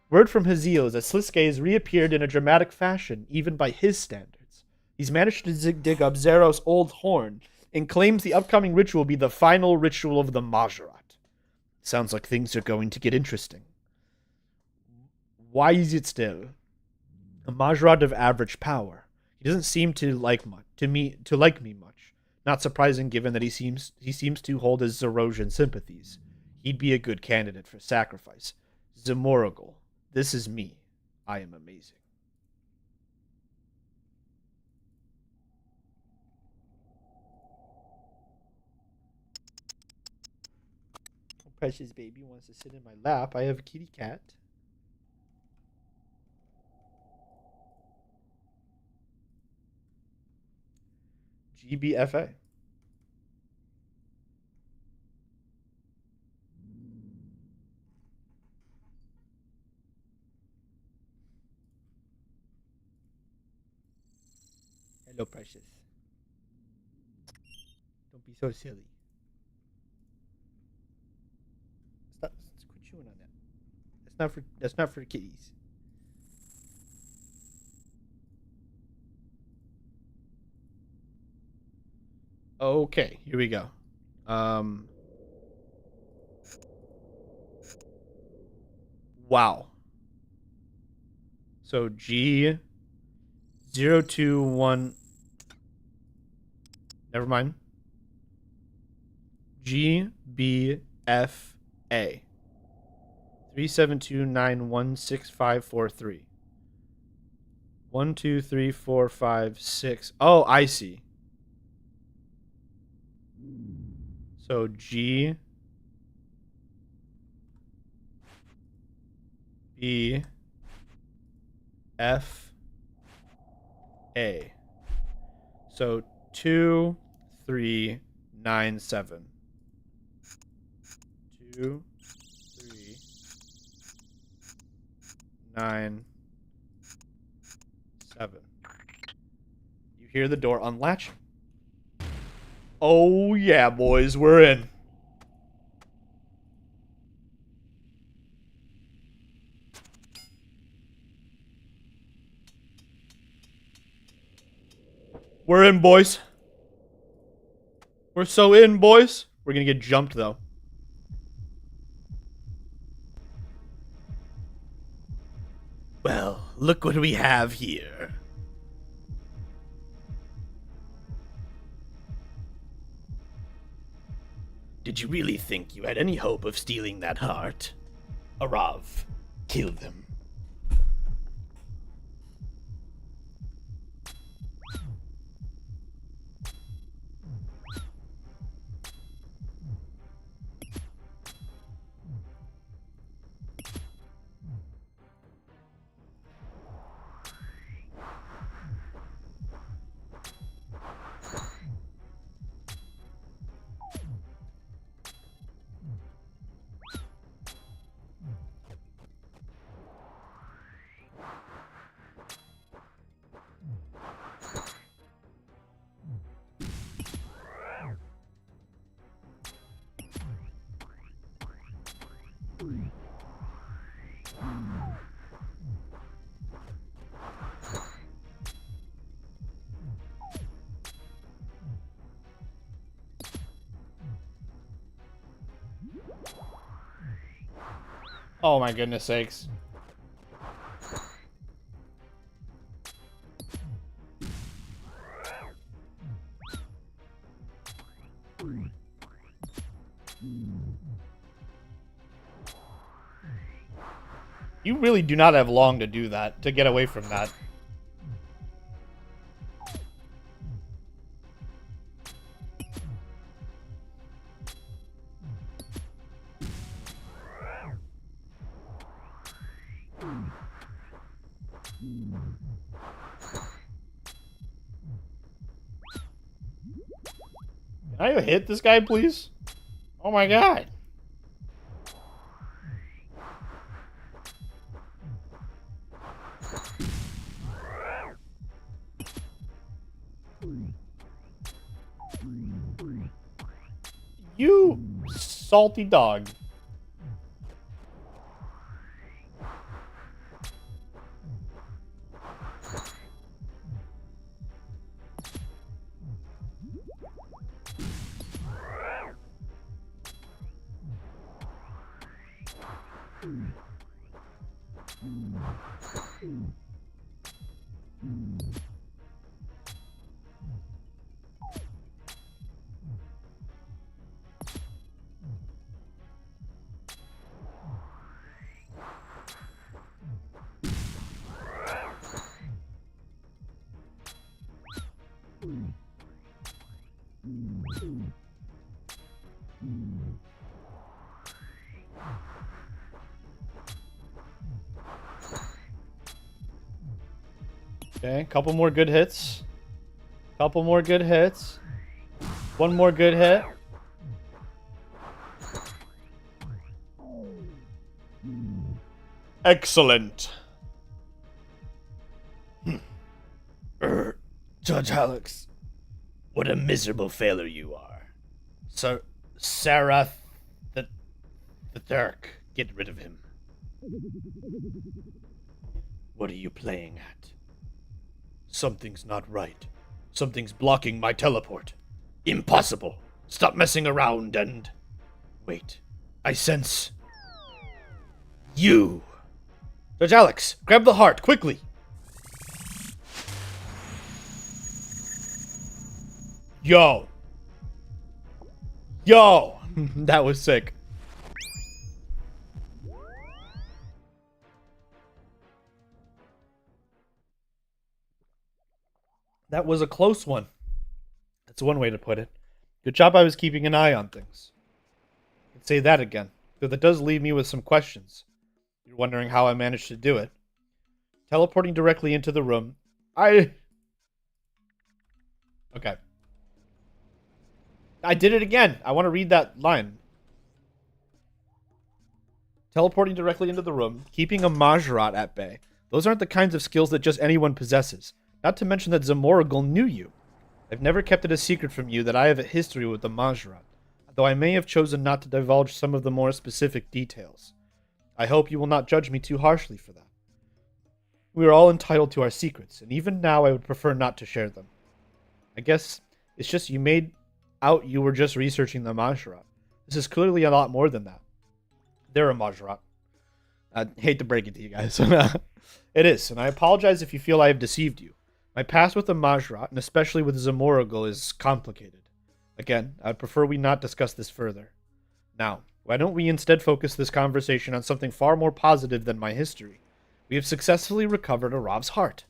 Word from Haziel is that Sliske has reappeared in a dramatic fashion, even by his standards. He's managed to dig up Zero's old horn, and claims the upcoming ritual will be the final ritual of the Majrat. Sounds like things are going to get interesting. Why is it still? A Majrat of average power. He doesn't seem to like me much. Not surprising given that he seems to hold his Zerosian sympathies. He'd be a good candidate for sacrifice. Zamorigal. This is me. I am amazing. Precious baby wants to sit in my lap. I have a kitty cat. GBFA. Hello, precious. Don't be so silly. Stop. Quit chewing on that. That's not for kitties. Okay, here we go. Wow. So G021. Never mind. GBFA 372916543. 1, 2, 3, 4, 5, 6. Oh, I see. So G B F A. So 2397. 2, 3, 9, 7. You hear the door unlatching. Oh yeah, boys, we're in. We're in, boys. We're so in, boys. We're gonna get jumped, though. Well, look what we have here. Did you really think you had any hope of stealing that heart? Arav, kill them. Oh my goodness sakes. You really do not have long to do that, to get away from that. Can I hit this guy, please? Oh my god. You salty dog. Okay, couple more good hits. Couple more good hits. One more good hit. Excellent. Judge Alex, what a miserable failure you are. Sir, Sarah, the Turk, get rid of him. What are you playing at? Something's not right. Something's blocking my teleport. Impossible. Stop messing around and... Wait. I sense... you. Judge Alex, grab the heart, quickly. Yo. Yo. That was sick. That was a close one. That's one way to put it. Good job I was keeping an eye on things. I can say that again, though that does leave me with some questions. You're wondering how I managed to do it. Teleporting directly into the room. Okay. I did it again. I want to read that line. Teleporting directly into the room, keeping a Majrat at bay. Those aren't the kinds of skills that just anyone possesses. Not to mention that Zamoragul knew you. I've never kept it a secret from you that I have a history with the Majrat, though I may have chosen not to divulge some of the more specific details. I hope you will not judge me too harshly for that. We are all entitled to our secrets, and even now I would prefer not to share them. I guess it's just you made out you were just researching the Majrat. This is clearly a lot more than that. They're a Majrat. I hate to break it to you guys. It is, and I apologize if you feel I have deceived you. My past with the Majrat, and especially with Zamoragul, is complicated. Again, I'd prefer we not discuss this further. Now, why don't we instead focus this conversation on something far more positive than my history? We have successfully recovered Arav's heart.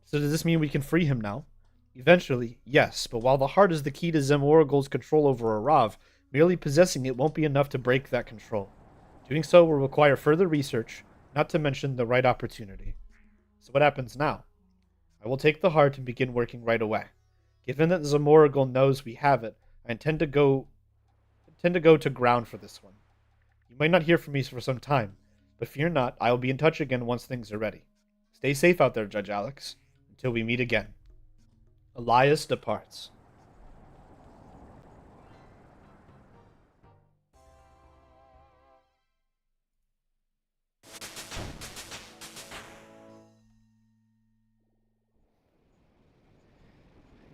So does this mean we can free him now? Eventually, yes, but while the heart is the key to Zamoragul's control over Arav, merely possessing it won't be enough to break that control. Doing so will require further research, not to mention the right opportunity. So what happens now? I will take the heart and begin working right away. Given that Zamoragul knows we have it, I intend to go to ground for this one. You might not hear from me for some time, but fear not, I will be in touch again once things are ready. Stay safe out there, Judge Alex, until we meet again. Elias departs.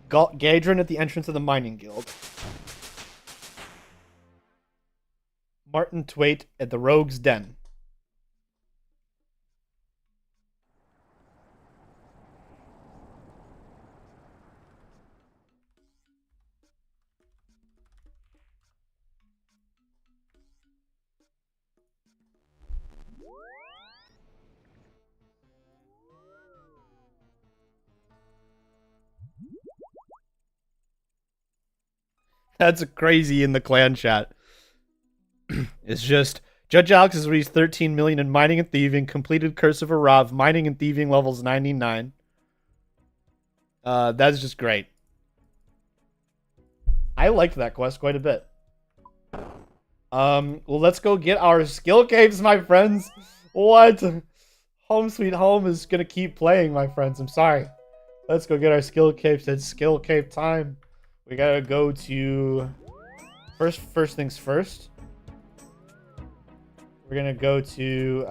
Gadrin at the entrance of the mining guild. Martin Twait at the rogue's den. That's crazy in the clan chat. It's just, Judge Alex has reached 13 million in mining and thieving, completed Curse of Arav, mining and thieving levels 99. That's just great. I liked that quest quite a bit. Well, let's go get our skill caves, my friends. What? Home Sweet Home is gonna keep playing, my friends. I'm sorry. Let's go get our skill caves. It's skill cave time. We gotta go to... First things first. We're gonna go to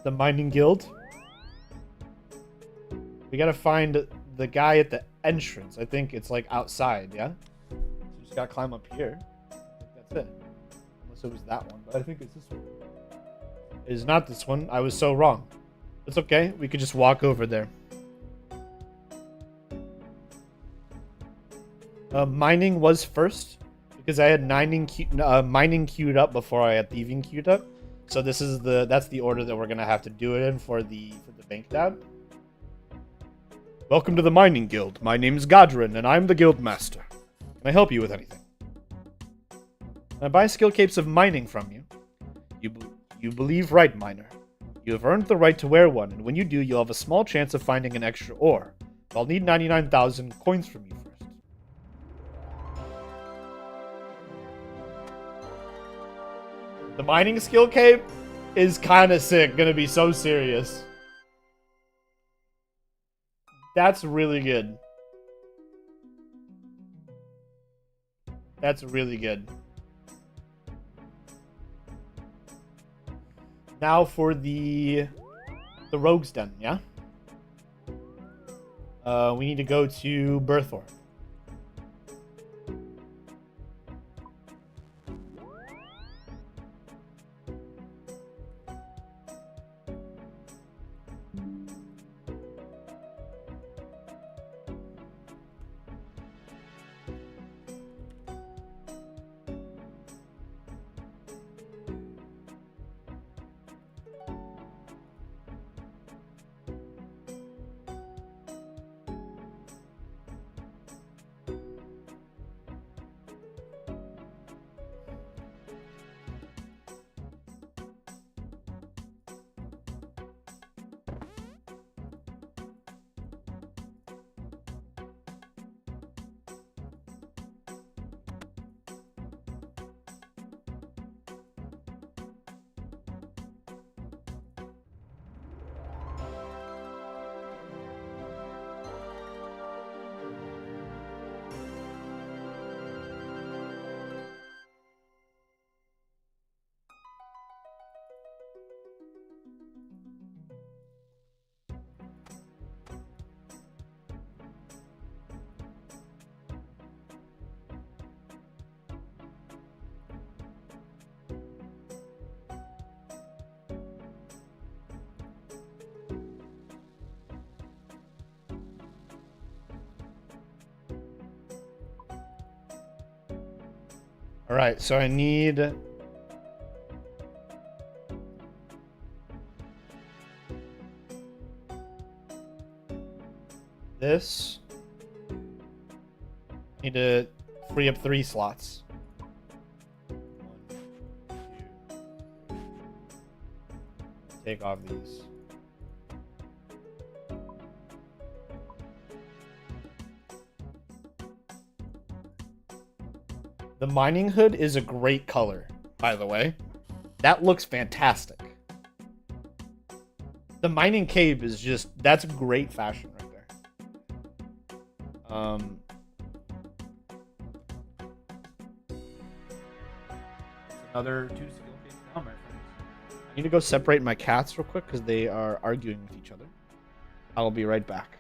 the mining guild. We gotta find the guy at the entrance. I think it's like outside, yeah? So we just gotta climb up here. I think that's it. Unless it was that one, but I think it's this one. It is not this one. I was so wrong. It's okay. We could just walk over there. Mining was first because I had mining queued up before I had thieving queued up. So that's the order that we're gonna have to do it in for the bank tab. Welcome to the mining guild. My name is Gadrin, and I'm the guild master. Can I help you with anything? Can I buy skill capes of mining from you? You believe right, miner. You have earned the right to wear one, and when you do, you'll have a small chance of finding an extra ore. I'll need 99,000 coins from you first. The mining skill cape is kind of sick. Gonna be so serious. That's really good. That's really good. Now for the Rogue's Den, yeah? We need to go to Berthor. All right, so I need this. Need to free up 3 slots. 1, 2. Take off these. The mining hood is a great color, by the way. That looks fantastic. The mining cape is just, that's great fashion right there. Another 2 skill capes down, my friends. I need to go separate my cats real quick because they are arguing with each other. I will be right back.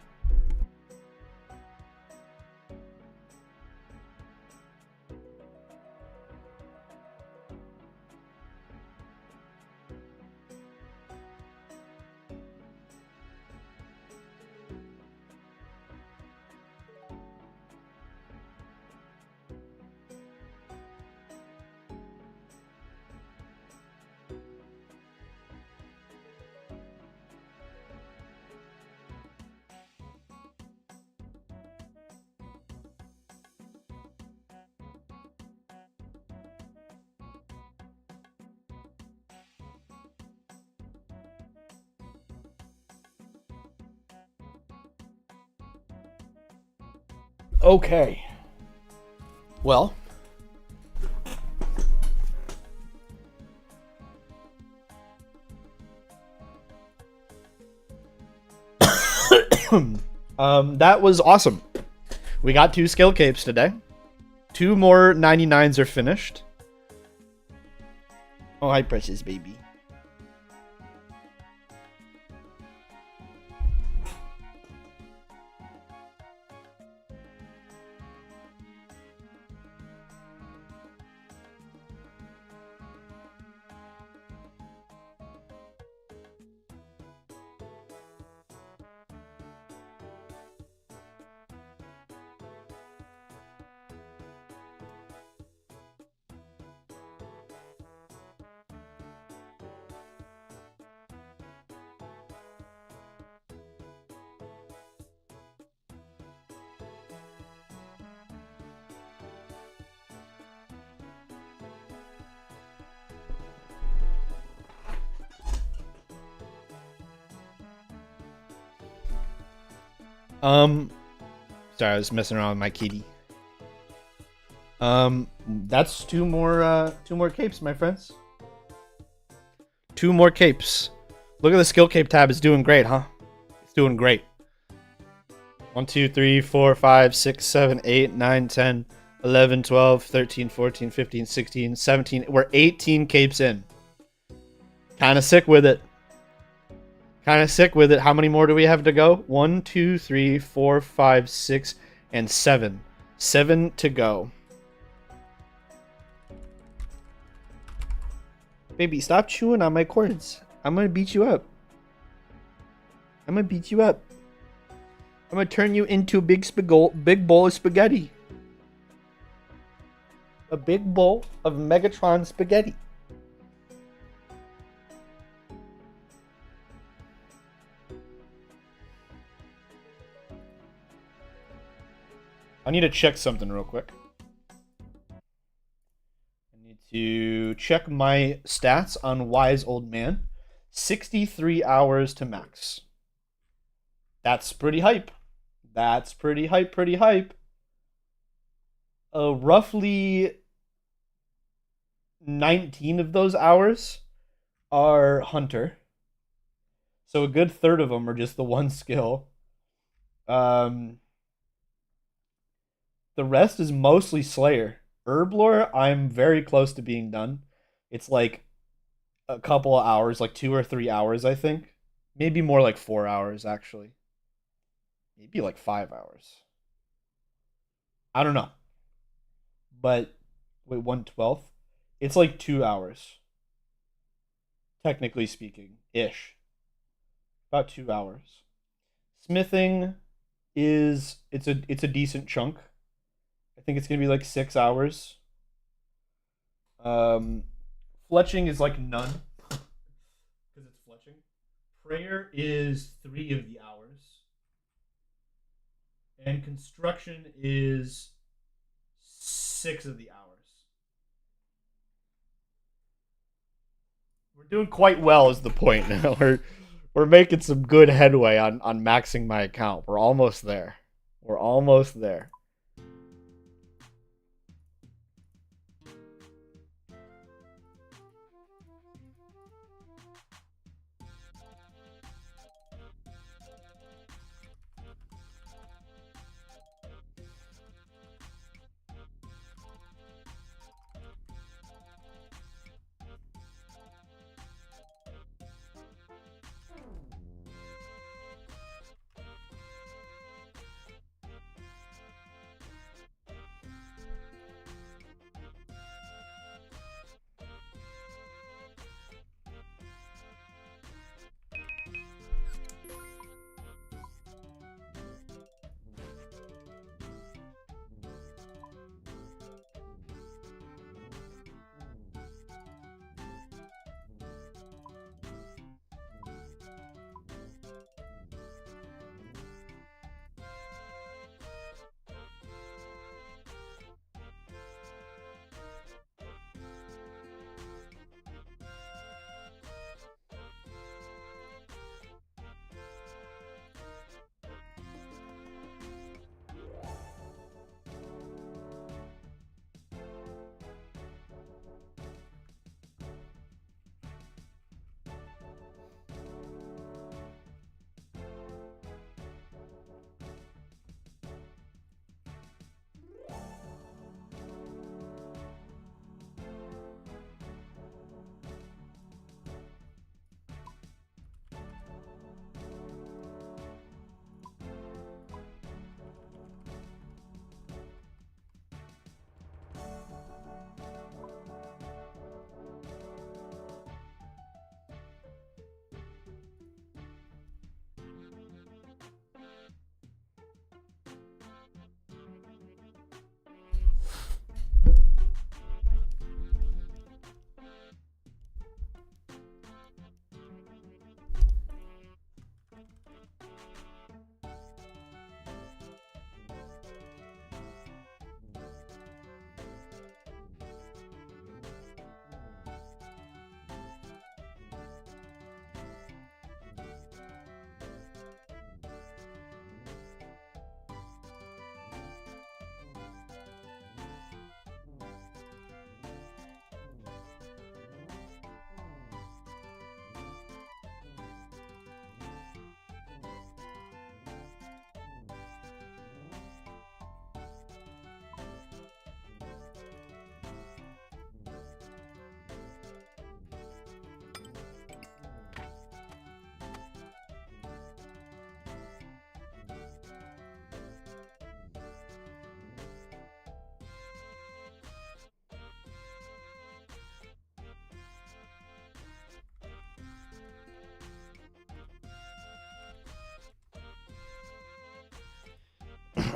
Okay. Well. That was awesome. We got 2 skill capes today. 2 more 99s are finished. Oh, hi, precious baby. Sorry, I was messing around with my kitty. That's two more capes, my friends. 2 more capes. Look at the skill cape tab. It's doing great, huh? It's doing great. 1, 2, 3, 4, 5, 6, 7, 8, 9, 10, 11, 12, 13, 14, 15, 16, 17. We're 18 capes in. Kind of sick with it. Kind of sick with it. How many more do we have to go? 1, 2, 3, 4, 5, 6, and 7. 7 to go. Baby, stop chewing on my cords. I'm gonna beat you up. I'm gonna beat you up. I'm gonna turn you into a big bowl of spaghetti. A big bowl of Megatron spaghetti. I need to check something real quick. I need to check my stats on Wise Old Man. 63 hours to max. That's pretty hype. That's pretty hype, pretty hype. Roughly 19 of those hours are Hunter. So a good third of them are just the one skill. The rest is mostly Slayer. Herblore, I'm very close to being done. It's like a couple of hours, like 2 or 3 hours, I think. Maybe more like 4 hours, actually. Maybe like 5 hours. I don't know. But, wait, 1/12? It's like 2 hours. Technically speaking. Ish. About 2 hours. Smithing it's a decent chunk. I think it's gonna be like 6 hours. Um, Fletching is like none because it's fletching. Prayer is 3 of the hours, and construction is 6 of the hours. We're doing quite well, is the point. We're making some good headway on maxing my account. We're almost there. We're almost there.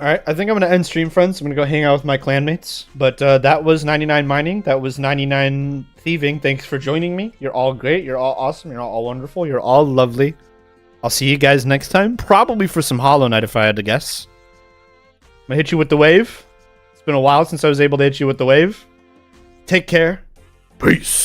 Alright, I think I'm going to end stream, friends. I'm going to go hang out with my clanmates. But that was 99 mining. That was 99 thieving. Thanks for joining me. You're all great. You're all awesome. You're all wonderful. You're all lovely. I'll see you guys next time. Probably for some Hollow Knight if I had to guess. I'm going to hit you with the wave. It's been a while since I was able to hit you with the wave. Take care. Peace.